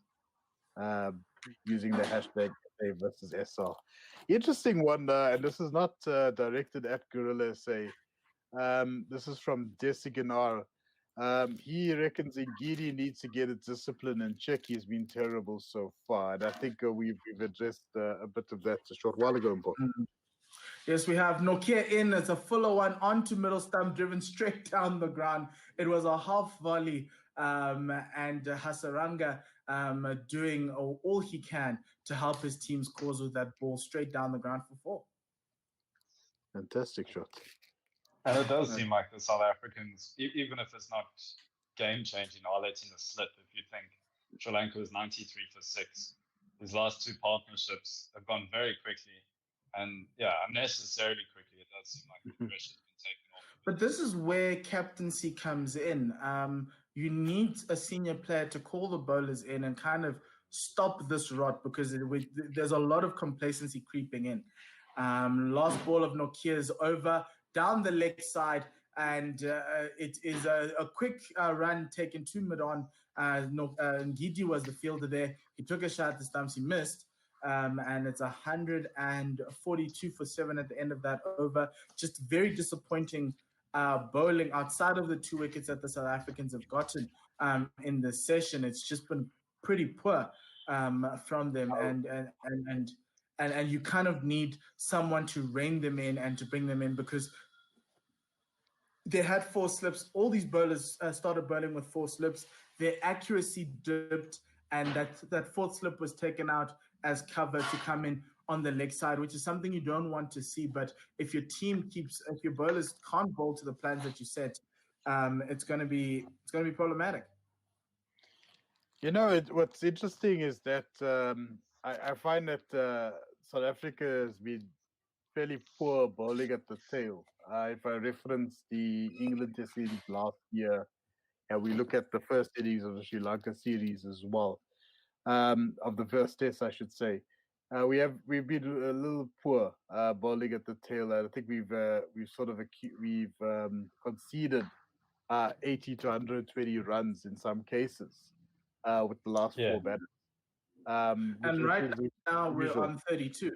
using the hashtag SA versus SR. Interesting one, and this is not directed at Gorilla SA. This is from Desiganar. He reckons Ngidi needs to get its discipline in check. He's been terrible so far. And I think we've addressed a bit of that a short while ago. Yes, we have Nokia in as a fuller one onto middle stump, driven straight down the ground. It was a half volley, and Hasaranga doing all he can to help his team's cause with that ball straight down the ground for 4. Fantastic shot. And it does seem like the South Africans, even if it's not game-changing, are letting it slip. If you think Sri Lanka was 93 for 6, his last 2 partnerships have gone very quickly, and unnecessarily quickly. It does seem like the pressure's been taken off. But this is where captaincy comes in. You need a senior player to call the bowlers in and kind of stop this rot, because there's a lot of complacency creeping in. Last ball of Nokia is over, down the leg side, and it is a quick run taken to mid-on. Ngidi was the fielder there. He took a shot at the stumps, he missed, and it's 142 for 7 at the end of that over. Just very disappointing bowling outside of the 2 wickets that the South Africans have gotten in this session. It's just been pretty poor from them, and you kind of need someone to rein them in and to bring them in, because they had 4 slips. All these bowlers started bowling with 4 slips. Their accuracy dipped, and that 4th slip was taken out as cover to come in on the leg side, which is something you don't want to see. But if your bowlers can't bowl to the plans that you set, it's going to be problematic. You know, what's interesting is that I find that South Africa has been fairly poor bowling at the tail. If I reference the England Test series last year, and we look at the first innings of the Sri Lanka series as well, of the first test, I should say, we've been a little poor bowling at the tail. I think we've conceded 80 to 120 runs in some cases with the last 4 batters. And right now we're on 32.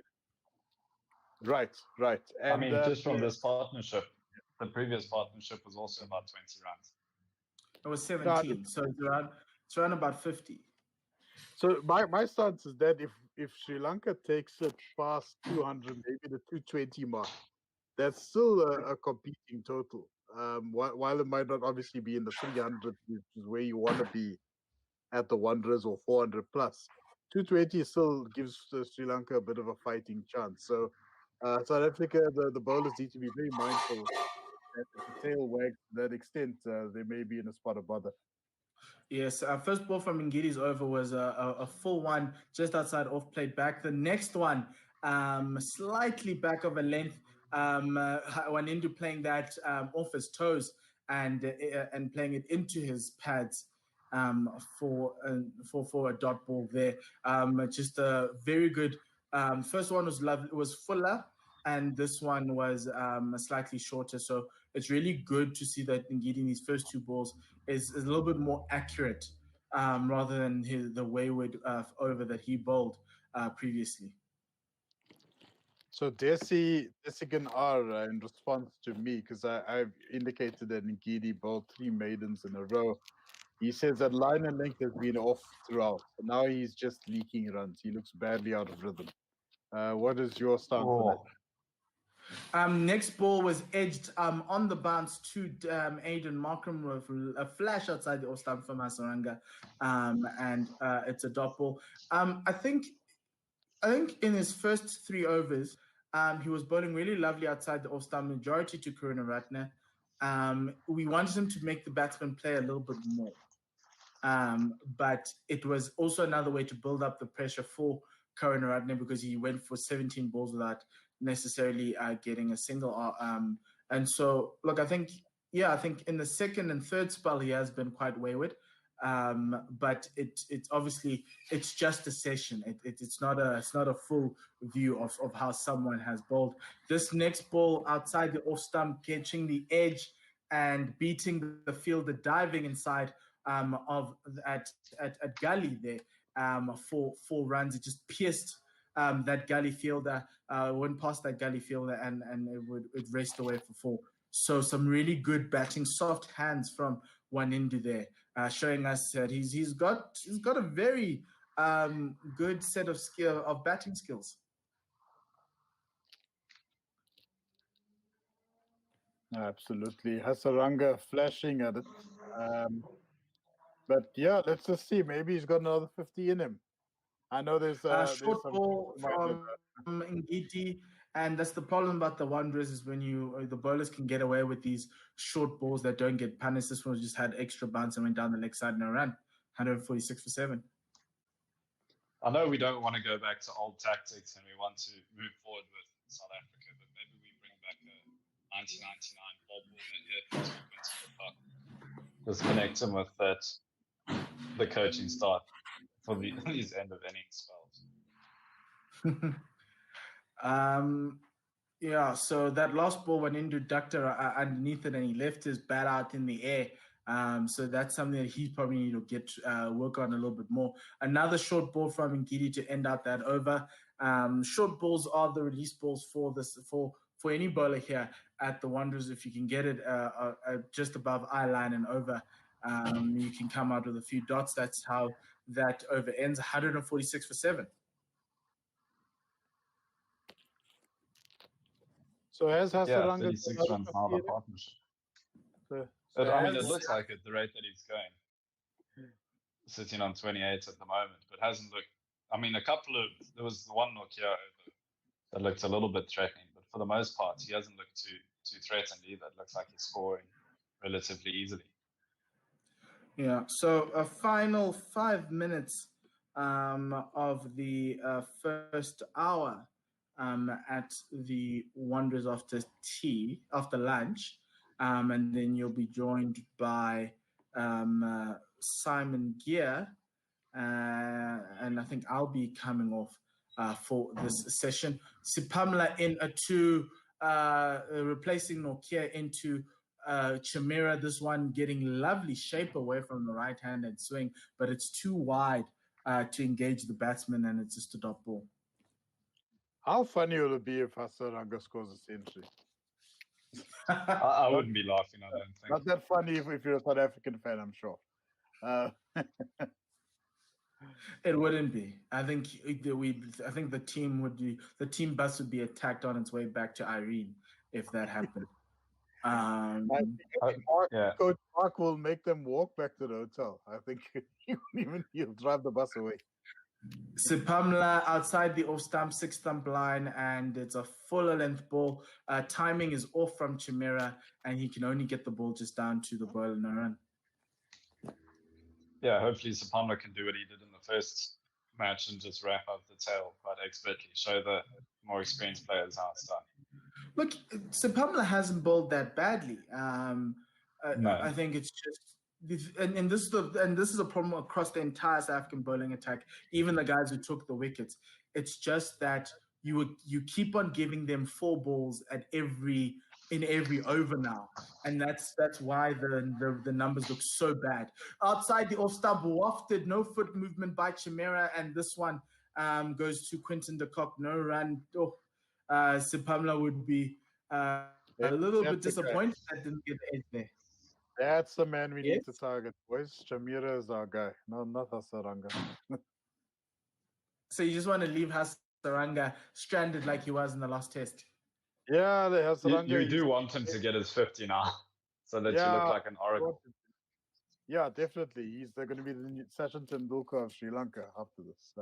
Right. I And, mean, just from this partnership, the previous partnership was also about 20 runs. It was 17, so it's around about 50. So my stance is that if Sri Lanka takes it past 200, maybe the 220 mark, that's still a competing total. While it might not obviously be in the 300, which is where you want to be at the Wanderers, or 400 plus, 220 still gives Sri Lanka a bit of a fighting chance. So South Africa, the bowlers need to be very mindful that if the tail wags to that extent, they may be in a spot of bother. Yes, first ball from Ngidi's over was a full one just outside off plate back. The next one, slightly back of a length, Wanindu playing that off his toes and playing it into his pads for a dot ball there. Just a very good. First one was lovely. It was fuller, and this one was slightly shorter. So it's really good to see that Ngidi in his first two balls is a little bit more accurate rather than the wayward over that he bowled previously. So Desigan R, in response to me, because I've indicated that Ngidi bowled 3 maidens in a row, he says that line and length has been off throughout. Now he's just leaking runs. He looks badly out of rhythm. What is your stance on that? Next ball was edged on the bounce to Aiden Markham with a flash outside the off stump from Hasaranga, and it's a dot ball. I think in his first 3 overs, he was bowling really lovely outside the off stump, majority to Karunaratne. We wanted him to make the batsman play a little bit more, but it was also another way to build up the pressure for Karunaratne because he went for 17 balls without necessarily getting a single. And so, look, I think in the second and third spell he has been quite wayward. But it's obviously it's just a session. It's not a full view of how someone has bowled. This next ball outside the off stump, catching the edge and beating the fielder diving inside at gully there for 4 runs. It just pierced that gully fielder, went past that gully fielder, and it raced away for 4. So some really good batting, soft hands from Wanindu there, showing us that he's got a very good set of batting skills. Absolutely, Hasaranga flashing at it. But yeah, let's just see. Maybe he's got another 50 in him. I know there's short ball from Ngidi, and that's the problem about the Wanderers is when the bowlers can get away with these short balls that don't get punished. This one just had extra bounce and went down the leg side and a run, 146 for 7. I know we don't want to go back to old tactics and we want to move forward with South Africa, but maybe we bring back a 1999 ball that hit into the park. Just connect him with the coaching staff for these end of innings spells. Yeah, so that last ball went into Doctor underneath it and he left his bat out in the air. So that's something that he probably need to get work on a little bit more. Another short ball from Ngidi to end out that over. Short balls are the release balls for any bowler here at the Wanderers. If you can get it just above eye line and over, you can come out with a few dots. That's how that over ends, 146 for 7. So has Hasaranga 36 runs now the partnership. I mean, it looks like at the rate that he's going, sitting on 28 at the moment, but hasn't looked. I mean, there was one Nokia over that looked a little bit threatening, but for the most part, he hasn't looked too threatened either. It looks like he's scoring relatively easily. Yeah. So a final 5 minutes of the first hour at the Wanderers after lunch. And then you'll be joined by Simon Gear, and I think I'll be coming off for this session. Sipamla in replacing Nokia into Chimera. This one getting lovely shape away from the right-handed swing, but it's too wide to engage the batsman, and it's just a dot ball. How funny would it be if Hasaranga scores a century? I wouldn't be laughing, I don't think. Not that funny if you're a South African fan, I'm sure. It wouldn't be. I think the team bus would be attacked on its way back to Irene if that happened. Coach Mark will make them walk back to the hotel. I think he'll drive the bus away. Sipamla outside the off stump, 6 stump line, and it's a fuller length ball. Timing is off from Chimera, and he can only get the ball just down to the bowler no run. Yeah, hopefully Sapamla can do what he did in the first match and just wrap up the tail quite expertly, show the more experienced players how it's done. Look, Sipamla hasn't bowled that badly. No. I think it's just, and this is a problem across the entire South African bowling attack. Even the guys who took the wickets, it's just that you keep on giving them 4 balls in every over now, and that's why the numbers look so bad. Outside the off stump, wafted, no foot movement by Chimera, and this one goes to Quinton de Kock, no run. Sipamla would be a little bit disappointed that didn't get the edge there. That's the man we need to target, boys. Chimera is our guy, not Hasaranga. So you just want to leave Hasaranga stranded like he was in the last test? Yeah, the Hasaranga. You do want him to get his 50 now, so that you look like an oracle. Yeah, definitely. They're going to be the new Sachin Tendulkar of Sri Lanka after this.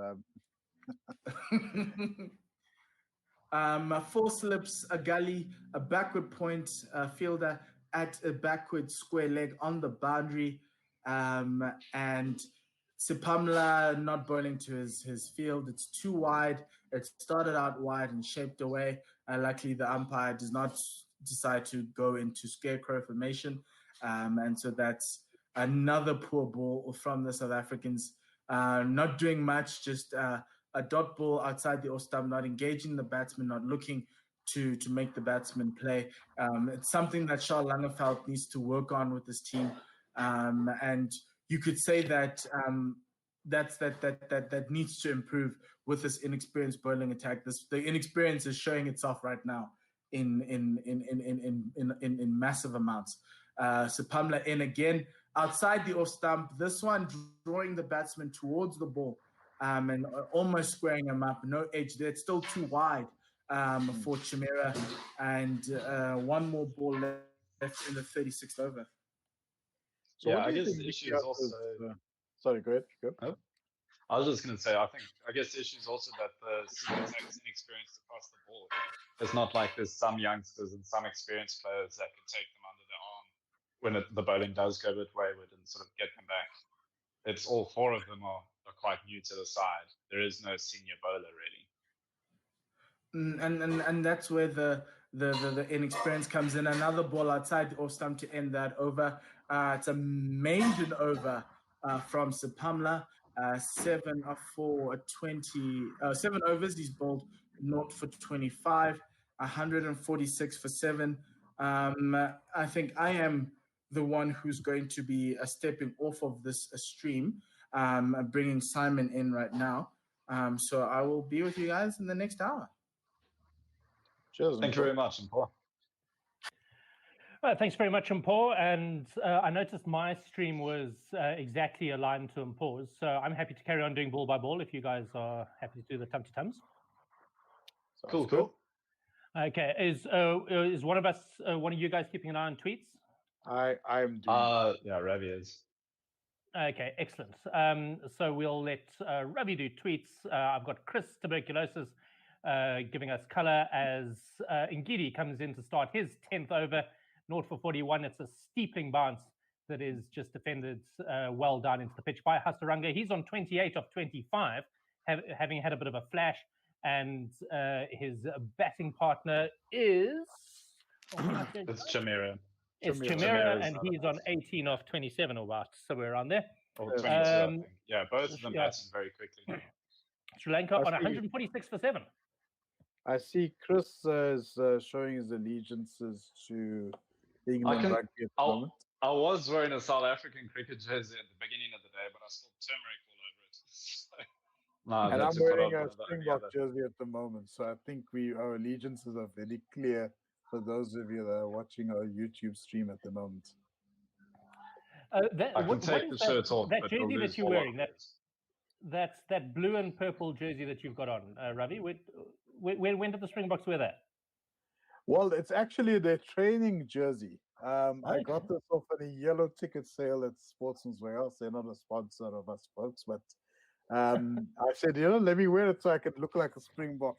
4 slips, a gully, a backward point fielder at a backward square leg on the boundary, and Sipamla not bowling to his field. It's too wide. It started out wide and shaped away. Luckily, the umpire does not decide to go into scarecrow formation, and so that's another poor ball from the South Africans. Not doing much, just a dot ball outside the off stump, not engaging the batsman, not looking to make the batsman play. It's something that Charles Langeveld needs to work on with this team, and you could say that that needs to improve with this inexperienced bowling attack. The inexperience is showing itself right now in massive amounts. Sipamla in again outside the off stump. This one drawing the batsman towards the ball and almost squaring him up. No edge there. It's still too wide for Chimera, and one more ball left in the 36th over. So yeah, I guess the issue is also. Sorry, go ahead. Oh? I was just going to say, I guess the issue is also that the senior attack is inexperienced across the board. It's not like there's some youngsters and some experienced players that can take them under their arm when the bowling does go a bit wayward and sort of get them back. It's all 4 of them are quite new to the side. There is no senior bowler really. And that's where the inexperience comes in. Another ball outside the off stump to end that over. It's a maiden over from Sipamla. 7 overs. He's bowled 0 for 25, 146 for 7. I think I am the one who's going to be stepping off of this stream, bringing Simon in right now. So I will be with you guys in the next hour. Cheers. Thank you very much, Mpho. Thanks very much, Mpho. And I noticed my stream was exactly aligned to Mpho's. So I'm happy to carry on doing ball by ball if you guys are happy to do the tum-to-tums. Cool. Okay. Is one of you guys keeping an eye on tweets? I'm doing. Yeah, Ravi is. Okay, excellent. So we'll let Ravi do tweets. I've got Chris Tuberculosis giving us colour as Ngidi comes in to start his 10th over. 0 for 41. It's a steepling bounce that is just defended well down into the pitch by Hasaranga. He's on 28 of 25, having had a bit of a flash. And his batting partner is... It's Chimera. It's Chimera, and he's on 18 of 27 or about, somewhere around there. Or 22, I think. Yeah, both of them batting very quickly. Sri Lanka on 146 for 7. I see Chris is showing his allegiances to England rugby at the moment. I was wearing a South African cricket jersey at the beginning of the day, but I spilled turmeric all over it. So No, And that's I'm wearing one a of the only Springbok other. jersey at the moment, so I think our allegiances are very clear for those of you that are watching our YouTube stream at the moment. I can take the shirt off, that but we'll jersey lose that you're all our wearing? That's that blue and purple jersey that you've got on, Ravi. When did the Springboks wear that? Well, it's actually their training jersey. I got this off at a yellow ticket sale at Sportsman's Warehouse. They're not a sponsor of us folks, but I said, let me wear it so I could look like a Springbok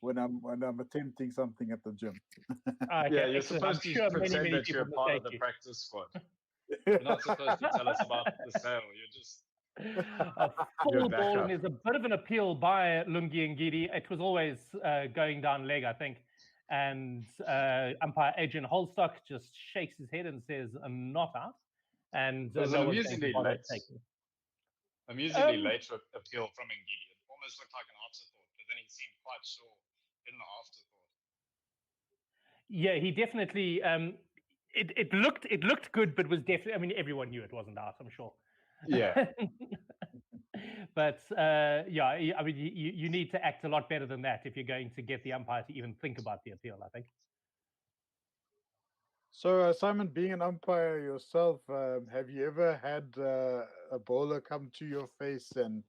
when I'm attempting something at the gym. Okay, Yeah, you're excellent. supposed to sure pretend many that you're people part of mistake the you. practice squad. You're not supposed to tell us about the sale. You're just A full Your ball, backup. and there's a bit of an appeal by Lungi and Gidi. It was always going down leg, I think. And umpire Adrian Holstock just shakes his head and says, not out. And It was no an one's going to amusingly bother late, taking it. late appeal from Ngidi. It almost looked like an afterthought, but then he seemed quite sure in the afterthought. Yeah, he definitely. It looked good, but was definitely. I mean, everyone knew it wasn't out. I'm sure. Yeah. But yeah, I mean, you need to act a lot better than that if you're going to get the umpire to even think about the appeal, I think. So, Simon, being an umpire yourself, have you ever had a bowler come to your face and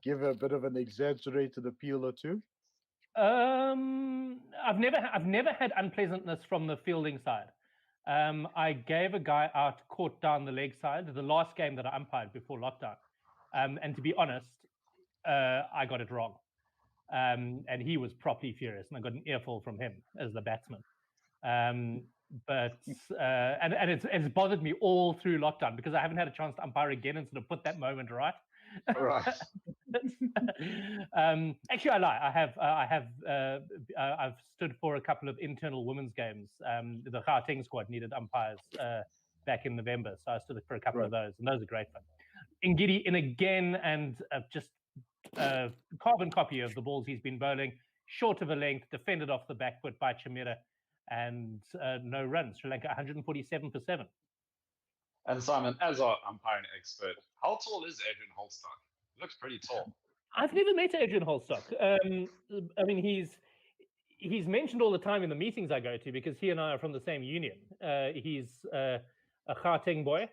give a bit of an exaggerated appeal or two? I've never had unpleasantness from the fielding side. I gave a guy out caught down the leg side the last game that I umpired before lockdown, and to be honest, I got it wrong, and he was properly furious, and I got an earful from him as the batsman. But it's bothered me all through lockdown because I haven't had a chance to umpire again and sort of put that moment right. Right. Actually, I lie. I've stood for a couple of internal women's games. The Gauteng squad needed umpires back in November, so I stood for a couple of those, and those are great fun. Ngidi in again, and just carbon copy of the balls he's been bowling, short of a length, defended off the back foot by Chamira, and no runs. Sri Lanka 147 for 7. And Simon, as our umpiring expert, how tall is Adrian Holstock? Looks pretty tall. I've never met Adrian Holstock. I mean, he's mentioned all the time in the meetings I go to because he and I are from the same union. He's a Gauteng boy,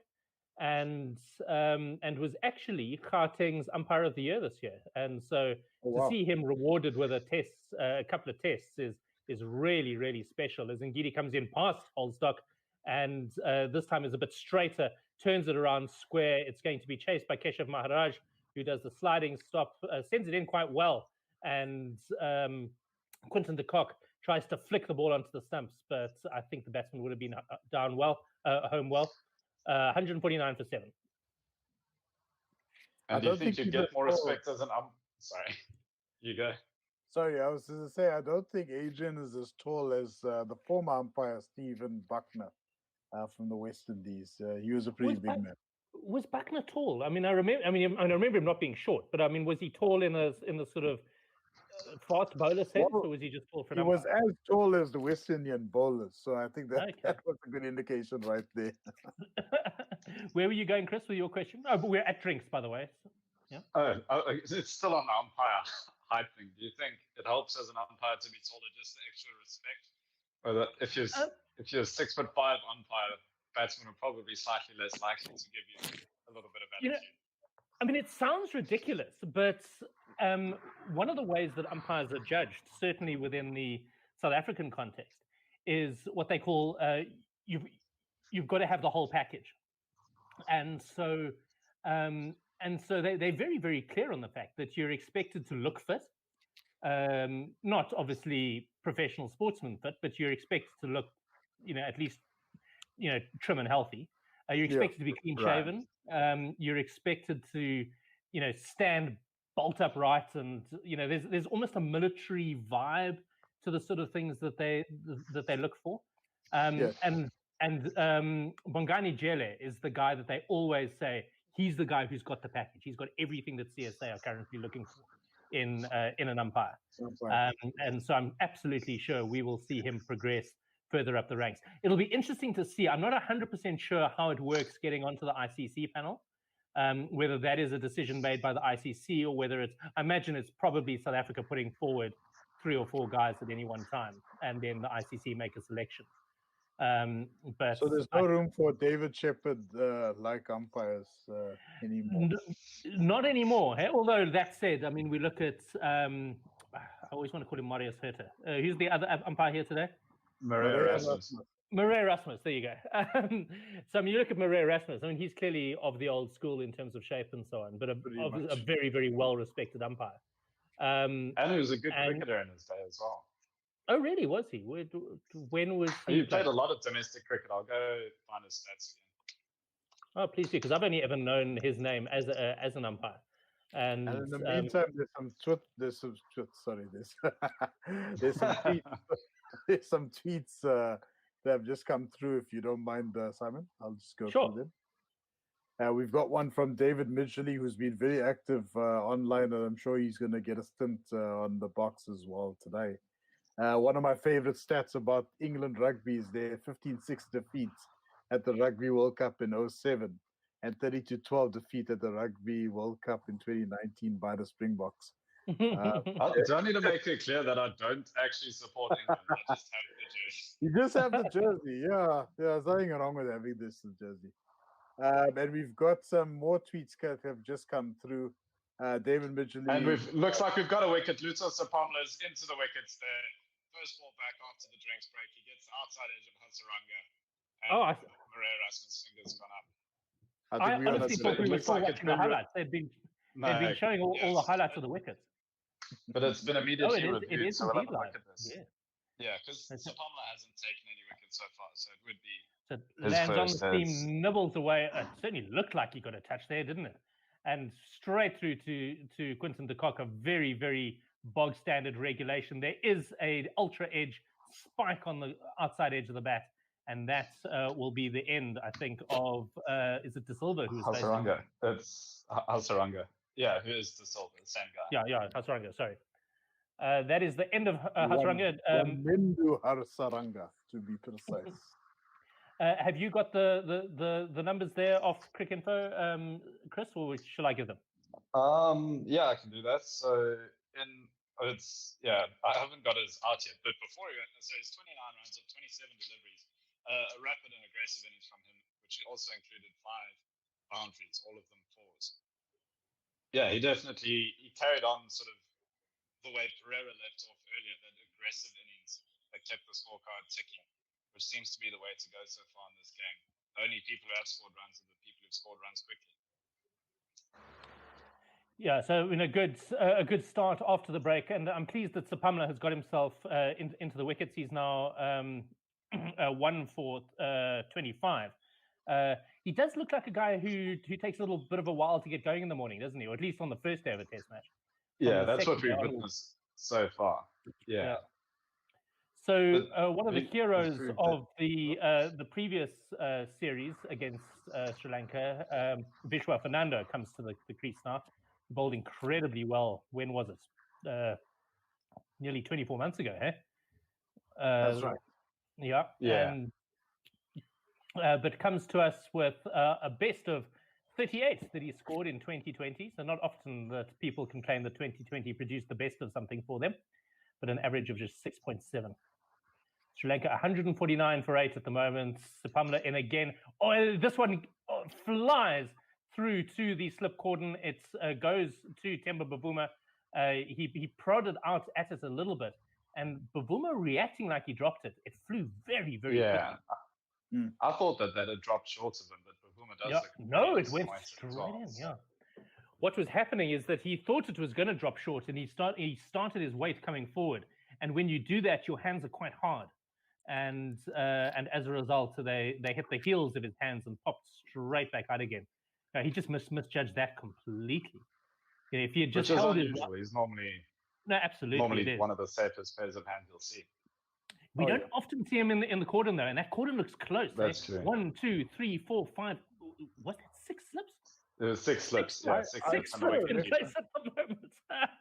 and was actually Gauteng's umpire of the year this year. And so to see him rewarded with a couple of tests is really, really special. As Ngidi comes in past Holstock, and this time is a bit straighter, turns it around square. It's going to be chased by Keshav Maharaj, who does the sliding stop, sends it in quite well. And Quinton de Kock tries to flick the ball onto the stumps, but I think the batsman would have been home well. 149 for 7. And do you think you'd get more respect as an Sorry, you go. Sorry, I was going to say, I don't think Adrian is as tall as the former umpire, Stephen Buckner, from the West Indies. He was a pretty big man. Was Buckner tall? I remember him not being short, but I mean, was he tall in the sort of fast bowler sense, or was he just tall for an He umpire? was as tall as the West Indian bowlers, so I think that was a good indication right there. Where were you going, Chris, with your question? Oh, but we're at drinks, by the way. Yeah. It's still on the umpire height thing. Do you think it helps as an umpire to be taller, just the extra respect? Or that if you're 6'5" umpire, batsmen are probably slightly less likely to give you a little bit of attitude. I mean, it sounds ridiculous, but one of the ways that umpires are judged, certainly within the South African context, is what they call you've got to have the whole package, and so they're very, very clear on the fact that you're expected to look fit, not obviously professional sportsman fit, but you're expected to look, at least, trim and healthy. You're expected to be clean shaven. You're expected to, stand bolt upright, and there's almost a military vibe to the sort of things that they look for. And Bongani Jele is the guy that they always say he's the guy who's got the package. He's got everything that CSA are currently looking for in an umpire. And so I'm absolutely sure we will see him progress further up the ranks. It'll be interesting to see. I'm not 100% sure how it works getting onto the ICC panel. Whether that is a decision made by the ICC or whether it's, I imagine it's probably South Africa putting forward 3 or 4 guys at any one time, and then the ICC make a selection. But so there's no room for David Shepherd like umpires anymore. Not anymore. Hey? Although that said, I mean, we look at I always want to call him Marius Herter. Who's the other umpire here today? Murray Erasmus. Murray Erasmus, there you go. So I mean, you look at Murray Erasmus. I mean, he's clearly of the old school in terms of shape and so on, but a very, very well-respected umpire. And he was a good cricketer in his day as well. Oh, really? Was he? When was he? He played a lot of domestic cricket. I'll go find his stats again. Oh, please do, because I've only ever known his name as an umpire. And in the meantime, there's some there's some tweets that have just come through. If you don't mind, Simon, I'll just go through them. We've got one from David Midgley, who's been very active online, and I'm sure he's going to get a stint on the box as well today. One of my favorite stats about England rugby is their 15-6 defeat at the Rugby World Cup in 2007 and 30-12 defeat at the Rugby World Cup in 2019 by the Springboks. I don't need to make it clear that I don't actually support England. I just have the jersey. You just have the jersey, yeah. There's nothing wrong with having this jersey. And we've got some more tweets that have just come through. David Midgley. And looks like we've got a wicket. Luto Sapamla's into the wickets there. First ball back after the drinks break. He gets outside edge of Hasaranga. And Murray Erasmus' fingers gone up. I honestly thought we were still watching the highlights. They've been showing all the highlights of the wickets. But it's been immediately reviewed, it is so we'll have a live. look at this. Yeah, because Sapamla hasn't taken any wickets so far, so it would be so lands on the seam, nibbles away. It certainly looked like he got a touch there, didn't it? And straight through to Quinton de Kock, a very, very bog standard regulation. There is a ultra edge spike on the outside edge of the bat, and that will be the end, I think, of is it De Silva who's Hasaranga? It's Hasaranga. Yeah, who is De Silva? The same guy. Yeah, Hasaranga. Sorry, that is the end of Hasaranga. Mindu Hasaranga, to be precise. Have you got the numbers there off Cricinfo, Chris, or shall I give them? Yeah, I can do that. So I haven't got his out yet, but before he went, so it's 29 runs of 27 deliveries, a rapid and aggressive innings from him, which also included 5 boundaries, all of them 4s. Yeah, he carried on sort of the way Pereira left off earlier, that aggressive innings that kept the scorecard ticking, which seems to be the way to go so far in this game. The only people who have scored runs are the people who've scored runs quickly. Yeah, so in a good start after the break, and I'm pleased that Sapamla has got himself into the wickets. He's now 1 for 25. He does look like a guy who takes a little bit of a while to get going in the morning, doesn't he? Or at least on the first day of a test match. Yeah, that's what we've witnessed so far. Yeah. So one of the heroes of the previous series against Sri Lanka, Vishwa Fernando, comes to the crease now. Bowled incredibly well. When was it? Nearly 24 months ago, eh? That's right. Yeah. And, but comes to us with a best of 38 that he scored in 2020. So not often that people can claim that 2020 produced the best of something for them, but an average of just 6.7. Sri Lanka 149 for 8 at the moment. Sapamla in again. Oh, this one flies through to the slip cordon. It goes to Temba Bavuma. He prodded out at it a little bit, and Bavuma reacting like he dropped it. It flew very, very quickly. I thought that had dropped short of him, but Bavuma does look. No, it went straight in. Yeah. What was happening is that he thought it was going to drop short, and he started his weight coming forward. And when you do that, your hands are quite hard, and as a result, they hit the heels of his hands and popped straight back out again. He just misjudged that completely. You know, if he had just held his, he's normally absolutely one of the safest pairs of hands you'll see. We don't often see him in the cordon though, and that cordon looks close. That's true. 1, 2, 3, 4, 5. What's that? 6 slips? There were 6 slips. Yeah, 6 slips in place at the moment.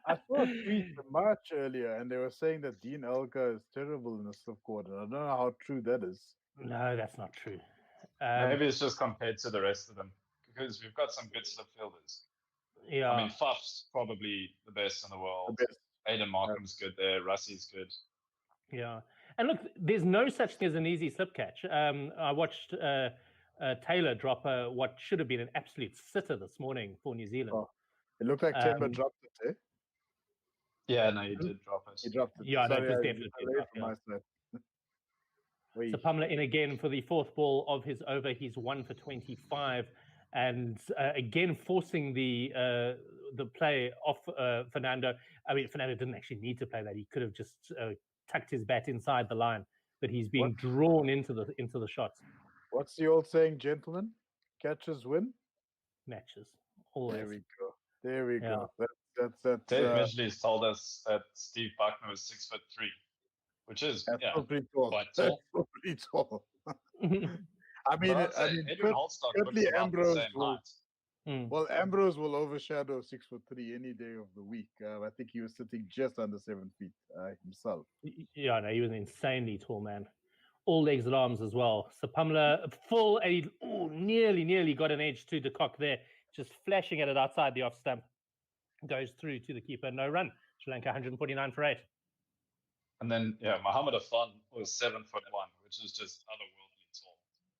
I saw a tweet from March earlier, and they were saying that Dean Elgar is terrible in the slip cordon. I don't know how true that is. No, that's not true. Maybe it's just compared to the rest of them. because we've got some good slip fielders. Yeah. I mean, Faf's probably the best in the world. Aidan Markham's good there. Russie's good. Yeah. And look, there's no such thing as an easy slip catch. I watched Taylor drop what should have been an absolute sitter this morning for New Zealand. Oh, it looked like Temba dropped it, eh? Yeah, no, he did drop it. He dropped it. Yeah, Sorry, no, it was I definitely delayed dropped, from yeah. my side. So Pamela in again for the fourth ball of his over. He's 1 for 25, and again forcing the play off Fernando. I mean, Fernando didn't actually need to play that. He could have just tucked his bat inside the line, but he's being drawn into the shots. What's the old saying, gentlemen? Catches win. Matches. Always. There we go. There we Yeah. go. That's Dave Midgley's told us that Steve Buckner was 6'3", which is still pretty tall. quite That's tall. still pretty tall. I mean, But I'd say Edwin Holstock looks certainly about the Ambrose same will. height. Well, Ambrose will overshadow 6'3" any day of the week. I think he was sitting just under 7 feet himself. Yeah, no, he was an insanely tall man. All legs and arms as well. So Pamela full, and he nearly got an edge to De Kock there, just flashing at it outside the off stump. Goes through to the keeper, no run. Sri Lanka 149 for 8. And then, Muhammad Afan was 7'1", which is just otherworldly tall.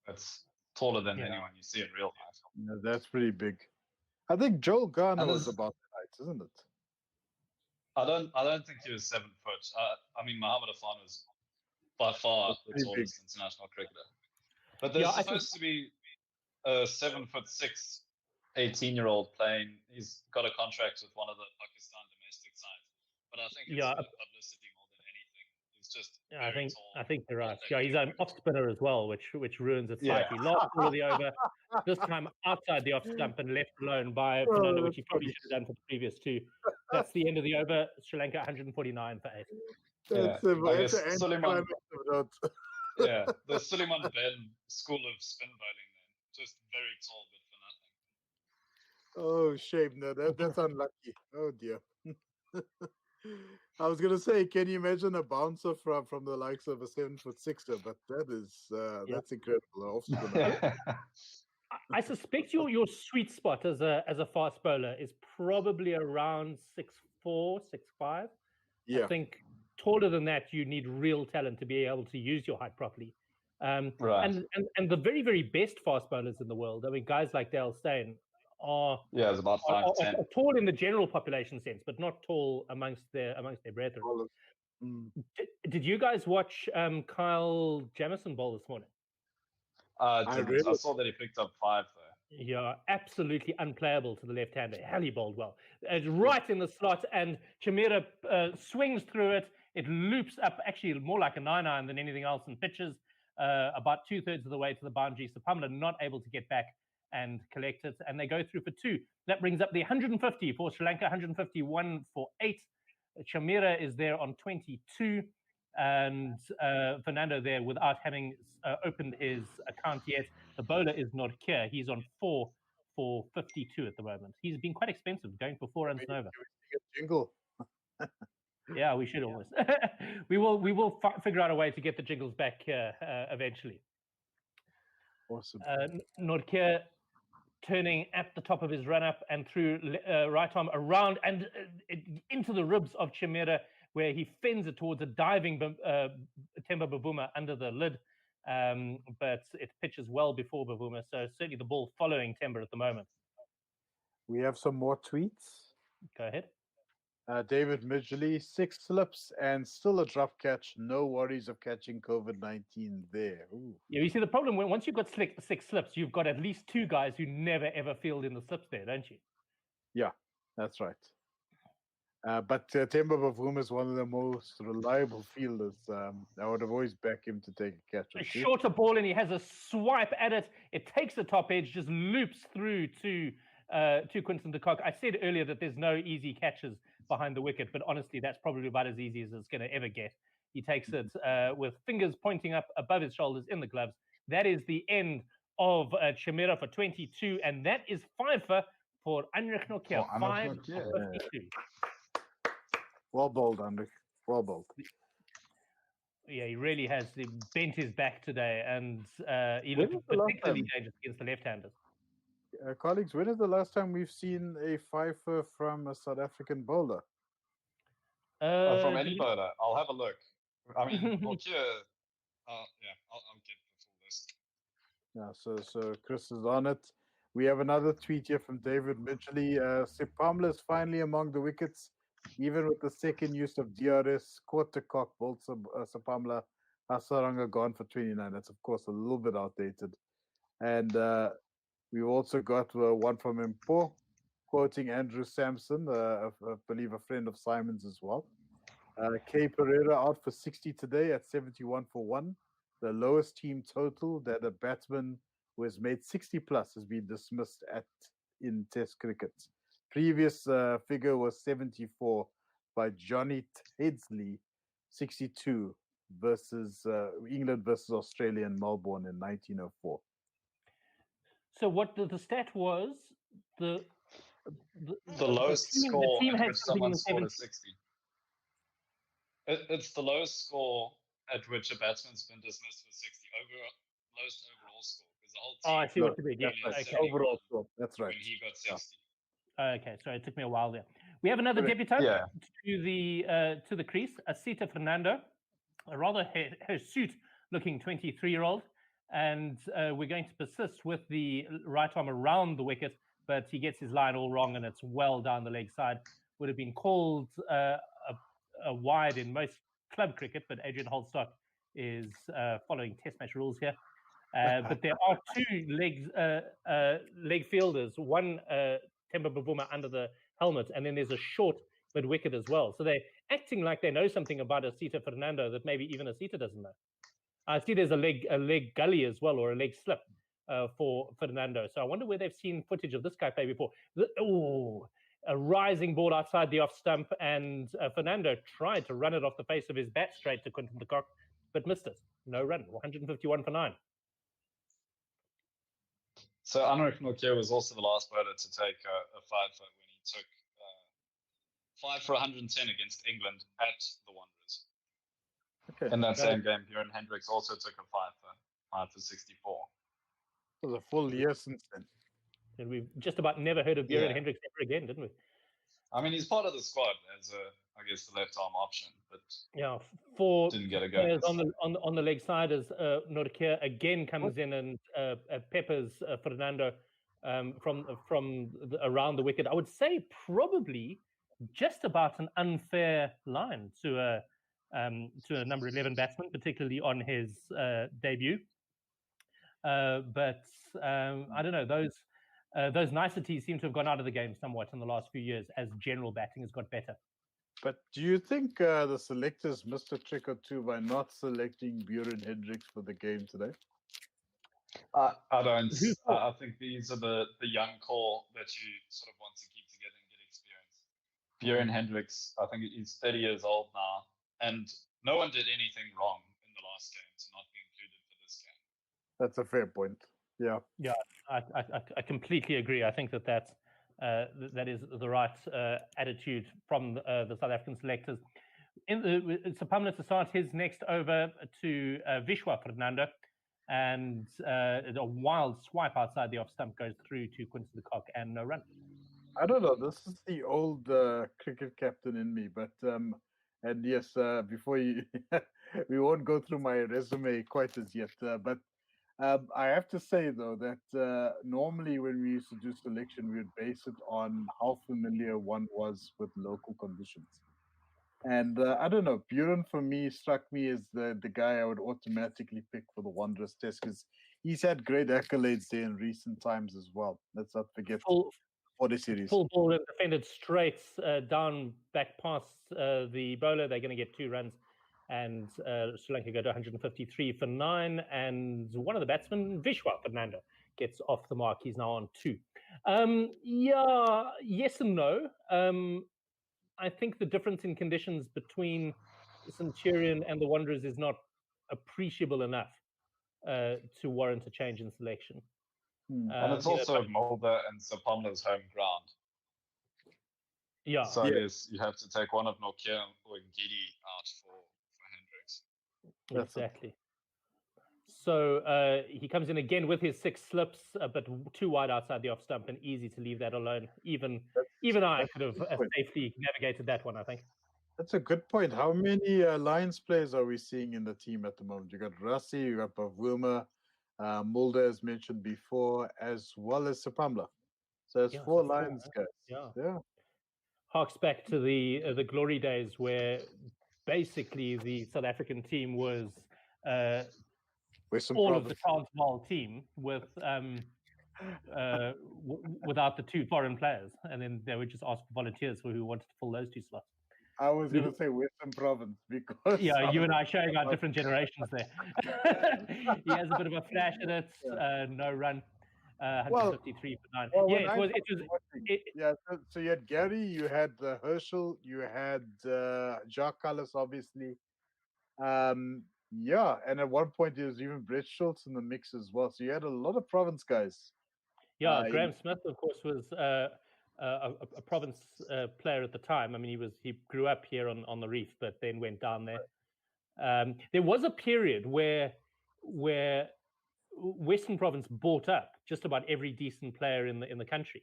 That's taller than anyone you see in real life. Yeah, that's pretty big. I think Joel Garner was about that height, isn't it? I don't think he was 7 foot. I mean, Muhammad Afan was by far the tallest international cricketer. But there's supposed to be a 7'6", 18-year-old playing. He's got a contract with one of the Pakistan domestic sides. But I think it's publicity more than anything. He's just I think you're right. Yeah, he's an off spinner as well, which ruins it slightly. Last ball of the over, this time outside the off stump and left alone by Fernando, which he probably should have done for the previous two. That's the end of the over. Sri Lanka 149 for 8. The Suleiman Ben school of spin bowling then. Just very tall, but for nothing. Oh, shame. No, that's unlucky. Oh, dear. I was going to say, can you imagine a bouncer from the likes of a 7'6"er? But that's incredible. I suspect your sweet spot as a fast bowler is probably around 6'4", 6'5". Yeah. I think taller than that, you need real talent to be able to use your height properly. Right. And the very, very best fast bowlers in the world, I mean, guys like Dale Steyn it's about 5'10". Are tall in the general population sense, but not tall amongst their brethren. Did you guys watch Kyle Jamieson bowl this morning? I saw that he picked up 5 there. Yeah, absolutely unplayable to the left-hander. Hell, he bowled well. It's right in the slot, and Chamira swings through it. It loops up, actually more like a 9-iron than anything else, and pitches about 2/3 of the way to the boundary. So Pamela not able to get back and collect it, and they go through for 2. That brings up the 150 for Sri Lanka, 151 for 8. Chamira is there on 22, and Fernando there without having opened his account yet. The bowler is not here. He's on 4 for 52 at the moment. He's been quite expensive, going for 4 runs and over. Jingle. Yeah, we should almost. we will figure out a way to get the jingles back here eventually. Awesome. Nordkeer turning at the top of his run-up and through right arm around and into the ribs of Chamira, where he fends it towards a diving Temba Bavuma under the lid, but it pitches well before Bavuma, so certainly the ball following Temba at the moment. We have some more tweets. Go ahead. David Midgley, 6 slips and still a drop catch. No worries of catching COVID-19 there. Ooh. Yeah, you see the problem once you've got 6 slips, you've got at least 2 guys who never ever field in the slips there, don't you? Yeah, that's right. But Temba Bavuma is one of the most reliable fielders. I would have always backed him to take a catch. A shorter ball, and he has a swipe at it. It takes the top edge, just loops through to Quinton de Kock. I said earlier that there's no easy catches behind the wicket, but honestly, that's probably about as easy as it's going to ever get. He takes it with fingers pointing up above his shoulders in the gloves. That is the end of Chamira for 22, and that is 5 for Anrich Nortje. 5 for 52. Well bowled, Anrich. Well bowled. Yeah, he really has bent his back today, and he looked particularly dangerous against the left-handers. Colleagues, when is the last time we've seen a fifer from a South African bowler? From any bowler, I'll have a look. I mean, Nortje, yeah, I'll get the full list. Yeah, so Chris is on it. We have another tweet here from David Midgley. Sipamla is finally among the wickets, even with the second use of DRS. Caught the cock, bowled Sipamla. Hasaranga gone for 29. That's, of course, a little bit outdated. And we've also got one from Impo, quoting Andrew Sampson, I believe a friend of Simon's as well. K. Pereira out for 60 today at 71 for 1. The lowest team total that a batsman who has made 60 plus has been dismissed in Test cricket. Previous figure was 74 by Johnny Tedsley, 62 versus England versus Australia in Melbourne in 1904. So what the stat was, the lowest score the team at had which something someone in the scored a 70s. 60. It's the lowest score at which a batsman's been dismissed for 60. Lowest overall score, because the whole team. Oh, I see what you mean. Yeah, That's okay. Overall score. That's right. When he got 60. Okay, sorry, it took me a while there. We have another debutant to the crease, Asita Fernando, a rather hirsute-looking 23-year-old, and we're going to persist with the right arm around the wicket, but he gets his line all wrong, and it's well down the leg side. Would have been called a wide in most club cricket, but Adrian Holstock is following Test match rules here. But there are two leg fielders, one Temba Bavuma under the helmet, and then there's a short mid wicket as well. So they're acting like they know something about Asita Fernando that maybe even Asita doesn't know. I see there's a leg gully as well, or a leg slip for Fernando. So I wonder where they've seen footage of this guy play before. A rising ball outside the off stump, and Fernando tried to run it off the face of his bat straight to Quinton de Kock, but missed it. No run, 151 for 9. So Anrik Nortje was also the last bowler to take a 5 when he took 5 for 110 against England at the Wanderers. Okay. In that same game, Bjorn Hendricks also took a 5 for 64. It was a full year since then. And we've just about never heard of Bjorn Hendricks ever again, didn't we? I mean, he's part of the squad as I guess the left arm option, but yeah, for didn't get a go. On the leg side as Nortje again comes in and peppers Fernando from around the wicket. I would say probably just about an unfair line to a number 11 batsman, particularly on his debut. But I don't know, those niceties seem to have gone out of the game somewhat in the last few years as general batting has got better. But do you think the selectors missed a trick or two by not selecting Bjorn Hendricks for the game today? I don't. I think these are the young core that you sort of want to keep together and get experience. Bjorn Hendricks, I think he's 30 years old now, and no one did anything wrong in the last game to not be included for this game. That's a fair point. Yeah. Yeah, I completely agree. I think that is the right attitude from the South African selectors. Sipamla to start his next over to Vishwa Fernando, and a wild swipe outside the off stump goes through to Quinton de Kock and no run. I don't know. This is the old cricket captain in me, but and yes, before you, we won't go through my resume quite as yet, but. I have to say, though, that normally when we used to do selection, we would base it on how familiar one was with local conditions. And I don't know, Bjorn for me struck me as the guy I would automatically pick for the Wanderers test because he's had great accolades there in recent times as well. Let's not forget for the series. Full ball and defended straight down back past the bowler. They're going to get 2 runs. And Sri Lanka go to 153 for 9, and one of the batsmen, Vishwa Fernando, gets off the mark. He's now on 2. Yes and no. I think the difference in conditions between the Centurion and the Wanderers is not appreciable enough to warrant a change in selection. And it's also Mulder and Sipamla's home ground. Yeah. So yes, you have to take one of Nortje or Ngidi out for Hendricks. Exactly. So he comes in again with his 6 slips, but too wide outside the off stump and easy to leave that alone. Even I could have safely navigated that one, I think. That's a good point. How many Lions players are we seeing in the team at the moment? You got Rassi, you got Bavuma, Mulder, as mentioned before, as well as Sapamla. So it's 4 Lions guys. Yeah. Harks back to the glory days where basically the South African team was all of the Transvaal team with without the 2 foreign players, and then they would just ask for volunteers for who wanted to fill those 2 slots. I was going to say Western Province because you and I showing our different generations there. He has a bit of a flash in it, no run. 153 for 9. So you had Gary, you had Herschel, you had Jacques Callis, obviously. And at one point there was even Brett Schultz in the mix as well. So you had a lot of province guys. Graham Smith, of course, was a province player at the time. I mean, he grew up here on the Reef, but then went down there. There was a period where Western Province bought up just about every decent player in the country,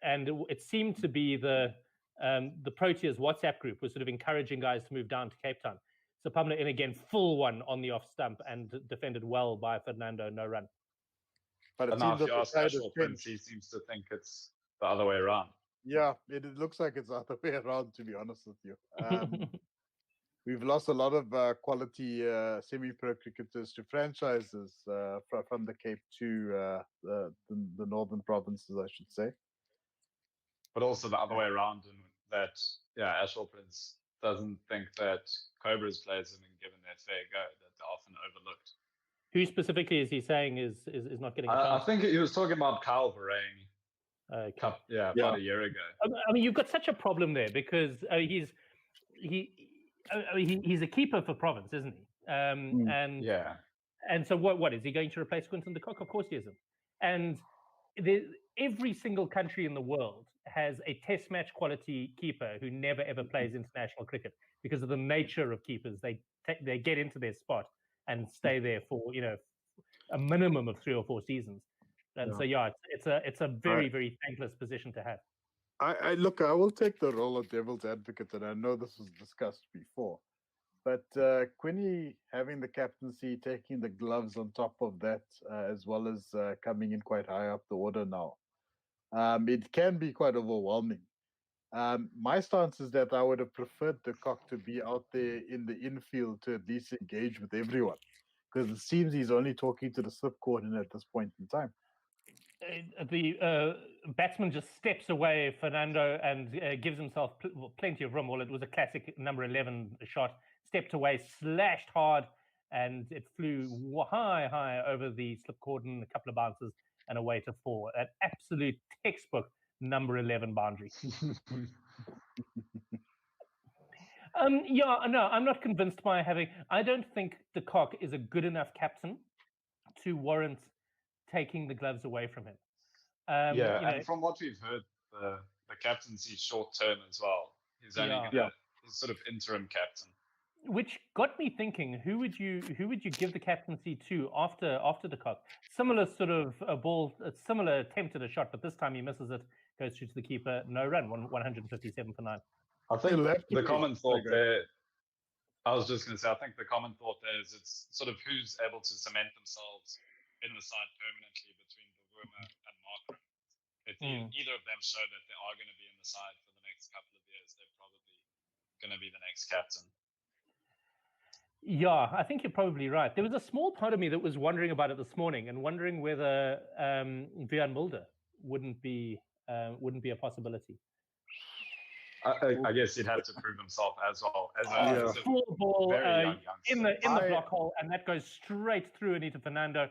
and it seemed to be the Proteas WhatsApp group was sort of encouraging guys to move down to Cape Town. So Pamela in again, full one on the off stump and defended well by Fernando, no run. But now if you ask Ashwell Prince, he seems to think it's the other way around. Yeah, it looks like it's the other way around, to be honest with you. We've lost a lot of quality semi-pro cricketers to franchises from the Cape to the northern provinces, I should say. But also the other way around, in that Ashwell Prince doesn't think that Cobra's players have been given their fair go, that they're often overlooked. Who specifically is he saying is not getting a chance? I think he was talking about Kyle Varane. About a year ago. I mean, you've got such a problem there because he's a keeper for province, isn't he? And so what is he going to replace Quinton de Kock? Of course he isn't. And every single country in the world has a test match quality keeper who never ever plays international cricket because of the nature of keepers. They get into their spot and stay there for a minimum of 3 or 4 seasons. And so it's a very very thankless position to have. I will take the role of devil's advocate, and I know this was discussed before, but Quinny having the captaincy, taking the gloves on top of that, as well as coming in quite high up the order now, it can be quite overwhelming. My stance is that I would have preferred de Kock to be out there in the infield to at least engage with everyone, because it seems he's only talking to the slip coordinator at this point in time. The batsman just steps away, Fernando, and gives himself plenty of room. Well, it was a classic number 11 shot. Stepped away, slashed hard, and it flew high over the slip cordon, a couple of bounces, and away to 4. An absolute textbook number 11 boundary. I'm not convinced by having. I don't think de Kock is a good enough captain to warrant taking the gloves away from him. And from what we've heard, the captaincy short term as well. He's only he's sort of interim captain. Which got me thinking: who would you give the captaincy to after de Kock? Similar sort of a ball, a similar attempt at a shot, but this time he misses it, goes through to the keeper, no run, 157 for 9. I think the common thought there. I was just going to say, I think the common thought there is it's sort of who's able to cement themselves in the side permanently between Bavuma and Markram. If either of them show that they are going to be in the side for the next couple of years, they're probably going to be the next captain. Yeah, I think you're probably right. There was a small part of me that was wondering about it this morning and wondering whether Vian Mulder wouldn't be a possibility. I guess he'd have to prove himself as well. As a full ball in the youngster. block hole, and that goes straight through Anita Fernando.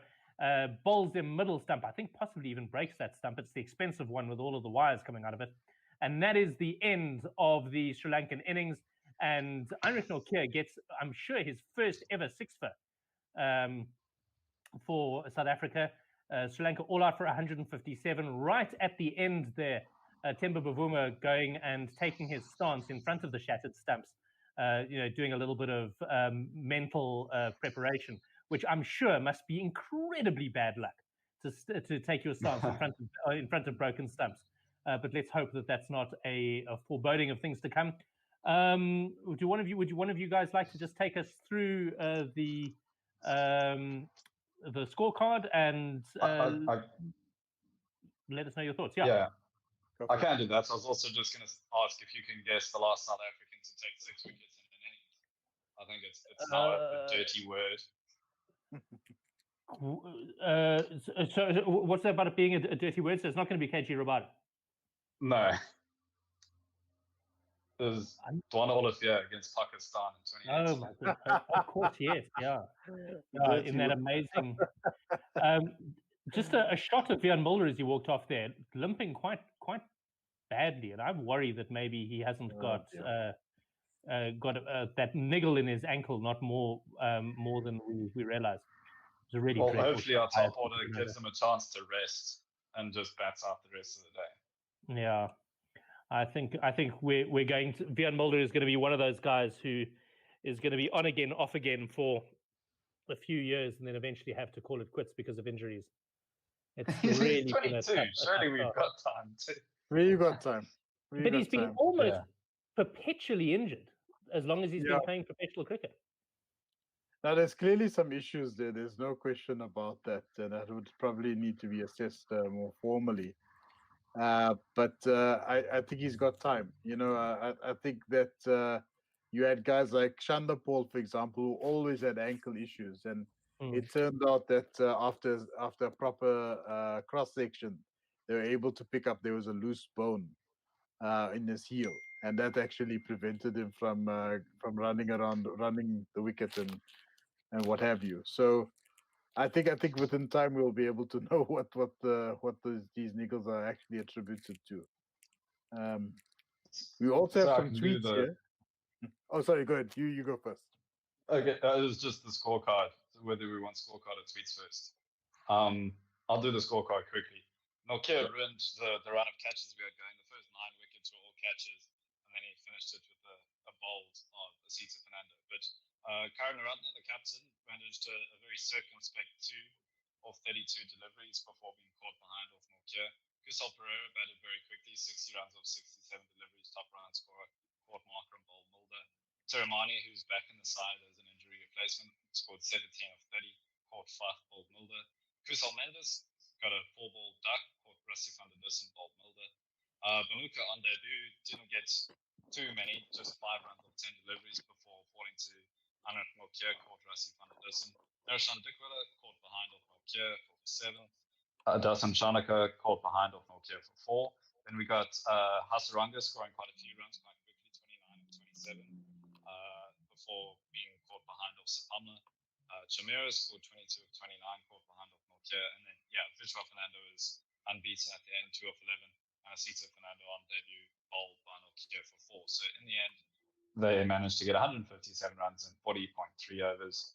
Bowls him middle stump. I think possibly even breaks that stump. It's the expensive one with all of the wires coming out of it. And that is the end of the Sri Lankan innings. And Heinrich Nortje gets, I'm sure, his first ever sixfer for South Africa. Sri Lanka all out for 157. Right at the end there, Themba Bavuma going and taking his stance in front of the shattered stumps, doing a little bit of mental preparation, which I'm sure must be incredibly bad luck to take your stance in front of broken stumps. But let's hope that that's not a foreboding of things to come. Would one of you guys like to just take us through the scorecard and let us know your thoughts? Yeah, I can do that. I was also just going to ask if you can guess the last South African to take 6 wickets in an innings. I think it's now a dirty word. So what's that about it being a dirty word? So it's not going to be KG Rabada. No. There's Dwan Olivier against Pakistan in 2018. Oh my goodness! Of course, yes, yeah. In that amazing, just a shot of Vean Mulder as he walked off there, limping quite badly, and I'm worried that maybe he hasn't got that niggle in his ankle, not more than we realize. It's a really hopefully our top order gives him a chance to rest and just bats out the rest of the day. Yeah. I think we're going to Vean Mulder is going to be one of those guys who is going to be on again, off again for a few years, and then eventually have to call it quits because of injuries. It's really 22. Surely we've got time too. We've got time. But he's been almost perpetually injured as long as he's been playing professional cricket. Now, there's clearly some issues there. There's no question about that. That would probably need to be assessed more formally. But I think he's got time. I think that you had guys like Chandler Paul, for example, who always had ankle issues, and it turned out that after a proper cross section, they were able to pick up there was a loose bone in his heel, and that actually prevented him from running the wicket and what have you. So I think within time we'll be able to know what these niggles are actually attributed to. We also have some tweets here. Oh, sorry. Go ahead. You go first. Okay, it was just the scorecard. Whether we want scorecard or tweets first. I'll do the scorecard quickly. Nokia ruined the run of catches we had going. The first 9 wickets were all catches, and then he finished it with a bowled of Asita Fernando. But Karunaratne, the captain, managed a very circumspect 2 of 32 deliveries before being caught behind off Nokia. Kusal Pereira batted very quickly, 60 runs off 67 deliveries, top run scorer, caught Markram, bowled Mulder. Tiramani, who's back in the side as an injury replacement, scored 17 of 30, caught Fach, bowled Mulder. Kusal Mendes got a 4-ball duck, caught Rassi van der Dussen, bowled Mulder. Banuka on debut didn't get too many, just 5 runs off 10 deliveries before falling to Anand Nokia, caught Rassi van der Dussen. Nershan Dikwala caught behind off Nokia for 7. Dasan Chanaka caught behind off Nokia for 4. Then we got Hasaranga scoring quite a few runs quite quickly, 29 of 27, before being caught behind off Sapamla. Chamira scored 22 of 29, caught behind off Nokia. And then, Vishwa Fernando is unbeaten at the end, 2 of 11. And Asita Fernando on debut, bowled by Nokia for 4. So in the end, they managed to get 157 runs in 40.3 overs.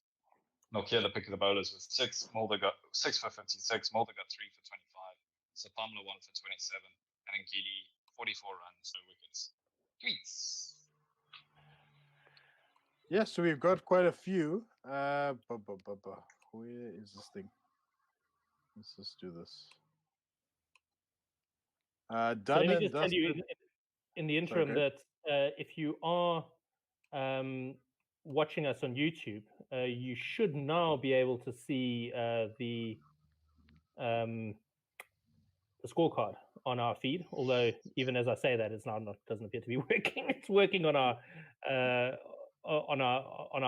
Nokia, the pick of the bowlers, with 6. Mulder got 6 for 56. Mulder got 3 for 25. Sapamla 1 for 27. And Ngidi 44 runs, no wickets. Tweets. Yeah, so we've got quite a few. Where is this thing? Let's just do this. So let me just tell you in the interim that if you are watching us on YouTube, you should now be able to see the scorecard on our feed. Although even as I say that, it's now doesn't appear to be working. It's working on our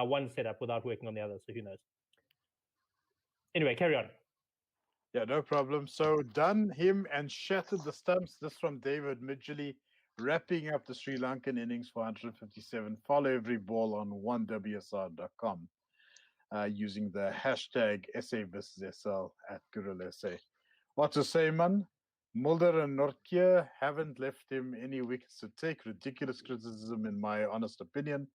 one setup without working on the other. So who knows? Anyway, carry on. Yeah, no problem. So done him and shattered the stumps. This from David Midgley, wrapping up the Sri Lankan innings for 157. Follow every ball on 1WSR.com using the hashtag SA versus SL at Gorilla SA. What to say, man? Mulder and Nortje haven't left him any wickets to take. Ridiculous criticism, in my honest opinion.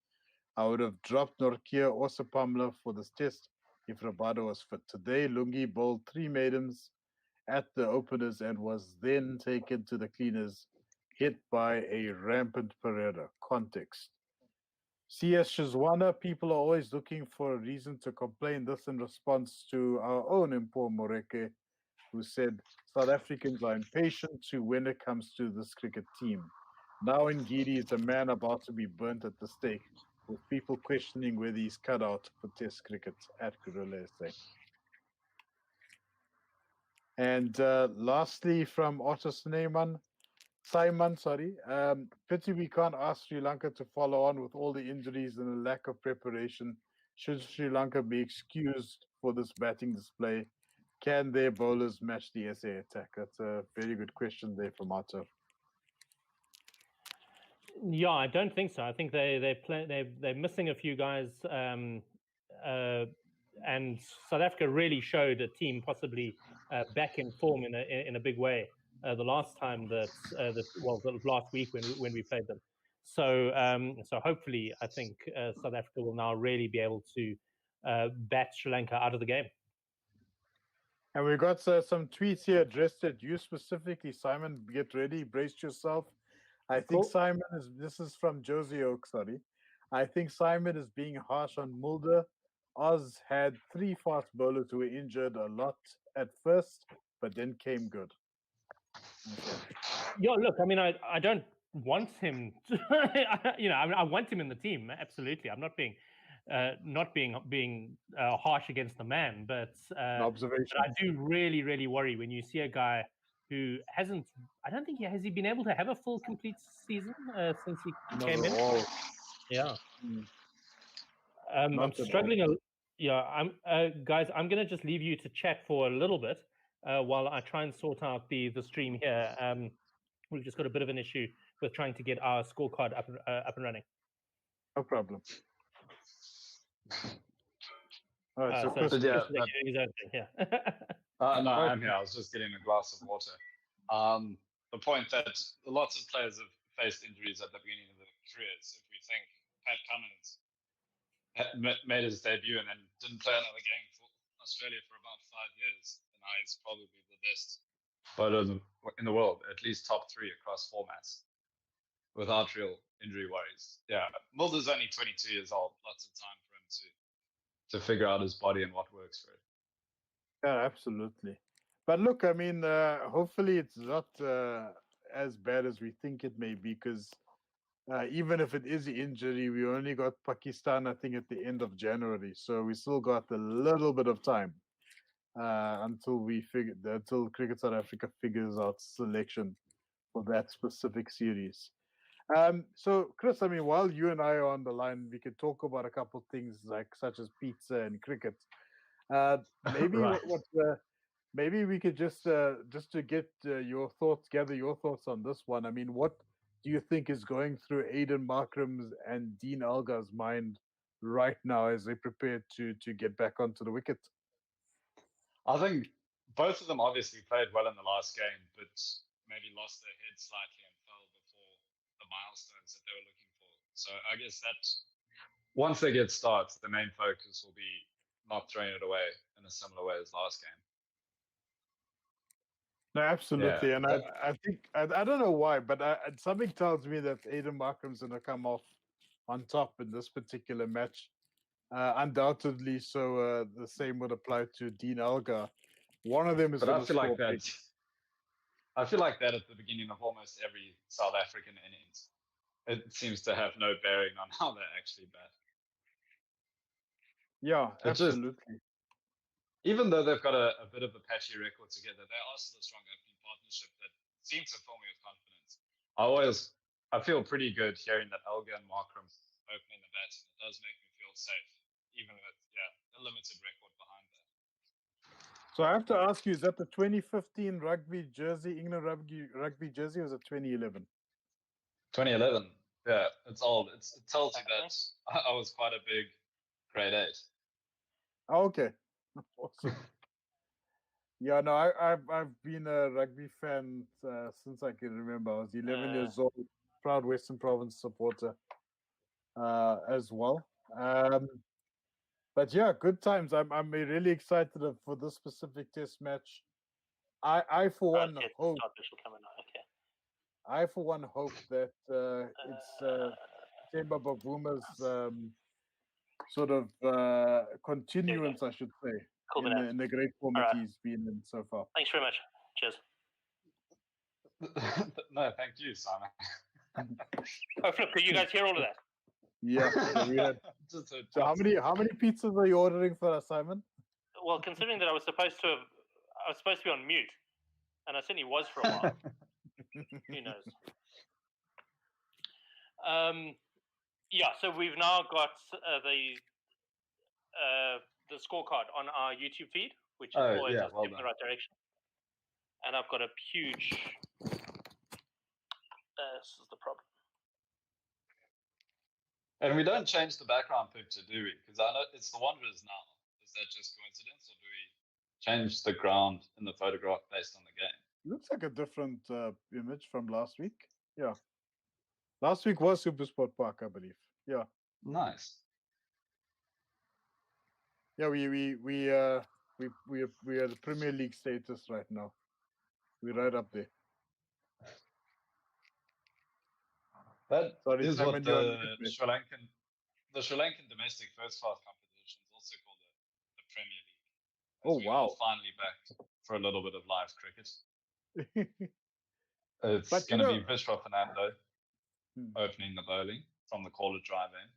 I would have dropped Nortje or Sapamla for this test if Rabada was fit. Today, Lungi bowled 3 maidens at the openers and was then taken to the cleaners, hit by a rampant Pereira. Context. CS Shizwana, people are always looking for a reason to complain. This in response to our own Impo Moreke, who said South Africans are impatient when it comes to this cricket team. Now Ngidi is a man about to be burnt at the stake, with people questioning whether he's cut out for Test cricket at Gorilla SA. And lastly, from Otto Simon, pity we can't ask Sri Lanka to follow on with all the injuries and the lack of preparation. Should Sri Lanka be excused for this batting display? Can their bowlers match the SA attack? That's a very good question there from Otto. Yeah, I don't think so. I think they're missing a few guys, and South Africa really showed a team possibly back in form in a big way the last time the last week when we played them. So hopefully, I think South Africa will now really be able to bat Sri Lanka out of the game. And we got some tweets here addressed at you specifically, Simon. Get ready, brace yourself. I think Simon this is from Josie Oak, sorry. I think Simon is being harsh on Mulder. Oz had 3 fast bowlers who were injured a lot at first, but then came good. Okay. Yeah, look, I mean, I don't want him to, I want him in the team, absolutely. I'm not being harsh against the man, but observation. But I do really worry when you see a guy who hasn't. I don't think has he been able to have a full complete season since he came in. All. Yeah. I'm struggling. Guys, I'm going to just leave you to chat for a little bit while I try and sort out the stream here. We've just got a bit of an issue with trying to get our scorecard up and running. No problem. All right, so Chris, doing his own thing, yeah. No, I'm here. I was just getting a glass of water. The point that lots of players have faced injuries at the beginning of their careers. If we think Pat Cummins made his debut and then didn't play another game for Australia for about 5 years, and now he's probably the best bowler in the world, at least top 3 across formats, without real injury worries. Yeah, Mulder's only 22 years old. Lots of time for him to figure out his body and what works for it. Yeah, absolutely. But look, I mean, hopefully it's not as bad as we think it may be, because even if it is an injury, we only got Pakistan, I think, at the end of January. So we still got a little bit of time until Cricket South Africa figures out selection for that specific series. So, Chris, I mean, while you and I are on the line, we could talk about a couple of things such as pizza and cricket. Maybe right. maybe we could just to get gather your thoughts on this one. I mean, what do you think is going through Aiden Markram's and Dean Elgar's mind right now as they prepare to get back onto the wicket? I think both of them obviously played well in the last game, but maybe lost their head slightly and fell before the milestones that they were looking for. So I guess that once they get starts, the main focus will be not throwing it away in a similar way as last game. No, absolutely. Yeah, And I think, I don't know why, but something tells me that Aiden Markram's going to come off on top in this particular match. Undoubtedly, so the same would apply to Dean Elgar. One of them is. But I feel like that. I feel like that at the beginning of almost every South African innings. It seems to have no bearing on how they actually bat. Yeah, absolutely. Even though they've got a bit of a patchy record together, they are still a strong opening partnership that seems to fill me with confidence. I feel pretty good hearing that Elgar and Markram opening the bats. It does make me feel safe, even with a limited record behind that. So I have to ask you: is that the 2015 rugby jersey, England rugby jersey, or was it 2011? 2011. Yeah, it's old. It tells you that I was quite a big grade 8. Oh, okay. Awesome. Yeah, no, I've been a rugby fan since I can remember. I was 11 years old, proud Western Province supporter as well. But yeah, good times. I'm really excited for this specific test match. I for one hope. I for one hope that it's Temba Bavuma's sort of continuance, I should say, Cool, in the great form that he's been in so far. Thanks very much. Cheers. No, thank you, Simon. Oh, Flip, could you guys hear all of that? Yeah. So, we had, Just a so how many pizzas are you ordering for us, Simon? Well, considering that I was supposed to be on mute, and I certainly was for a while. Who knows? Yeah, so we've now got the scorecard on our YouTube feed, which is always a step in the right direction. And I've got a huge. This is the problem. And we don't change the background picture, do we? Because I know it's the Wanderers now. Is that just coincidence, or do we change the ground in the photograph based on the game? Looks like a different image from last week. Yeah. Last week was Supersport Park, I believe. Yeah. Nice. Yeah, we are the Premier League status right now. We're right up there. That Sorry, is Simon, what you're on the mute, Sri Lankan domestic first class competition is also called the Premier League. Oh, We wow. are finally back for a little bit of live cricket. It's But, going to be Vishwa Fernando opening the bowling from the caller drive in.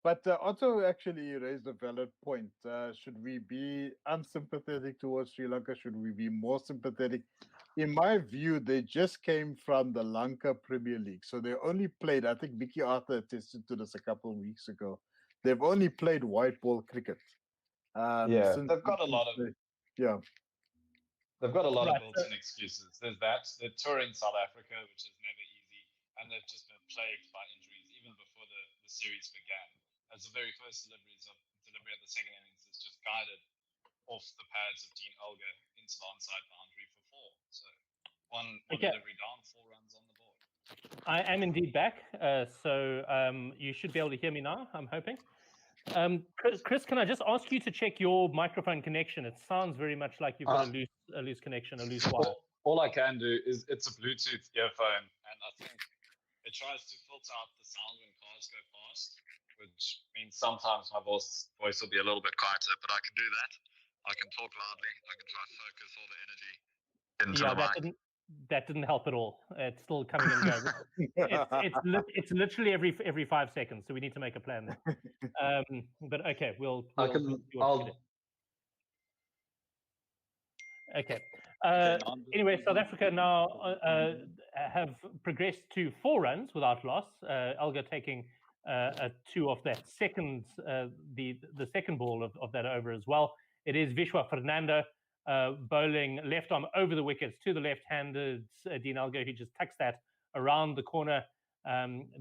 But Otto actually raised a valid point. Should we be unsympathetic towards Sri Lanka? Should we be more sympathetic? In my view, they just came from the Lanka Premier League. So they only played, I think Mickey Arthur attested to this a couple of weeks ago. They've only played white ball cricket. They've got a lot of They've got a lot of built-in excuses. There's that. They're touring South Africa, which is never easy, and they've just been plagued by injuries even before the series began. As the very first delivery of the second innings is just guided off the pads of Dean Elgar into the onside boundary for 4. So one delivery down, 4 runs on the board. I am indeed back, so you should be able to hear me now, I'm hoping. Chris, can I just ask you to check your microphone connection? It sounds very much like you've got a loose connection, a loose wire. All I can do is it's a Bluetooth earphone, and I think it tries to filter out the sound when cars go past, which means sometimes my voice will be a little bit quieter, but I can do that. I can talk loudly. I can try to focus all the energy into the mic. That didn't help at all. It's still coming and going. It's literally every 5 seconds, so we need to make a plan there. But okay, we'll okay. Anyway, South Africa now have progressed to 4 runs without loss. Elgar taking 2 off that second, the second ball of that over as well. It is Vishwa Fernando bowling left arm over the wickets to the left-handed Dean Elgar, who just tucks that around the corner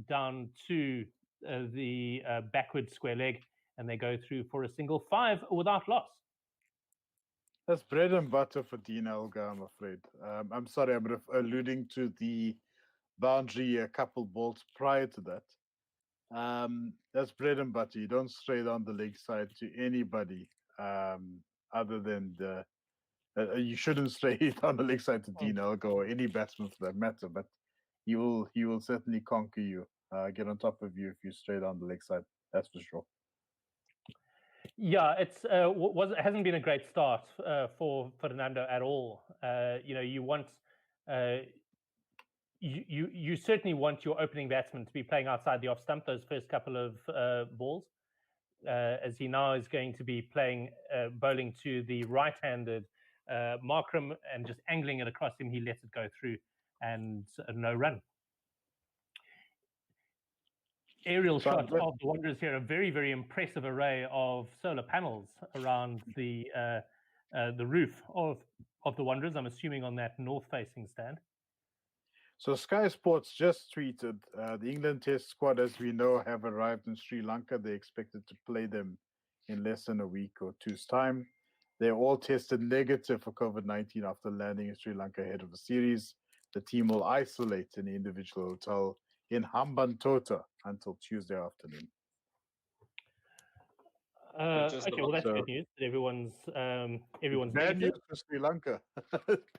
down to the backward square leg, and they go through for a single 5 without loss. That's bread and butter for Dean Elgar, I'm afraid. I'm sorry, I'm alluding to the boundary a couple balls prior to that. That's bread and butter. You don't stray down the leg side to anybody other than the. You shouldn't stray down the leg side to Dean Elgar or any batsman for that matter, but he will certainly conquer you, get on top of you if you stray down the leg side. That's for sure. Yeah, it hasn't been a great start for Fernando at all. You want you certainly want your opening batsman to be playing outside the off stump those first couple of balls, as he now is going to be playing bowling to the right-handed Markram and just angling it across him. He lets it go through and no run. Aerial shot of the Wanderers here, a very, very impressive array of solar panels around the roof of the Wanderers, I'm assuming on that north-facing stand. So Sky Sports just tweeted, the England Test squad, as we know, have arrived in Sri Lanka. They're expected to play them in less than a week or two's time. They all tested negative for COVID-19 after landing in Sri Lanka ahead of the series. The team will isolate in the individual hotel in Hambantota until Tuesday afternoon. Okay, well that's good news. Everyone's bad news for Sri Lanka.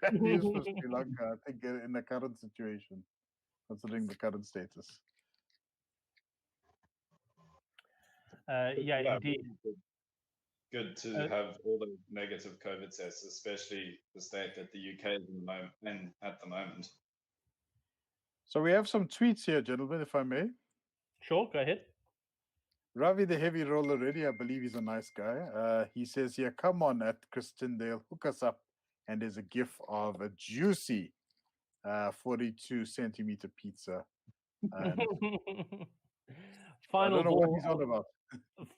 Bad news for Sri Lanka, I think, in the current situation, considering the current status. Yeah, indeed. Good to have all the negative COVID tests, especially the state that the UK is in at the moment. So we have some tweets here, gentlemen, if I may. Sure, go ahead. Ravi, the heavy roller already, I believe he's a nice guy. He says here, come on at Chris Tyndale, hook us up. And there's a gif of a juicy 42 centimeter pizza. And I don't know what he's on about.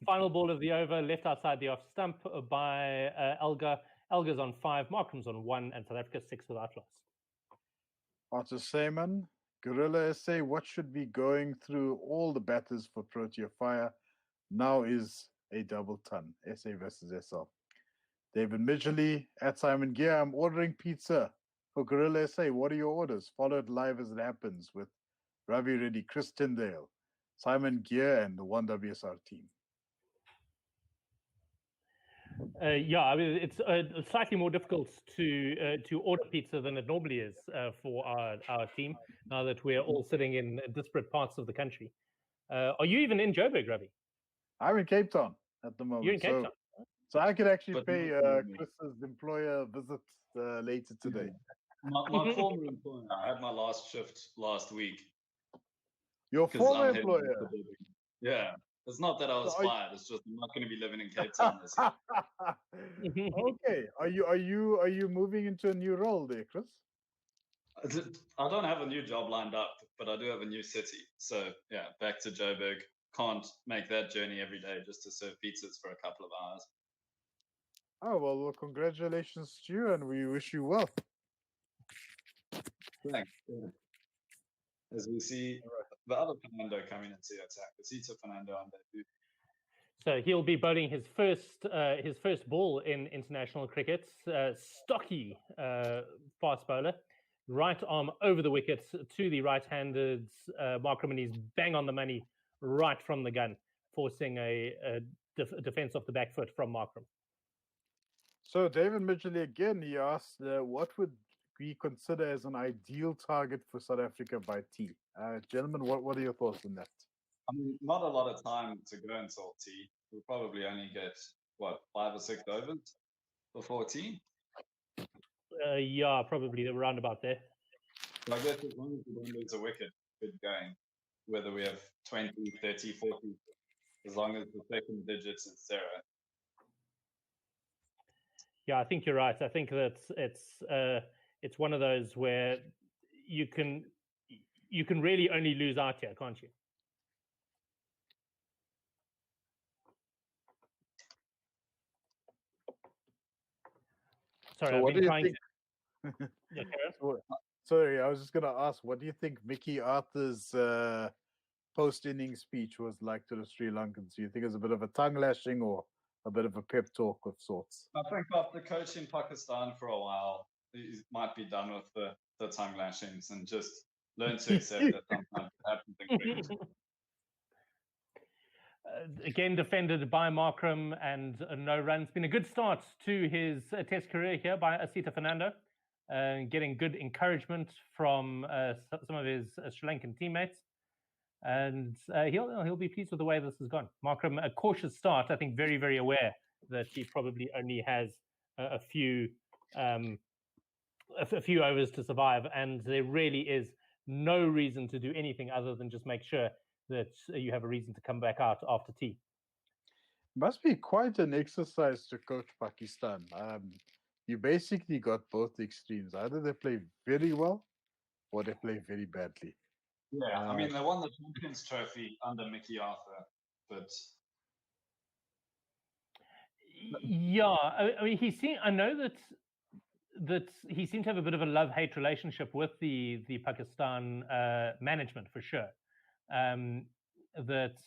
Final ball of the over, left outside the off stump by Elgar. Elgar's on 5, Markham's on 1, and South Africa 6 without loss. Arthur Sayman, Gorilla SA, what should be going through all the batters for Protea Fire? Now is a double ton, SA versus SL. David Midgley, at Simon Gear, I'm ordering pizza for Gorilla SA. What are your orders? Follow it live as it happens with Ravi Reddy, Chris Tyndale, Simon Gear, and the 1WSR team. Yeah, I mean, it's slightly more difficult to order pizza than it normally is for our team, now that we're all sitting in disparate parts of the country. Are you even in Joburg, Ravi? I'm in Cape Town at the moment. You're in Cape Town? So I could actually pay Chris's employer a visit later today. My former employer, I had my last shift last week. Your former employer? Yeah. It's not that I was fired. It's just I'm not going to be living in Cape Town this year. Okay. Are you moving into a new role there, Chris? I don't have a new job lined up, but I do have a new city. So yeah, back to Joburg. Can't make that journey every day just to serve pizzas for a couple of hours. Oh well, congratulations to you, and we wish you well. Thanks. As we see the other Fernando coming into attack, the Sita Fernando on debut. So he'll be bowling his first ball in international cricket. Stocky fast bowler, right arm over the wickets to the right-handed Markram, and he's bang on the money right from the gun, forcing a defense off the back foot from Markram. So David Midgley again, he asked, what would we consider as an ideal target for South Africa by T? Gentlemen, what are your thoughts on that? I mean, not a lot of time to go until T. We'll probably only get, 5 or 6 overs before T? Yeah, probably around about there. So I guess as long as we don't lose a wicket, good going. Whether we have 20, 30, 40, as long as the second digits is 0. Yeah, I think you're right. I think that it's one of those where you can really only lose out here, can't you? Sorry, so what do you think? Yeah, sorry, I was just going to ask, what do you think Mickey Arthur's post-inning speech was like to the Sri Lankans? Do you think it was a bit of a tongue lashing or a bit of a pep talk of sorts? I think after coaching Pakistan for a while, he might be done with the tongue lashings and just learn to accept that sometimes it happens in cricket. Again, defended by Markram and no runs. Been a good start to his test career here by Asita Fernando, getting good encouragement from some of his Sri Lankan teammates. And he'll be pleased with the way this has gone. Markram, a cautious start, I think, very, very aware that he probably only has a few overs to survive, and there really is no reason to do anything other than just make sure that you have a reason to come back out after tea. Must be quite an exercise to coach Pakistan. You basically got both extremes. Either they play very well or they play very badly. Yeah, I mean, they won the Champions Trophy under Mickey Arthur, but... Yeah, I mean, I know that he seemed to have a bit of a love-hate relationship with the Pakistan management, for sure. That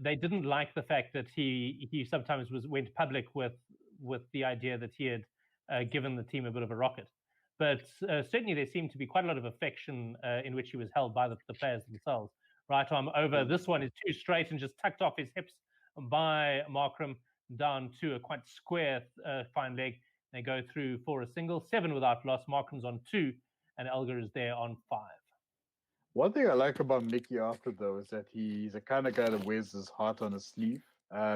they didn't like the fact that he sometimes went public with the idea that he had given the team a bit of a rocket. But certainly there seemed to be quite a lot of affection in which he was held by the players themselves. Right arm over. This one is too straight and just tucked off his hips by Markram down to a quite square fine leg. They go through for a single, 7 without loss. Markram's on 2, and Elgar is there on 5. One thing I like about Mickey Arthur, though, is that he's the kind of guy that wears his heart on his sleeve.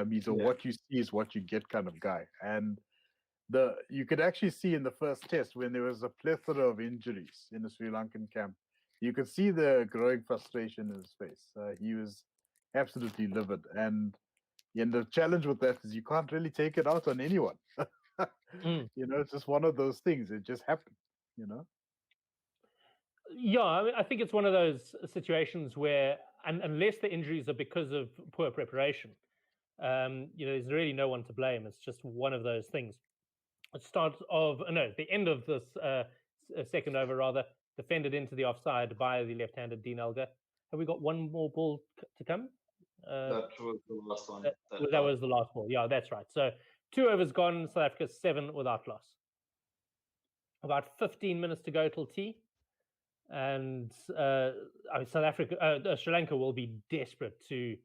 He's a what you see is what you get kind of guy. And you could actually see in the first test when there was a plethora of injuries in the Sri Lankan camp, you could see the growing frustration in his face. He was absolutely livid. And the challenge with that is you can't really take it out on anyone. It's just one of those things. It just happened, Yeah, I mean, I think it's one of those situations where, unless the injuries are because of poor preparation, there's really no one to blame. It's just one of those things. The end of this second over, rather, defended into the offside by the left-handed Dean Elgar. Have we got one more ball to come? That was the last one. That was the last ball. Yeah, that's right. So 2 overs gone, South Africa 7 without loss. About 15 minutes to go till tea. And Sri Lanka will be desperate to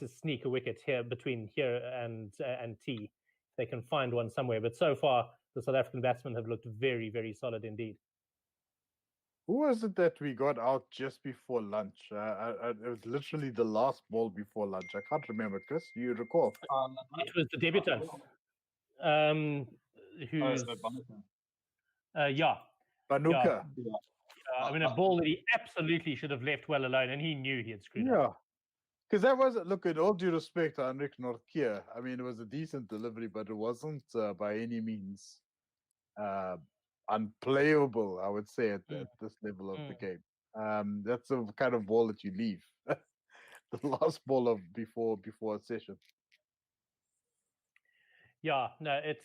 sneak a wicket here between here and tea. They can find one somewhere. But so far, the South African batsmen have looked very, very solid indeed. Who was it that we got out just before lunch? It was literally the last ball before lunch. I can't remember. Chris, do you recall? It was the debutant. Banuka. I mean, a ball that he absolutely should have left well alone, and he knew he had screwed up. Yeah. Because that wasn't, look, in all due respect to Henrik Nortje, I mean, it was a decent delivery, but it wasn't by any means unplayable, I would say, at this level of the game. That's the kind of ball that you leave. The last ball of before a session. Yeah, no, it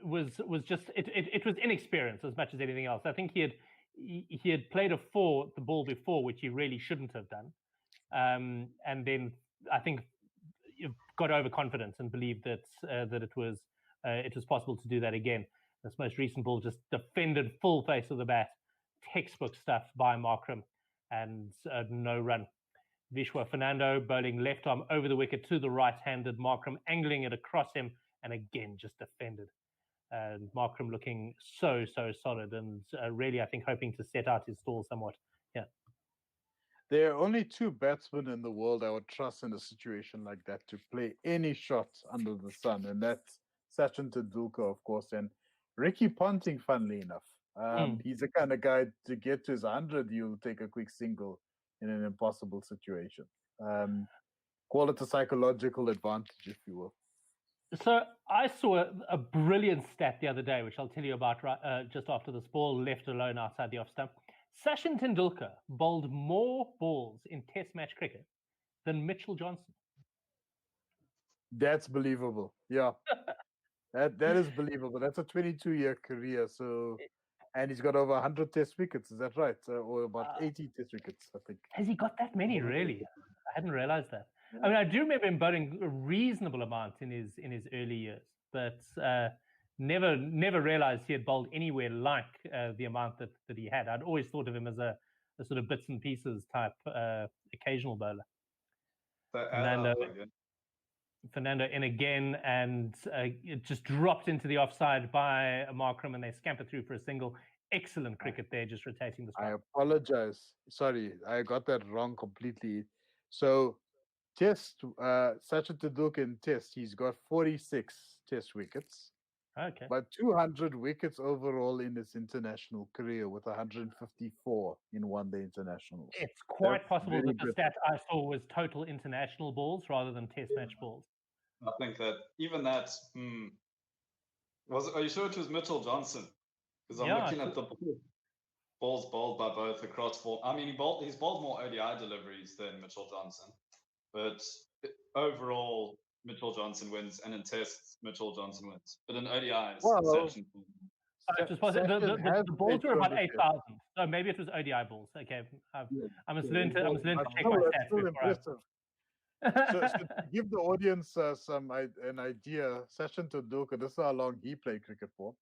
was just it was inexperience as much as anything else. I think he had played the ball before, which he really shouldn't have done. And then I think got overconfident and believed that it was possible to do that again. This most recent ball just defended full face of the bat, textbook stuff by Markram, and no run. Vishwa Fernando bowling left arm over the wicket to the right-handed Markram, angling it across him, and again just defended. Markram looking so solid, and really I think hoping to set out his stall somewhat. Yeah. There are only 2 batsmen in the world I would trust in a situation like that to play any shot under the sun, and that's Sachin Tendulkar, of course, and Ricky Ponting, funnily enough. He's the kind of guy to get to his 100, you'll take a quick single in an impossible situation. Call it a psychological advantage, if you will. So I saw a brilliant stat the other day, which I'll tell you about just after this ball left alone outside the off stump. Sachin Tendulkar bowled more balls in Test match cricket than Mitchell Johnson. That's believable. Yeah. That is believable. That's a 22-year career. So, and he's got over 100 Test wickets. Is that right? Or about 80 Test wickets, I think. Has he got that many? Really? I hadn't realized that. I mean, I do remember him bowling a reasonable amount in his early years, but never realized he had bowled anywhere like the amount that he had. I'd always thought of him as a sort of bits and pieces type occasional bowler. Fernando in again, and it just dropped into the offside by Markram, and they scamper through for a single. Excellent cricket there, just rotating the strike. I apologize. Sorry, I got that wrong completely. So, Test, Sachin Tendulkar in Test, he's got 46 Test wickets. Okay. But 200 wickets overall in his international career, with 154 in one-day internationals. It's quite possible that the stat I saw was total international balls rather than Test match balls. I think that even that are you sure it was Mitchell Johnson? Because I'm looking at the balls bowled by both across 4. I mean, he's bowled more ODI deliveries than Mitchell Johnson, but overall, Mitchell Johnson wins, and in Tests, Mitchell Johnson wins. But in ODIs, Sachin. The balls were about 8,000. So maybe it was ODI balls. Okay, I must learn to check my stats. So to give the audience an idea, Sachin Tendulkar, this is how long he played cricket for: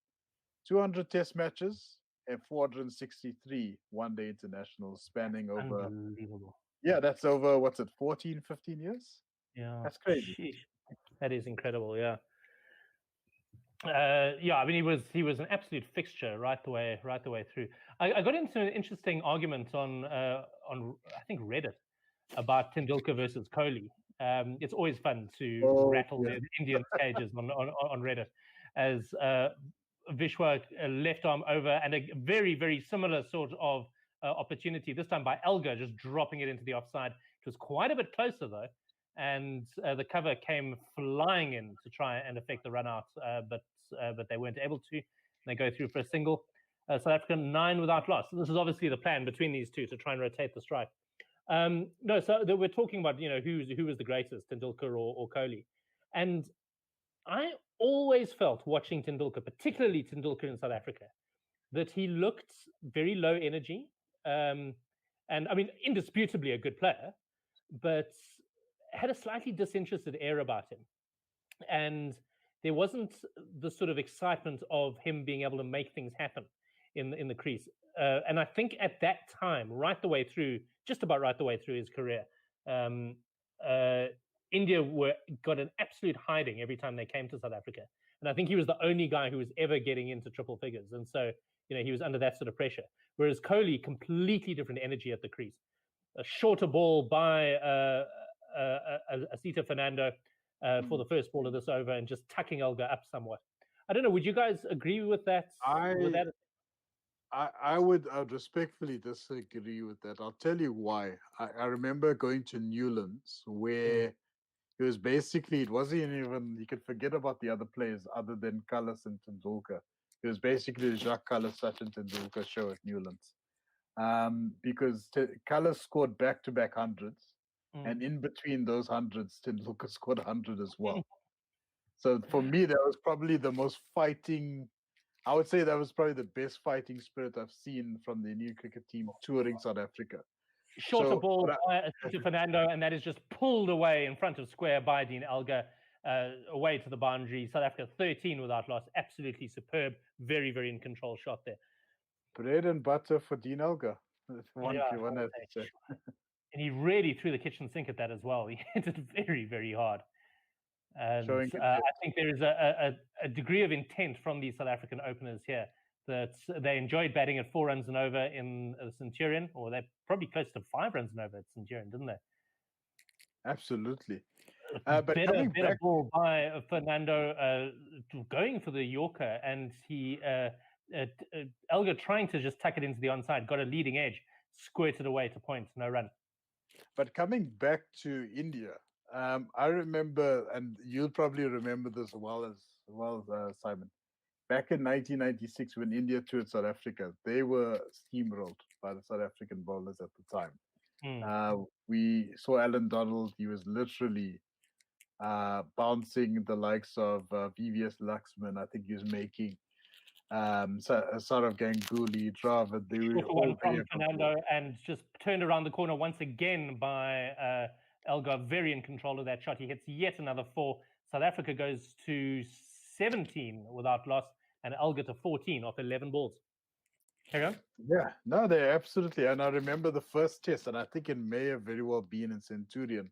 200 Test matches and 463 one-day internationals, spanning over. Unbelievable. Yeah, that's over 14, 15 years. Yeah, that's crazy. Sheesh. That is incredible. Yeah. Yeah, I mean he was an absolute fixture right the way through. I got into an interesting argument on I think Reddit about Tendulkar versus Kohli. It's always fun to rattle the Indian cages on Reddit, as Vishwa left arm over and a very, very similar sort of opportunity, this time by Elgar, just dropping it into the offside. It was quite a bit closer though, and the cover came flying in to try and affect the run out, but they weren't able to. They go through for a single. South Africa 9 without loss. This is obviously the plan between these two to try and rotate the strike. No, so we're talking about who was the greatest, Tendulkar or Kohli, and I always felt watching Tendulkar, particularly Tendulkar in South Africa, that he looked very low energy, and I mean indisputably a good player, but had a slightly disinterested air about him, and there wasn't the sort of excitement of him being able to make things happen in the crease. And I think at that time, just about right the way through his career, India got an absolute hiding every time they came to South Africa. And I think he was the only guy who was ever getting into triple figures. And so, he was under that sort of pressure. Whereas Kohli, completely different energy at the crease. A shorter ball by Asita Fernando for the first ball of this over and just tucking Elgar up somewhat. I don't know, would you guys agree with that? I would respectfully disagree with that. I'll tell you why. I remember going to Newlands where it was basically, it wasn't even, you could forget about the other players other than Kallis and Tendulkar. It was basically the Jacques Kallis, Sachin Tendulkar show at Newlands. Because Kallis scored back-to-back hundreds, and in between those hundreds, Tendulkar scored 100 as well. So for me, that was probably the most fighting, I would say that was probably the best fighting spirit I've seen from the Indian cricket team touring South Africa. Shorter ball to Fernando, and that is just pulled away in front of square by Dean Elgar, away to the boundary. South Africa 13 without loss. Absolutely superb. Very, very in control shot there. Bread and butter for Dean Elgar. One has to say. And he really threw the kitchen sink at that as well. He hit it very, very hard. And I think there is a degree of intent from these South African openers here that they enjoyed batting at 4 runs and over in Centurion, or they're probably close to 5 runs and over at Centurion, didn't they? Absolutely. But better ball by Fernando going for the Yorker, and he Elgar trying to just tuck it into the onside, got a leading edge, squirted away to point, no run. But coming back to India, I remember, and you'll probably remember this as well, Simon. Back in 1996, when India toured South Africa, they were steamrolled by the South African bowlers at the time. We saw Alan Donald; he was literally bouncing the likes of VVS Laxman. I think he was making Saurav Ganguly, Dravid. They were all from Fernando, and just turned around the corner once again by Elgar, very in control of that shot. He hits yet another 4. South Africa goes to 17 without loss, and Elgar to 14 off 11 balls. Carry on. Yeah, no, they're absolutely. And I remember the first test, and I think it may have very well been in Centurion.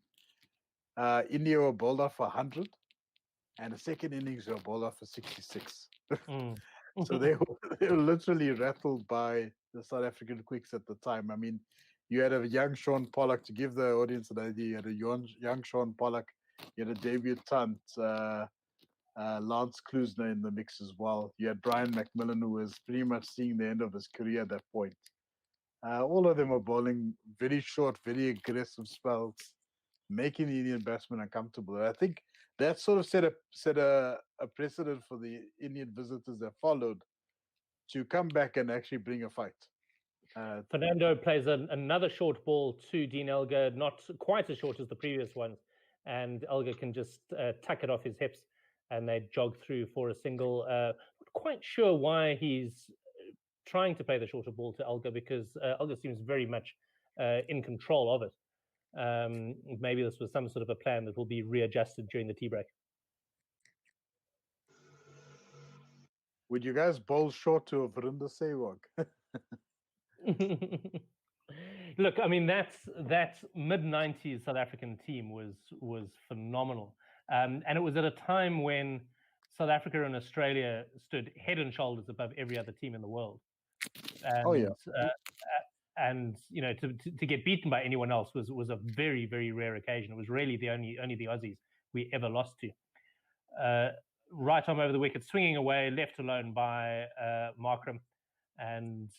India were bowled off for 100, and the second innings were bowled off for 66. So they were literally rattled by the South African quicks at the time. I mean, you had a young Sean Pollock, to give the audience an idea. You had a young Sean Pollock. You had a debutant Lance Klusner in the mix as well. You had Brian McMillan, who was pretty much seeing the end of his career at that point. All of them were bowling very short, very aggressive spells, making the Indian batsmen uncomfortable. And I think that sort of set a precedent for the Indian visitors that followed to come back and actually bring a fight. Fernando plays another short ball to Dean Elgar, not quite as short as the previous ones, and Elgar can just tuck it off his hips, and they jog through for a single. Not quite sure why he's trying to play the shorter ball to Elgar, because Elgar seems very much in control of it. Maybe this was some sort of a plan that will be readjusted during the tea break. Would you guys bowl short to a Verinder Sehwag? Look, I mean, that mid-90s South African team was phenomenal. And it was at a time when South Africa and Australia stood head and shoulders above every other team in the world. And, Oh, yeah. And to get beaten by anyone else was a very, very rare occasion. It was really only the Aussies we ever lost to. Right arm over the wicket, swinging away, left alone by Markram, and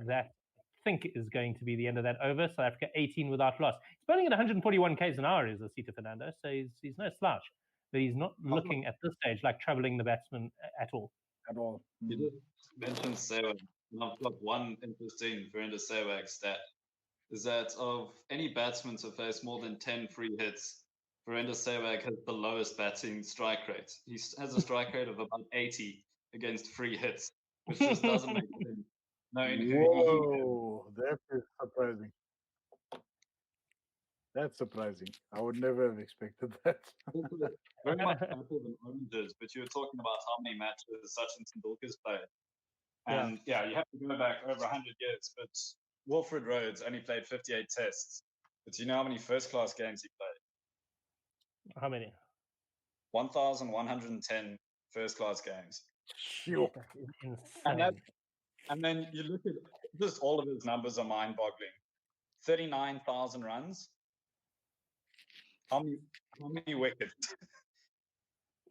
that I think is going to be the end of that over. South Africa 18 without loss. He's bowling at 141 k's an hour, is Asita Fernando, so he's no slouch, but he's not looking at this stage like troubling the batsman at all. At all. You did mention Sehwag. I've got one interesting Virender Sehwag stat, is that of any batsman to face more than 10 free hits, Virender Sehwag has the lowest batting strike rate. He has a strike rate of about 80 against free hits, which just doesn't make sense. Whoa, that is surprising. That's surprising. I would never have expected that. Very much better than oranges, but you were talking about how many matches Sachin Tendulkar's played. And yeah, you have to go back over 100 years, but Wilfred Rhodes only played 58 tests. But do you know how many first-class games he played? How many? 1,110 first-class games. Sure. And then you look at just all of his numbers are mind-boggling. 39,000 runs. How many wickets?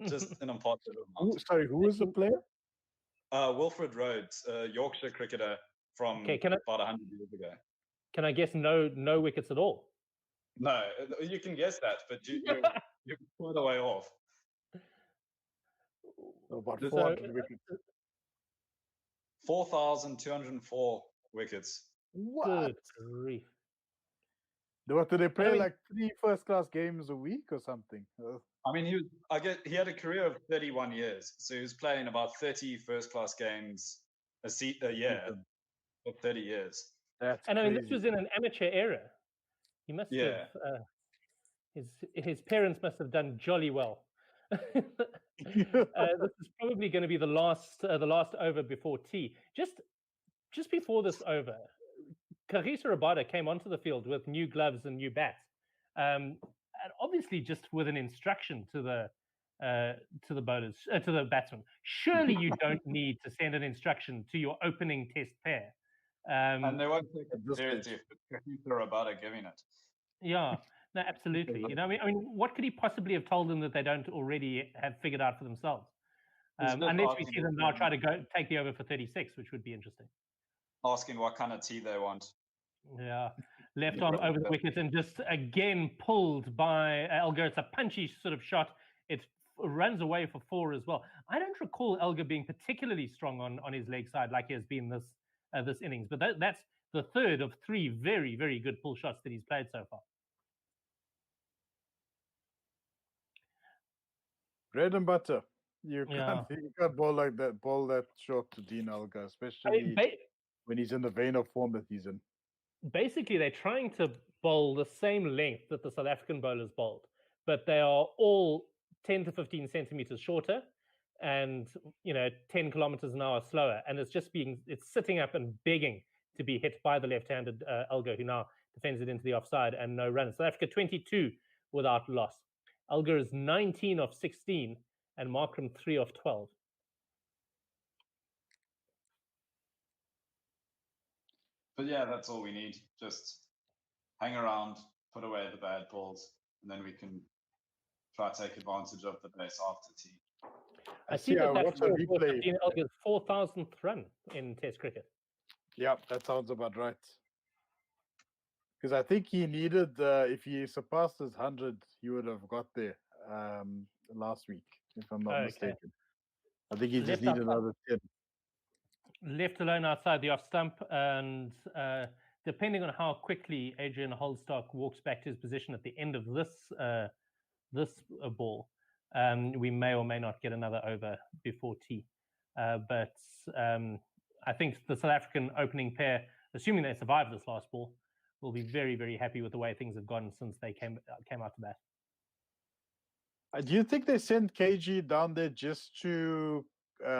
Just an impossible amount. Sorry, who was the player? Wilfred Rhodes, a Yorkshire cricketer from about 100 years ago. Can I guess no wickets at all? No, you can guess that, but you're quite a way off. About 400 wickets. 4,204 wickets. What? Good grief. What, do they play like 3 first-class games a week or something? I mean, he had a career of 31 years, so he was playing about 30 first-class games a year for 30 years. That's and I mean, crazy. this was in an amateur era. He must have his parents must have done jolly well. This is probably going to be the last over before tea. Just before this over, Kagiso Rabada came onto the field with new gloves and new bats, and obviously just with an instruction to the bowlers, to the batsmen. Surely you don't need to send an instruction to your opening test pair. And they won't take it seriously if it's Kagiso Rabada giving it. Yeah, no, absolutely. I mean, what could he possibly have told them that they don't already have figured out for themselves? Unless we see them now try to take the over for 36, which would be interesting. Asking what kind of tea they want. Yeah, left arm over the wicket and just again pulled by Elgar. It's a punchy sort of shot. It runs away for 4 as well. I don't recall Elgar being particularly strong on his leg side like he has been this innings, but that's the third of 3 very, very good pull shots that he's played so far. Bread and butter. You can't bowl like that. Bowl that short to Dean Elgar, especially when he's in the vein of form that he's in. Basically, they're trying to bowl the same length that the South African bowlers bowled, but they are all 10 to 15 centimeters shorter and 10 kilometers an hour slower. And it's sitting up and begging to be hit by the left-handed Elgar, who now defends it into the offside and no runs. South Africa 22 without loss. Elgar is 19 of 16 and Markram 3 of 12. But yeah, that's all we need. Just hang around, put away the bad balls, and then we can try to take advantage of the base after tea. I see that's Elgar's 4,000th run in Test cricket. Yeah, that sounds about right. Because I think he needed, if he surpassed his 100, he would have got there last week, if I'm not mistaken. I think he just needed another 10. Left alone outside the off stump, and depending on how quickly Adrian Holdstock walks back to his position at the end of this ball, we may or may not get another over before tea. But I think the South African opening pair, assuming they survive this last ball, will be very, very happy with the way things have gone since they came out to bat. Do you think they sent KG down there just to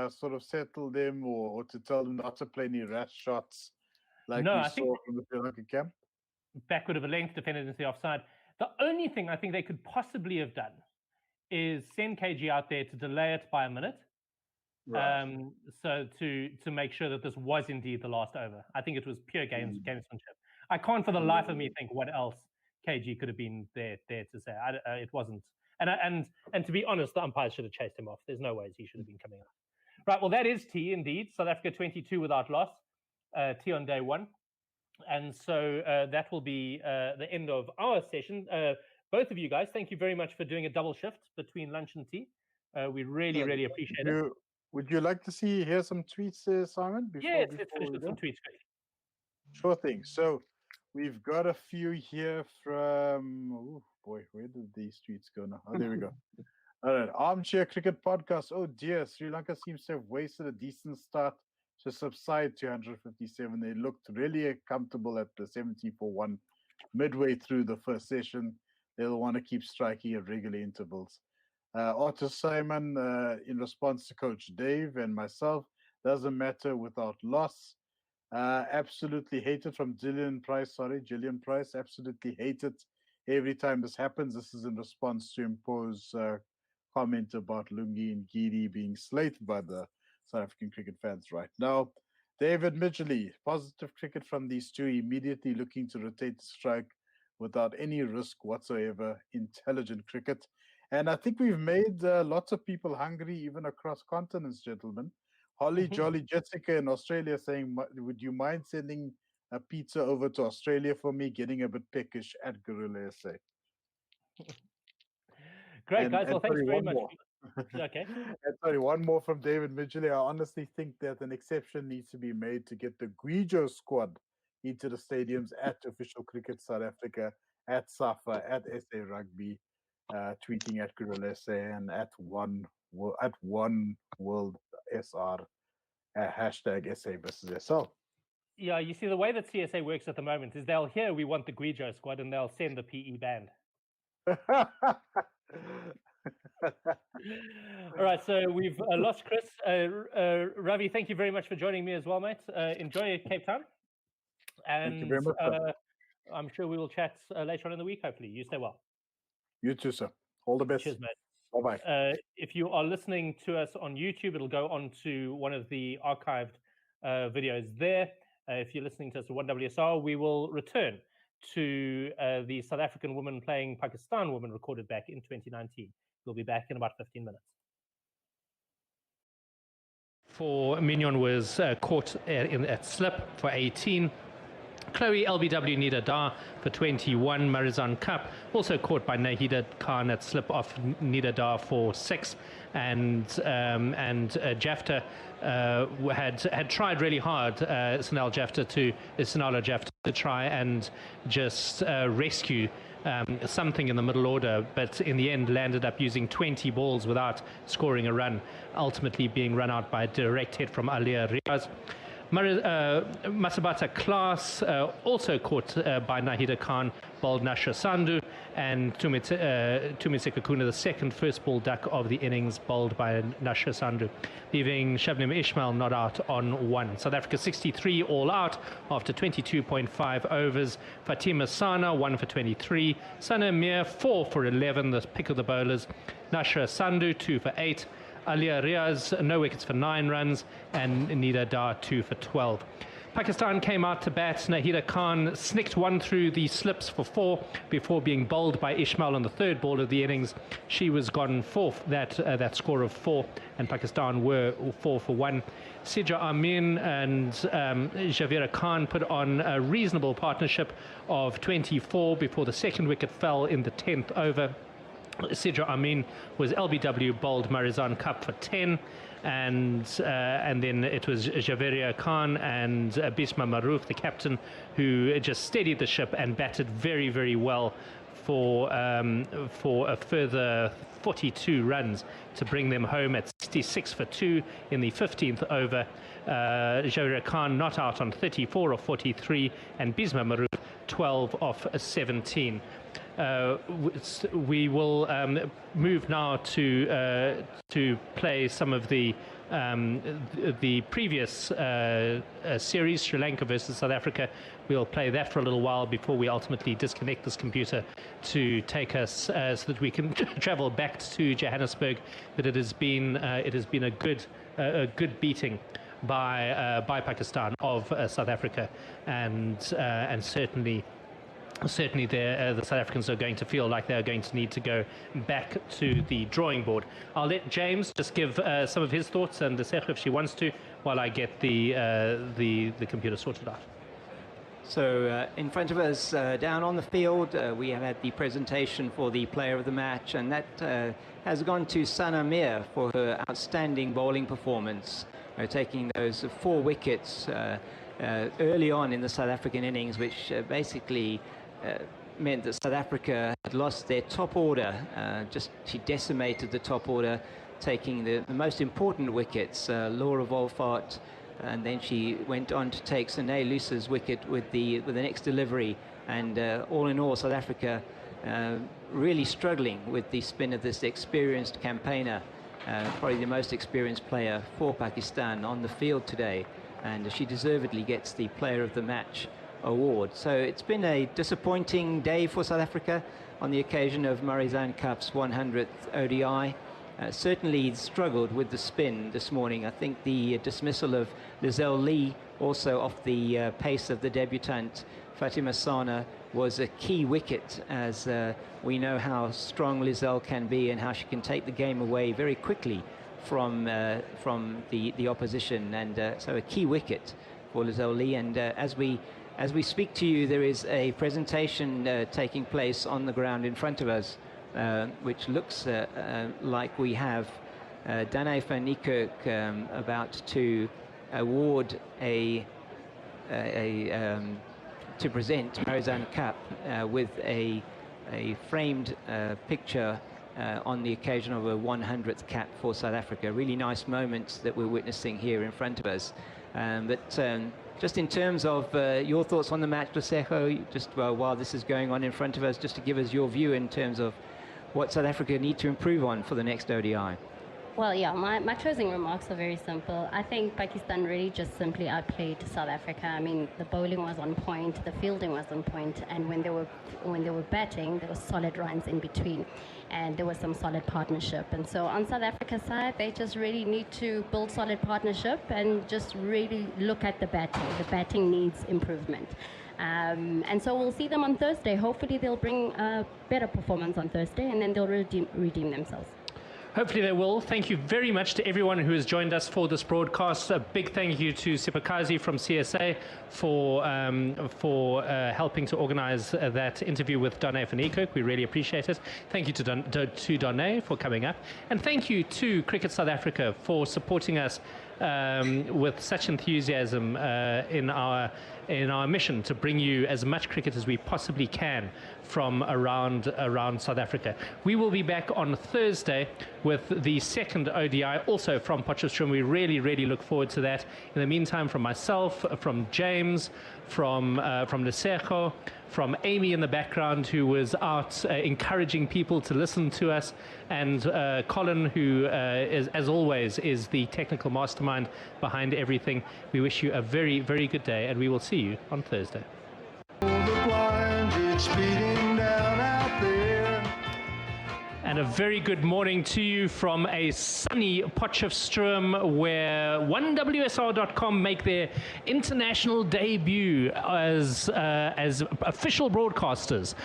sort of settle them or to tell them not to play any rash shots like I think from the Sri Lanka camp? Backward of a length, defended into the offside. The only thing I think they could possibly have done is send KG out there to delay it by a minute. Right. So to make sure that this was indeed the last over. I think it was pure gamesmanship. I can't for the life of me think what else KG could have been there to say. It wasn't. And to be honest, the umpires should have chased him off. There's no ways he should have been coming out. Right, well, that is T indeed. South Africa 22 without loss. T on day one. And so that will be the end of our session. Both of you guys, thank you very much for doing a double shift between lunch and tea. We really, really appreciate it. Would you like to hear some tweets, Simon? Yes, let's finish with some tweets. Sure thing. So we've got a few here from, oh boy, where did these tweets go now? Oh, there we go. All right, Armchair Cricket Podcast. Oh dear, Sri Lanka seems to have wasted a decent start to subside to 157. They looked really comfortable at the 70-for-1 midway through the first session. They'll want to keep striking at regular intervals. Otto Simon, in response to Coach Dave and myself, doesn't matter without loss. Absolutely hate it from Gillian Price. Absolutely hate it every time this happens. This is in response to Impo's comment about Lungi and Giri being slated by the South African cricket fans right now. David Midgley, positive cricket from these two, immediately looking to rotate the strike without any risk whatsoever. Intelligent cricket. And I think we've made lots of people hungry, even across continents, gentlemen. Holly Jolly Jessica in Australia saying, would you mind sending a pizza over to Australia for me? Getting a bit peckish at Gorilla SA. Great, guys. Well, thanks very much. Okay. And sorry, one more from David Midgley. I honestly think that an exception needs to be made to get the Guijo squad into the stadiums at Official Cricket South Africa, at SAFA, at SA Rugby, tweeting at Gorilla SA and at One World SR, hashtag SA versus SL. Yeah, you see, the way that CSA works at the moment is they'll hear we want the Guijo squad and they'll send the PE band. All right, so we've lost Chris. Ravi, thank you very much for joining me as well, mate. Enjoy Cape Town. And thank you very much, I'm sure we will chat later on in the week, hopefully. You stay well. You too, sir. All the best. Cheers, mate. Bye-bye. If you are listening to us on YouTube, it'll go on to one of the archived videos there. If you're listening to us on 1WSR, we will return to the South African woman playing Pakistan woman recorded back in 2019. We'll be back in about 15 minutes. For Mignon was caught at slip for 18. Chloe LBW Nida Dar for 21. Marizan Cup also caught by Nahida Khan at slip off Nida Dar for 6. And Jafta had tried really hard, Sanala Jafta to try and just rescue something in the middle order, but in the end landed up using 20 balls without scoring a run, ultimately being run out by a direct hit from Alia Riaz. Masabata Class also caught by Nahida Khan, bowled Nasha Sandhu, and Tumiseka Kuna, the second first ball duck of the innings, bowled by Nasha Sandhu, leaving Shabnim Ismail not out on 1. South Africa 63 all out after 22.5 overs. Fatima Sana 1 for 23. Sana Mir 4 for 11, the pick of the bowlers. Nasha Sandhu 2 for 8. Alia Riaz, no wickets for 9 runs, and Nida Dar 2 for 12. Pakistan came out to bat. Nahida Khan snicked one through the slips for 4 before being bowled by Ismail on the third ball of the innings. She was gone for that score of 4, and Pakistan were 4 for 1. Sidra Amin and Javera Khan put on a reasonable partnership of 24 before the second wicket fell in the 10th over. Sidra Amin was LBW bowled Marizan Cup for 10, and then it was Javeria Khan and Bisma Maroof, the captain, who just steadied the ship and batted very, very well for a further 42 runs to bring them home at 66 for 2 in the 15th over. Javeria Khan not out on 34 of 43, and Bisma Maroof 12 off 17. We will move now to play some of the the previous series, Sri Lanka versus South Africa. We'll play that for a little while before we ultimately disconnect this computer to take us so that we can travel back to Johannesburg. But it has been a good beating by Pakistan of South Africa, and certainly the South Africans are going to feel like they're going to need to go back to the drawing board. I'll let James just give some of his thoughts, and Lesego if she wants to, while I get the computer sorted out. So in front of us, down on the field, we have had the presentation for the player of the match, and that has gone to Sana Mir for her outstanding bowling performance, taking those 4 wickets early on in the South African innings, which basically meant that South Africa had lost their top order. She decimated the top order, taking the most important wickets, Laura Wolfart, and then she went on to take Sine Lusa's wicket with the next delivery. And all in all, South Africa really struggling with the spin of this experienced campaigner, probably the most experienced player for Pakistan on the field today, and she deservedly gets the Player of the Match award. So it's been a disappointing day for South Africa on the occasion of Marizanne Cup's 100th ODI. Certainly struggled with the spin this morning. I think the dismissal of Lizelle Lee, also off the pace of the debutant Fatima Sana, was a key wicket, as we know how strong Lizelle can be and how she can take the game away very quickly from the opposition. And so a key wicket for Lizelle Lee. And as we speak to you, there is a presentation taking place on the ground in front of us, which looks like we have Danae van Niekerk about to award to present Marizanne Cup with a framed picture on the occasion of a 100th cap for South Africa. Really nice moments that we're witnessing here in front of us. Just in terms of your thoughts on the match, Lesego, just while this is going on in front of us, just to give us your view in terms of what South Africa need to improve on for the next ODI. Well, yeah, my closing remarks are very simple. I think Pakistan really just simply outplayed South Africa. I mean, the bowling was on point, the fielding was on point, and when they were batting, there were solid runs in between, and there was some solid partnership. And so on South Africa's side, they just really need to build solid partnership and just really look at the batting. The batting needs improvement. And so we'll see them on Thursday. Hopefully they'll bring a better performance on Thursday, and then they'll redeem themselves. Hopefully they will. Thank you very much to everyone who has joined us for this broadcast. A big thank you to Sipakazi from CSA for helping to organize that interview with Danae van Niekerk. We really appreciate it. Thank you to Danae for coming up. And thank you to Cricket South Africa for supporting us with such enthusiasm in our mission to bring you as much cricket as we possibly can from around South Africa. We will be back on Thursday with the second ODI, also from Potchefstroom. We really look forward to that. In the meantime, from myself, from James, from Lesego, from Amy in the background, who was out encouraging people to listen to us, and Colin, who is, as always, is the technical mastermind behind everything. We wish you a very good day, and we will see you on Thursday. And a very good morning to you from a sunny Potchefstroom, where 1WSR.com make their international debut as official broadcasters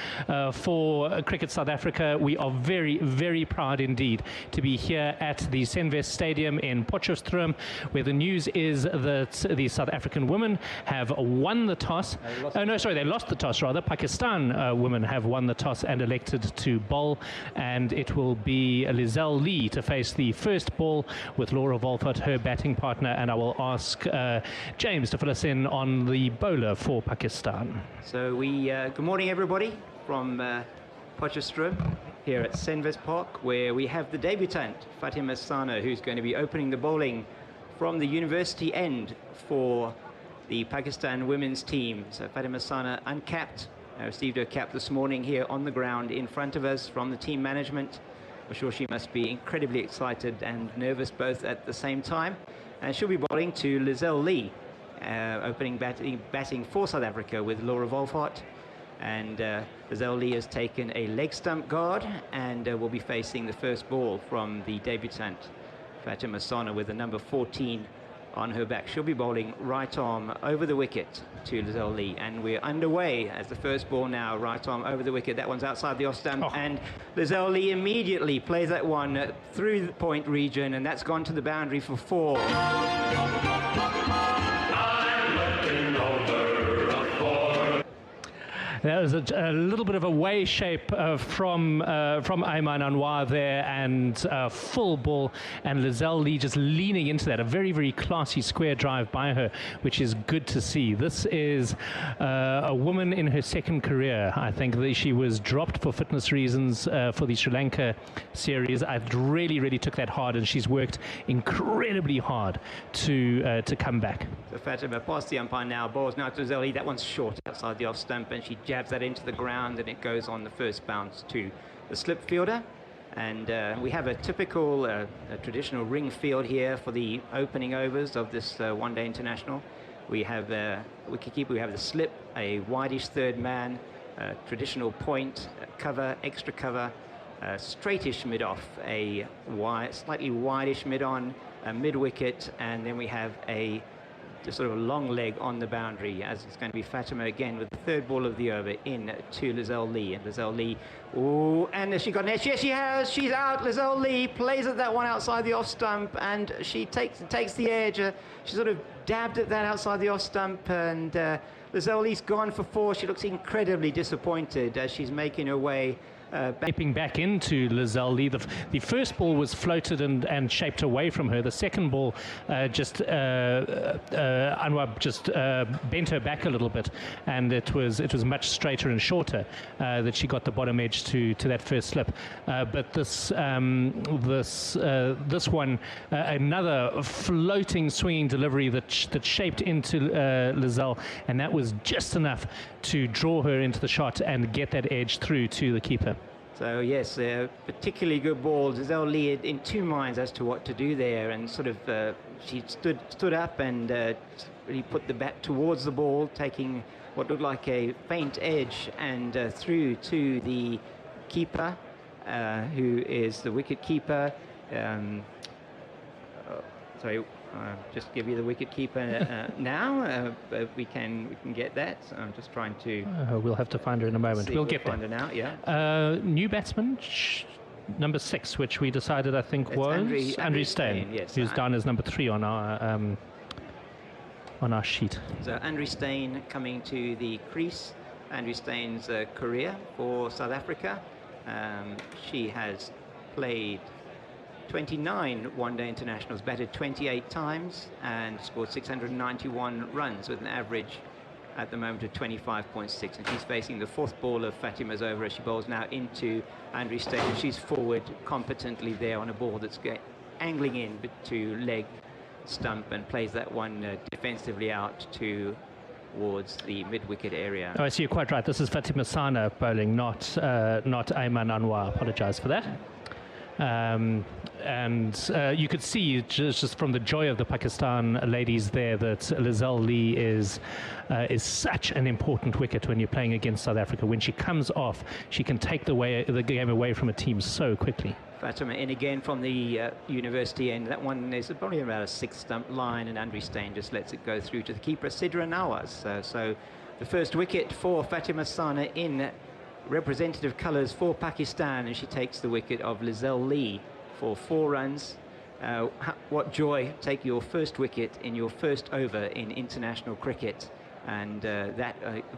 for Cricket South Africa. We are very proud indeed to be here at the Senvest Stadium in Potchefstroom, where the news is that the South African women have won the toss. They lost the toss rather. Pakistan women have won the toss and elected to bowl, and it will be Lizelle Lee to face the first ball with Laura Wolfert, her batting partner, and I will ask James to fill us in on the bowler for Pakistan. So good morning everybody from Potchefstroom here at Senvest Park, where we have the debutant Fatima Sana, who's going to be opening the bowling from the university end for the Pakistan women's team. So Fatima Sana uncapped, received her cap this morning here on the ground in front of us from the team management. I'm sure she must be incredibly excited and nervous both at the same time. And she'll be bowling to Lizelle Lee, opening batting for South Africa with Laura Wolfhard. And Lizelle Lee has taken a leg stump guard and will be facing the first ball from the debutant Fatima Sana with the number 14 on her back. She'll be bowling right arm over the wicket to Lizelle Lee, and we're underway as the first ball now, right arm over the wicket. That one's outside the off stump, and Lizelle Lee immediately plays that one through the point region, and that's gone to the boundary for 4. That was a little bit of a way shape from Ayman Anwar there, and full ball, and Lizelle Lee just leaning into that. A very, very classy square drive by her, which is good to see. This is a woman in her second career. I think that she was dropped for fitness reasons for the Sri Lanka series. I really, really took that hard, and she's worked incredibly hard to come back. So Fatima past the umpire now, balls now to Lizelle Lee. That one's short outside the off stump, and she jabs that into the ground, and it goes on the first bounce to the slip fielder. And we have a typical a traditional ring field here for the opening overs of this one-day international. We have wicketkeeper, we have the slip, a wideish third man, traditional point, cover, extra cover, straightish mid-off, a slightly wideish mid-on, a mid-wicket, and then we have a sort of a long leg on the boundary, as it's going to be Fatima again with the third ball of the over in to Lizelle Lee. And Lizelle Lee, oh, and has she got an edge? Yes, she has. She's out. Lizelle Lee plays at that one outside the off stump, and she takes the edge. She sort of dabbed at that outside the off stump, and Lizelle Lee's gone for 4. She looks incredibly disappointed as she's making her way back into Lizelle Lee. The first ball was floated and shaped away from her. The second ball Anwar just bent her back a little bit, and it was much straighter and shorter that she got the bottom edge to that first slip. But this one, another floating swinging delivery that shaped into Lizelle, and that was just enough to draw her into the shot and get that edge through to the keeper. So yes, particularly good ball. Lizelle Lee in two minds as to what to do there, and sort of she stood up and really put the bat towards the ball, taking what looked like a faint edge, and through to the keeper, who is the wicket keeper. Sorry. Just give you the wicket keeper now. We can get that. So I'm just trying to. We'll have to find her in a moment. We'll get find there. her now. Yeah. New batsman, number 6, which we decided I think was Andrew Steyn, yes, who's down as number 3 on our sheet. So Andrew Steyn coming to the crease. Andrew Steyn's career for South Africa. She has played 29 one-day internationals, batted 28 times, and scored 691 runs with an average at the moment of 25.6. And she's facing the 4th ball of Fatima's over as she bowls now into Andrew Steyn. She's forward competently there on a ball that's angling in to leg stump, and plays that one defensively out towards the mid-wicket area. Oh, I see, you're quite right. This is Fatima Sana bowling, not Ayman Anwar. Apologise for that. And you could see just from the joy of the Pakistan ladies there that Lizelle Lee is such an important wicket when you're playing against South Africa. When she comes off, she can take the game away from a team so quickly. Fatima in again from the university end. That one is probably about a 6-stump line, and Andrew Steyn just lets it go through to the keeper, Sidra Nawaz. So the first wicket for Fatima Sana in representative colours for Pakistan, and she takes the wicket of Lizelle Lee for 4 runs. What joy, take your first wicket in your first over in international cricket, and that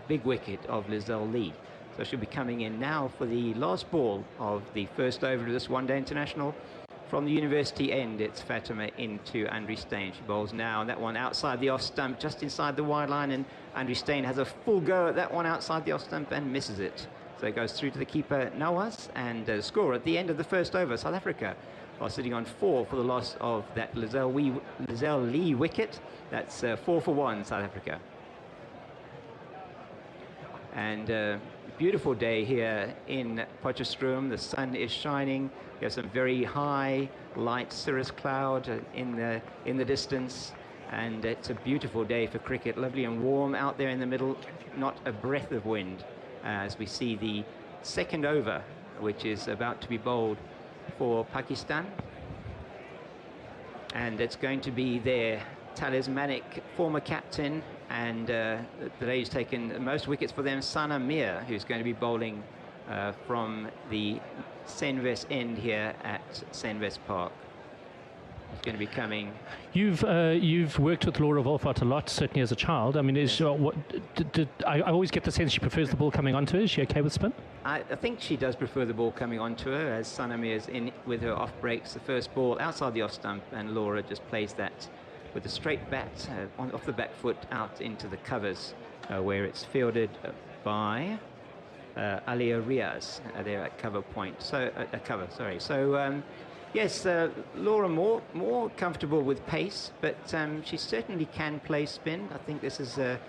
big wicket of Lizelle Lee. So she'll be coming in now for the last ball of the first over of this one-day international. From the university end, it's Fatima into Andrew Steyn. She bowls now, and that one outside the off stump, just inside the wide line, and Andrew Steyn has a full go at that one outside the off stump and misses it. So it goes through to the keeper, Nawaz, and score at the end of the first over. South Africa are sitting on 4 for the loss of that Lizelle Lee wicket. That's 4 for 1, South Africa. And beautiful day here in Potchefstroom. The sun is shining. There's some very high, light cirrus cloud in the distance. And it's a beautiful day for cricket. Lovely and warm out there in the middle. Not a breath of wind as we see the second over, which is about to be bowled for Pakistan. And it's going to be their talismanic former captain and the lady's taken the most wickets for them, Sana Mir, who's going to be bowling from the Senves end here at Senves Park. He's going to be coming. You've worked with Laura Wolfart a lot, certainly as a child. I mean, I always get the sense she prefers the ball coming onto her. Is she okay with spin? I think she does prefer the ball coming onto her, as Sana Mir is in with her off breaks. The first ball outside the off stump, and Laura just plays that with a straight bat off the back foot out into the covers, where it's fielded by Alia Riaz there at cover point. So yes, Laura more comfortable with pace, but she certainly can play spin. I think this is a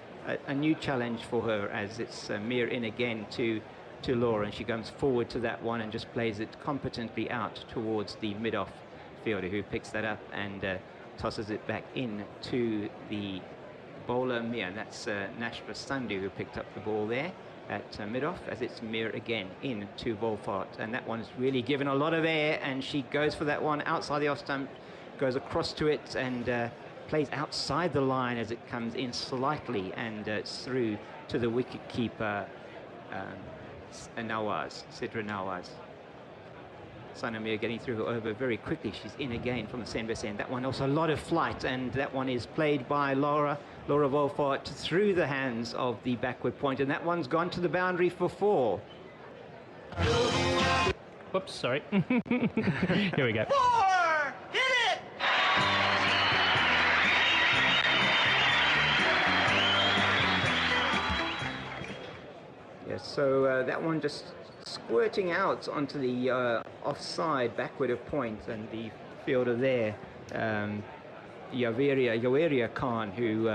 new challenge for her, as it's Mir in again to Laura, and she comes forward to that one and just plays it competently out towards the mid-off fielder, who picks that up and tosses it back in to the bowler Mir, and that's Nashra Sandhu, who picked up the ball there at mid-off, as it's Mir again in to Wolfart, and that one's really given a lot of air, and she goes for that one outside the off stump, goes across to it and plays outside the line as it comes in slightly, and it's through to the wicket keeper Nawaz, Sidra Nawaz. Sana Mir getting through her over very quickly. She's in again from the Senves end. That one also a lot of flight, and that one is played by Laura Wolfart through the hands of the backward point, and that one's gone to the boundary for 4. Whoops, sorry. Here we go. 4! Hit it! Yes, so that one just squirting out onto the offside backward of point, and the fielder there, Yaweria Khan, who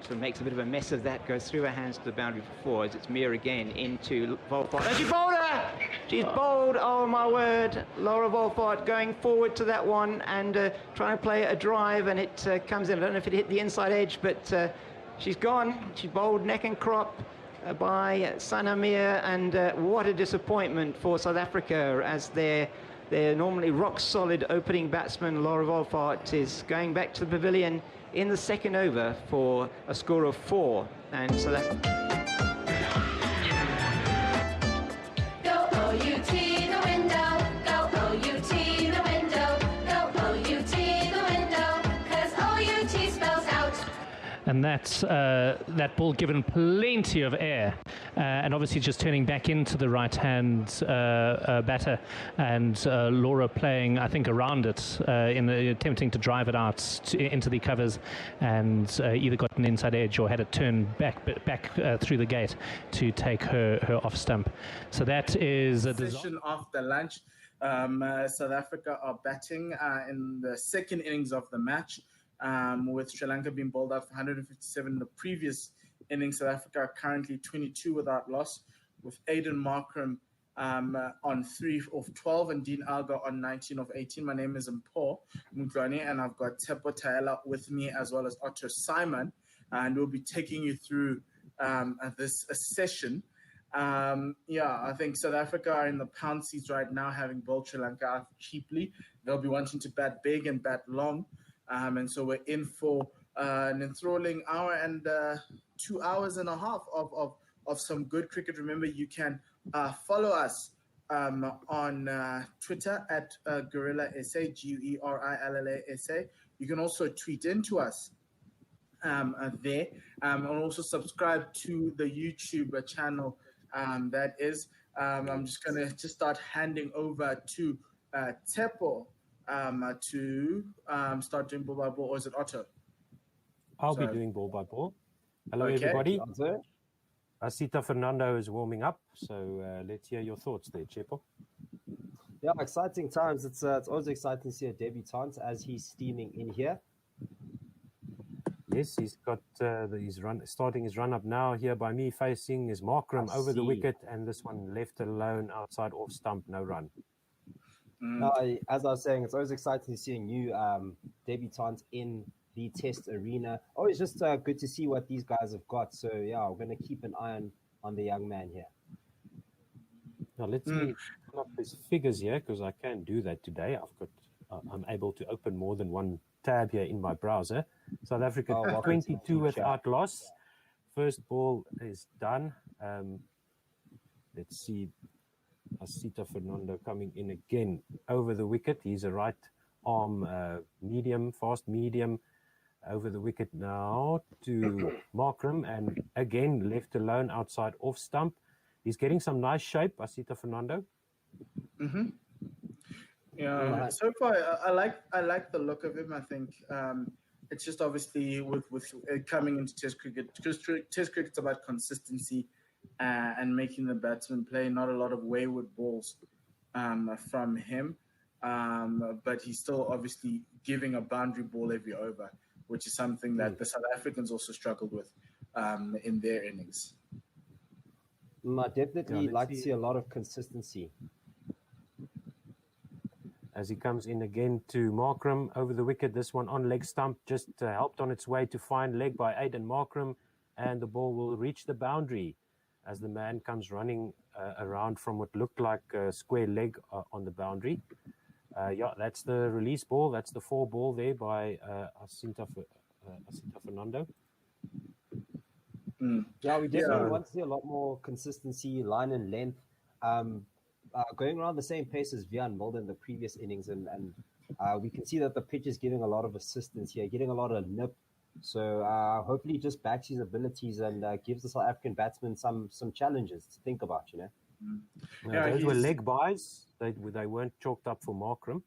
sort of makes a bit of a mess of that, goes through her hands to the boundary for 4 as it's Mir again into Wolfart. And she bowled her! She's bowled, oh my word, Laura Wolfart going forward to that one and trying to play a drive, and it comes in. I don't know if it hit the inside edge, but she's gone. She bowled neck and crop by Sana Mir, and what a disappointment for South Africa, as their normally rock-solid opening batsman Laura Wolfart is going back to the pavilion in the second over for a score of 4, and so that. Go OUT the window, go OUT the window, go OUT the window, 'cause OUT spells out. And that's that ball given plenty of air, and obviously just turning back into the right-hand batter, and Laura playing, I think, around it, attempting to drive it out into the covers, and either got an inside edge or had it turned back through the gate to take her off stump. So that is a session after lunch. South Africa are batting in the second innings of the match. With Sri Lanka being bowled out for 157 in the previous innings. South Africa are currently 22 without loss, with Aiden Markram on 3 of 12 and Dean Alga on 19 of 18. My name is Mpho Mudlwane, and I've got Tepo Taela with me, as well as Otto Simon, and we'll be taking you through this session. I think South Africa are in the pound seats right now, having bowled Sri Lanka out cheaply. They'll be wanting to bat big and bat long. And so we're in for an enthralling hour and 2 hours and a half of some good cricket. Remember, you can follow us on Twitter at Gorilla SA, Guerilla SA. You can also tweet into us there, and also subscribe to the YouTube channel. That is, I'm just going to start handing over to Tepo to start doing ball by ball, or is it Otto? I'll be doing ball by ball. Hello, everybody. Asita Fernando is warming up, so let's hear your thoughts there, Chepo. Yeah, exciting times. It's always exciting to see a debutant as he's steaming in here. Yes, he's got starting his run up now. Here by me facing is Markram over the wicket, and this one left alone outside off stump, no run. No, as I was saying, it's always exciting to see a new debutant in the test arena. Always just good to see what these guys have got. So yeah, we're going to keep an eye on the young man here. Now let's me pull up his figures here, because I can do that today. I'm able to open more than one tab here in my browser. South Africa 22 without loss. First ball is done. Let's see. Asita Fernando coming in again over the wicket. He's a right arm medium, fast medium over the wicket now to Markram, and again left alone outside off stump. He's getting some nice shape, Asita Fernando. Yeah, so far I like the look of him. I think it's just obviously with coming into Test cricket, because Test cricket's about consistency and making the batsman play. Not a lot of wayward balls from him, but he's still obviously giving a boundary ball every over, which is something that the South Africans also struggled with in their innings. I definitely like to see a lot of consistency. As he comes in again to Markram over the wicket, this one on leg stump, just helped on its way to fine leg by Aiden Markram, and the ball will reach the boundary as the man comes running around from what looked like a square leg on the boundary. Yeah, that's the release ball. That's the 4 ball there by Asita Fernando. Yeah, we definitely want to see a lot more consistency, line and length, going around the same pace as Vian Mulder in the previous innings, and we can see that the pitch is giving a lot of assistance here, getting a lot of nip. So hopefully just backs his abilities and gives the South African batsmen some challenges to think about, you know. Those were leg buys. They weren't chalked up for Markram.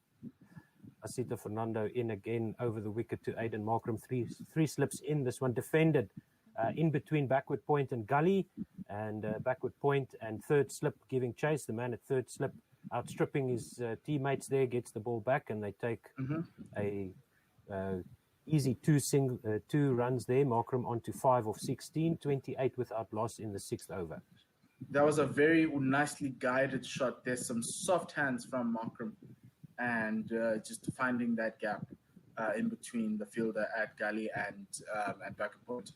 Asita Fernando in again over the wicket to Aiden Markram. Three slips in. This one defended in between backward point and gully, and backward point and third slip giving chase. The man at third slip outstripping his teammates there, gets the ball back, and they take a easy 2 runs there. Markram onto 5 of 16, 28 without loss in the 6th over. That was a very nicely guided shot. There's some soft hands from Markram, and just finding that gap in between the fielder at gully and backward point.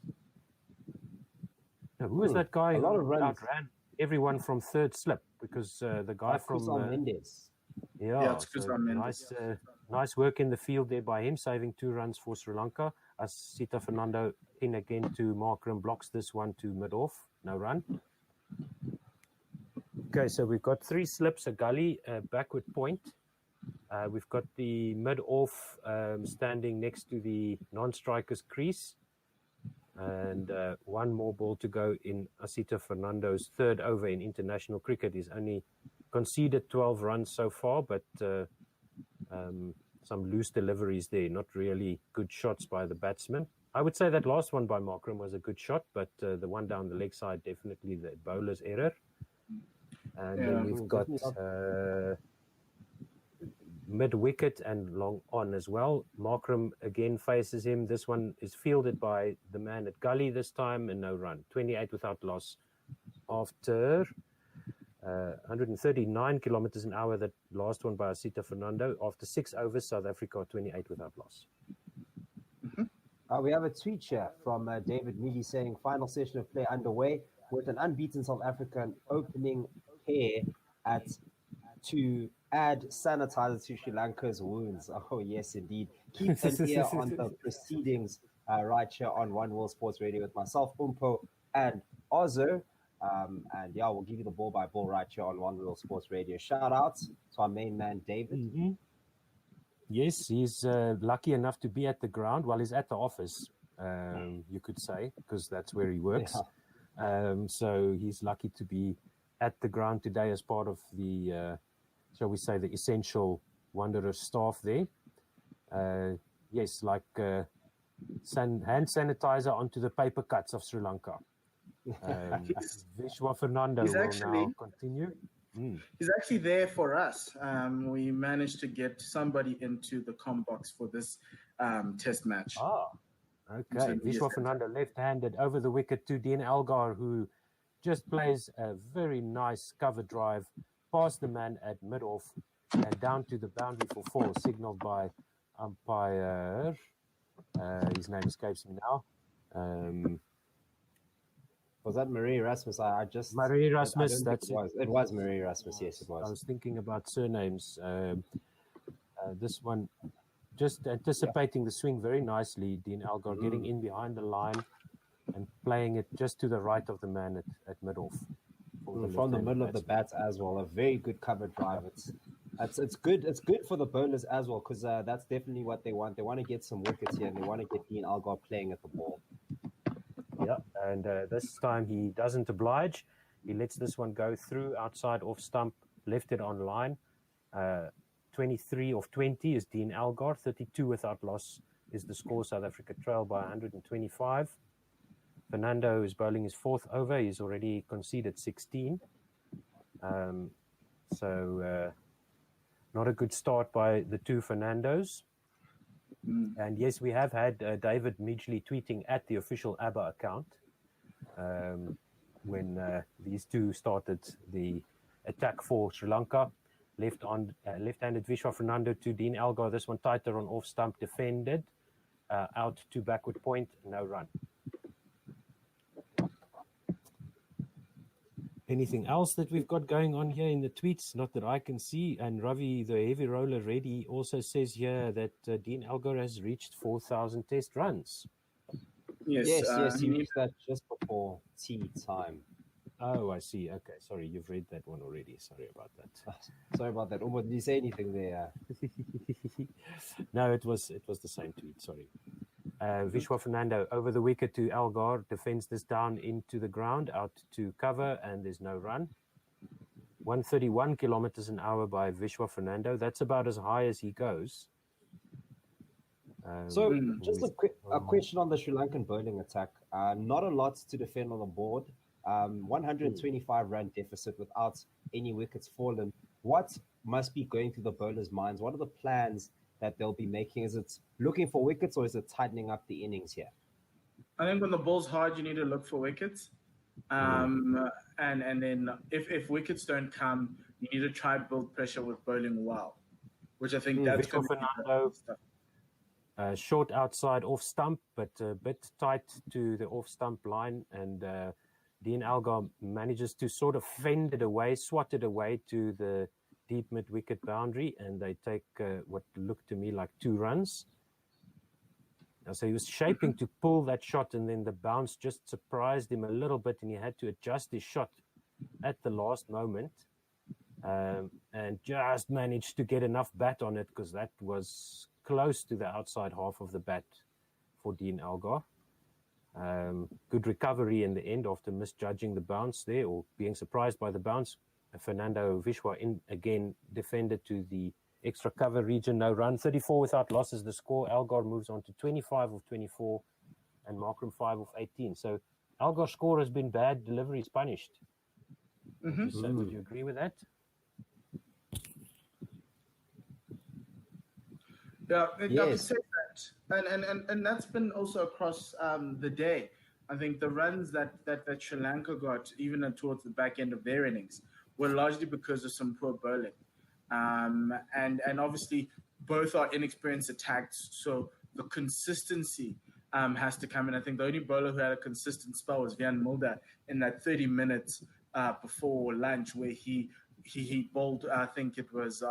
Now, who was that guy who outran everyone from third slip? Because the guy from Mendes. Yeah, it's Chris Mendes. Nice work in the field there by him, saving 2 runs for Sri Lanka. Asita Fernando in again to Markram, blocks this one to mid-off, no run. Okay, so we've got 3 slips, a gully, a backward point. We've got the mid-off standing next to the non-striker's crease. And 1 more ball to go in Asita Fernando's 3rd over in international cricket. He's only conceded 12 runs so far, but some loose deliveries there, not really good shots by the batsman. I would say that last one by Markram was a good shot, but the one down the leg side, definitely the bowler's error. And then we've got mid-wicket and long on as well. Markram again faces him. This one is fielded by the man at gully this time, and no run. 28 without loss after 139 kilometers an hour, that last one by Asita Fernando. After 6 overs, South Africa 28 without loss. We have a tweet here from David Mealy saying, final session of play underway with an unbeaten South African opening pair to add sanitizer to Sri Lanka's wounds. Oh, yes, indeed. Keep an ear on the proceedings right here on One World Sports Radio with myself, Umpo, and Ozo. And yeah, we'll give you the ball by ball right here on One World Sports Radio. Shout out to our main man, David. Yes, he's lucky enough to be at the ground. Well, he's at the office, you could say, because that's where he works. So he's lucky to be at the ground today as part of the, shall we say, the essential Wanderers staff there. Yes, like hand sanitizer onto the paper cuts of Sri Lanka. Vishwa Fernando will now continue. He's actually there for us. We managed to get somebody into the comm box for this test match. Okay, Vishwa Fernando left-handed over the wicket to Dean Algar, who just plays a very nice cover drive past the man at mid-off and down to the boundary for 4, signaled by umpire. His name escapes me now. Was that Marie Erasmus? I just Marie Erasmus. That's it. It was Marie Erasmus. Yes, it was. I was thinking about surnames. This one, just anticipating the swing very nicely. Dean Algar getting in behind the line and playing it just to the right of the man at mid-off. From the middle of the bat as well. A very good cover drive. It's good. It's good for the bowlers as well, because that's definitely what they want. They want to get some wickets here, and they want to get Dean Algar playing at the ball. Yeah, and this time he doesn't oblige. He lets this one go through outside off stump, left it on line. 23 of 20 is Dean Algar. 32 without loss is the score. South Africa trail by 125. Fernando is bowling his 4th over. He's already conceded 16. So not a good start by the two Fernandos. And yes, we have had David Midgley tweeting at the official ABBA account when these two started the attack for Sri Lanka. Left-handed Vishwa Fernando to Dean Algar. This one tighter on off stump, defended. Out to backward point, no run. Anything else that we've got going on here in the tweets? Not that I can see. And Ravi, the heavy roller ready, also says here that Dean Algar has reached 4,000 test runs. Yes, he reached that just before tea time. Oh, I see. Okay, sorry, you've read that one already. Sorry about that. Sorry about that. Did you say anything there? No, it was the same tweet. Sorry. Vishwa Fernando over the wicket to Algar, defends this down into the ground, out to cover, and there's no run. 131 kilometers an hour by Vishwa Fernando. That's about as high as he goes. So just a question on the Sri Lankan bowling attack. Not a lot to defend on the board. 125 run deficit without any wickets fallen. What must be going through the bowlers' minds? What are the plans that they'll be making? Is it looking for wickets, or is it tightening up the innings here? I think when the ball's hard, you need to look for wickets. And then if wickets don't come, you need to try to build pressure with bowling well, which I think that's Vishwa Fernando. Short outside off stump, but a bit tight to the off stump line, and Dean Algar manages to sort of fend it away, swat it away to the deep mid-wicket boundary, and they take what looked to me like 2 runs. So he was shaping to pull that shot, and then the bounce just surprised him a little bit, and he had to adjust his shot at the last moment, and just managed to get enough bat on it, because that was close to the outside half of the bat for Dean Algar. Good recovery in the end after misjudging the bounce there, or being surprised by the bounce. Fernando Vishwa in again, defended to the extra cover region, no run. 34 without losses the score. Algar moves on to 25 of 24 and Markram 5 of 18. So Algar's score has been bad, delivery is punished. Would you agree with that? Yeah, I could say that. And that's been also across the day. I think the runs that Sri Lanka got, even towards the back end of their innings, were largely because of some poor bowling. And obviously, both are inexperienced attacks, so the consistency has to come in. I think the only bowler who had a consistent spell was Vian Mulder in that 30 minutes before lunch, where he bowled, I think it was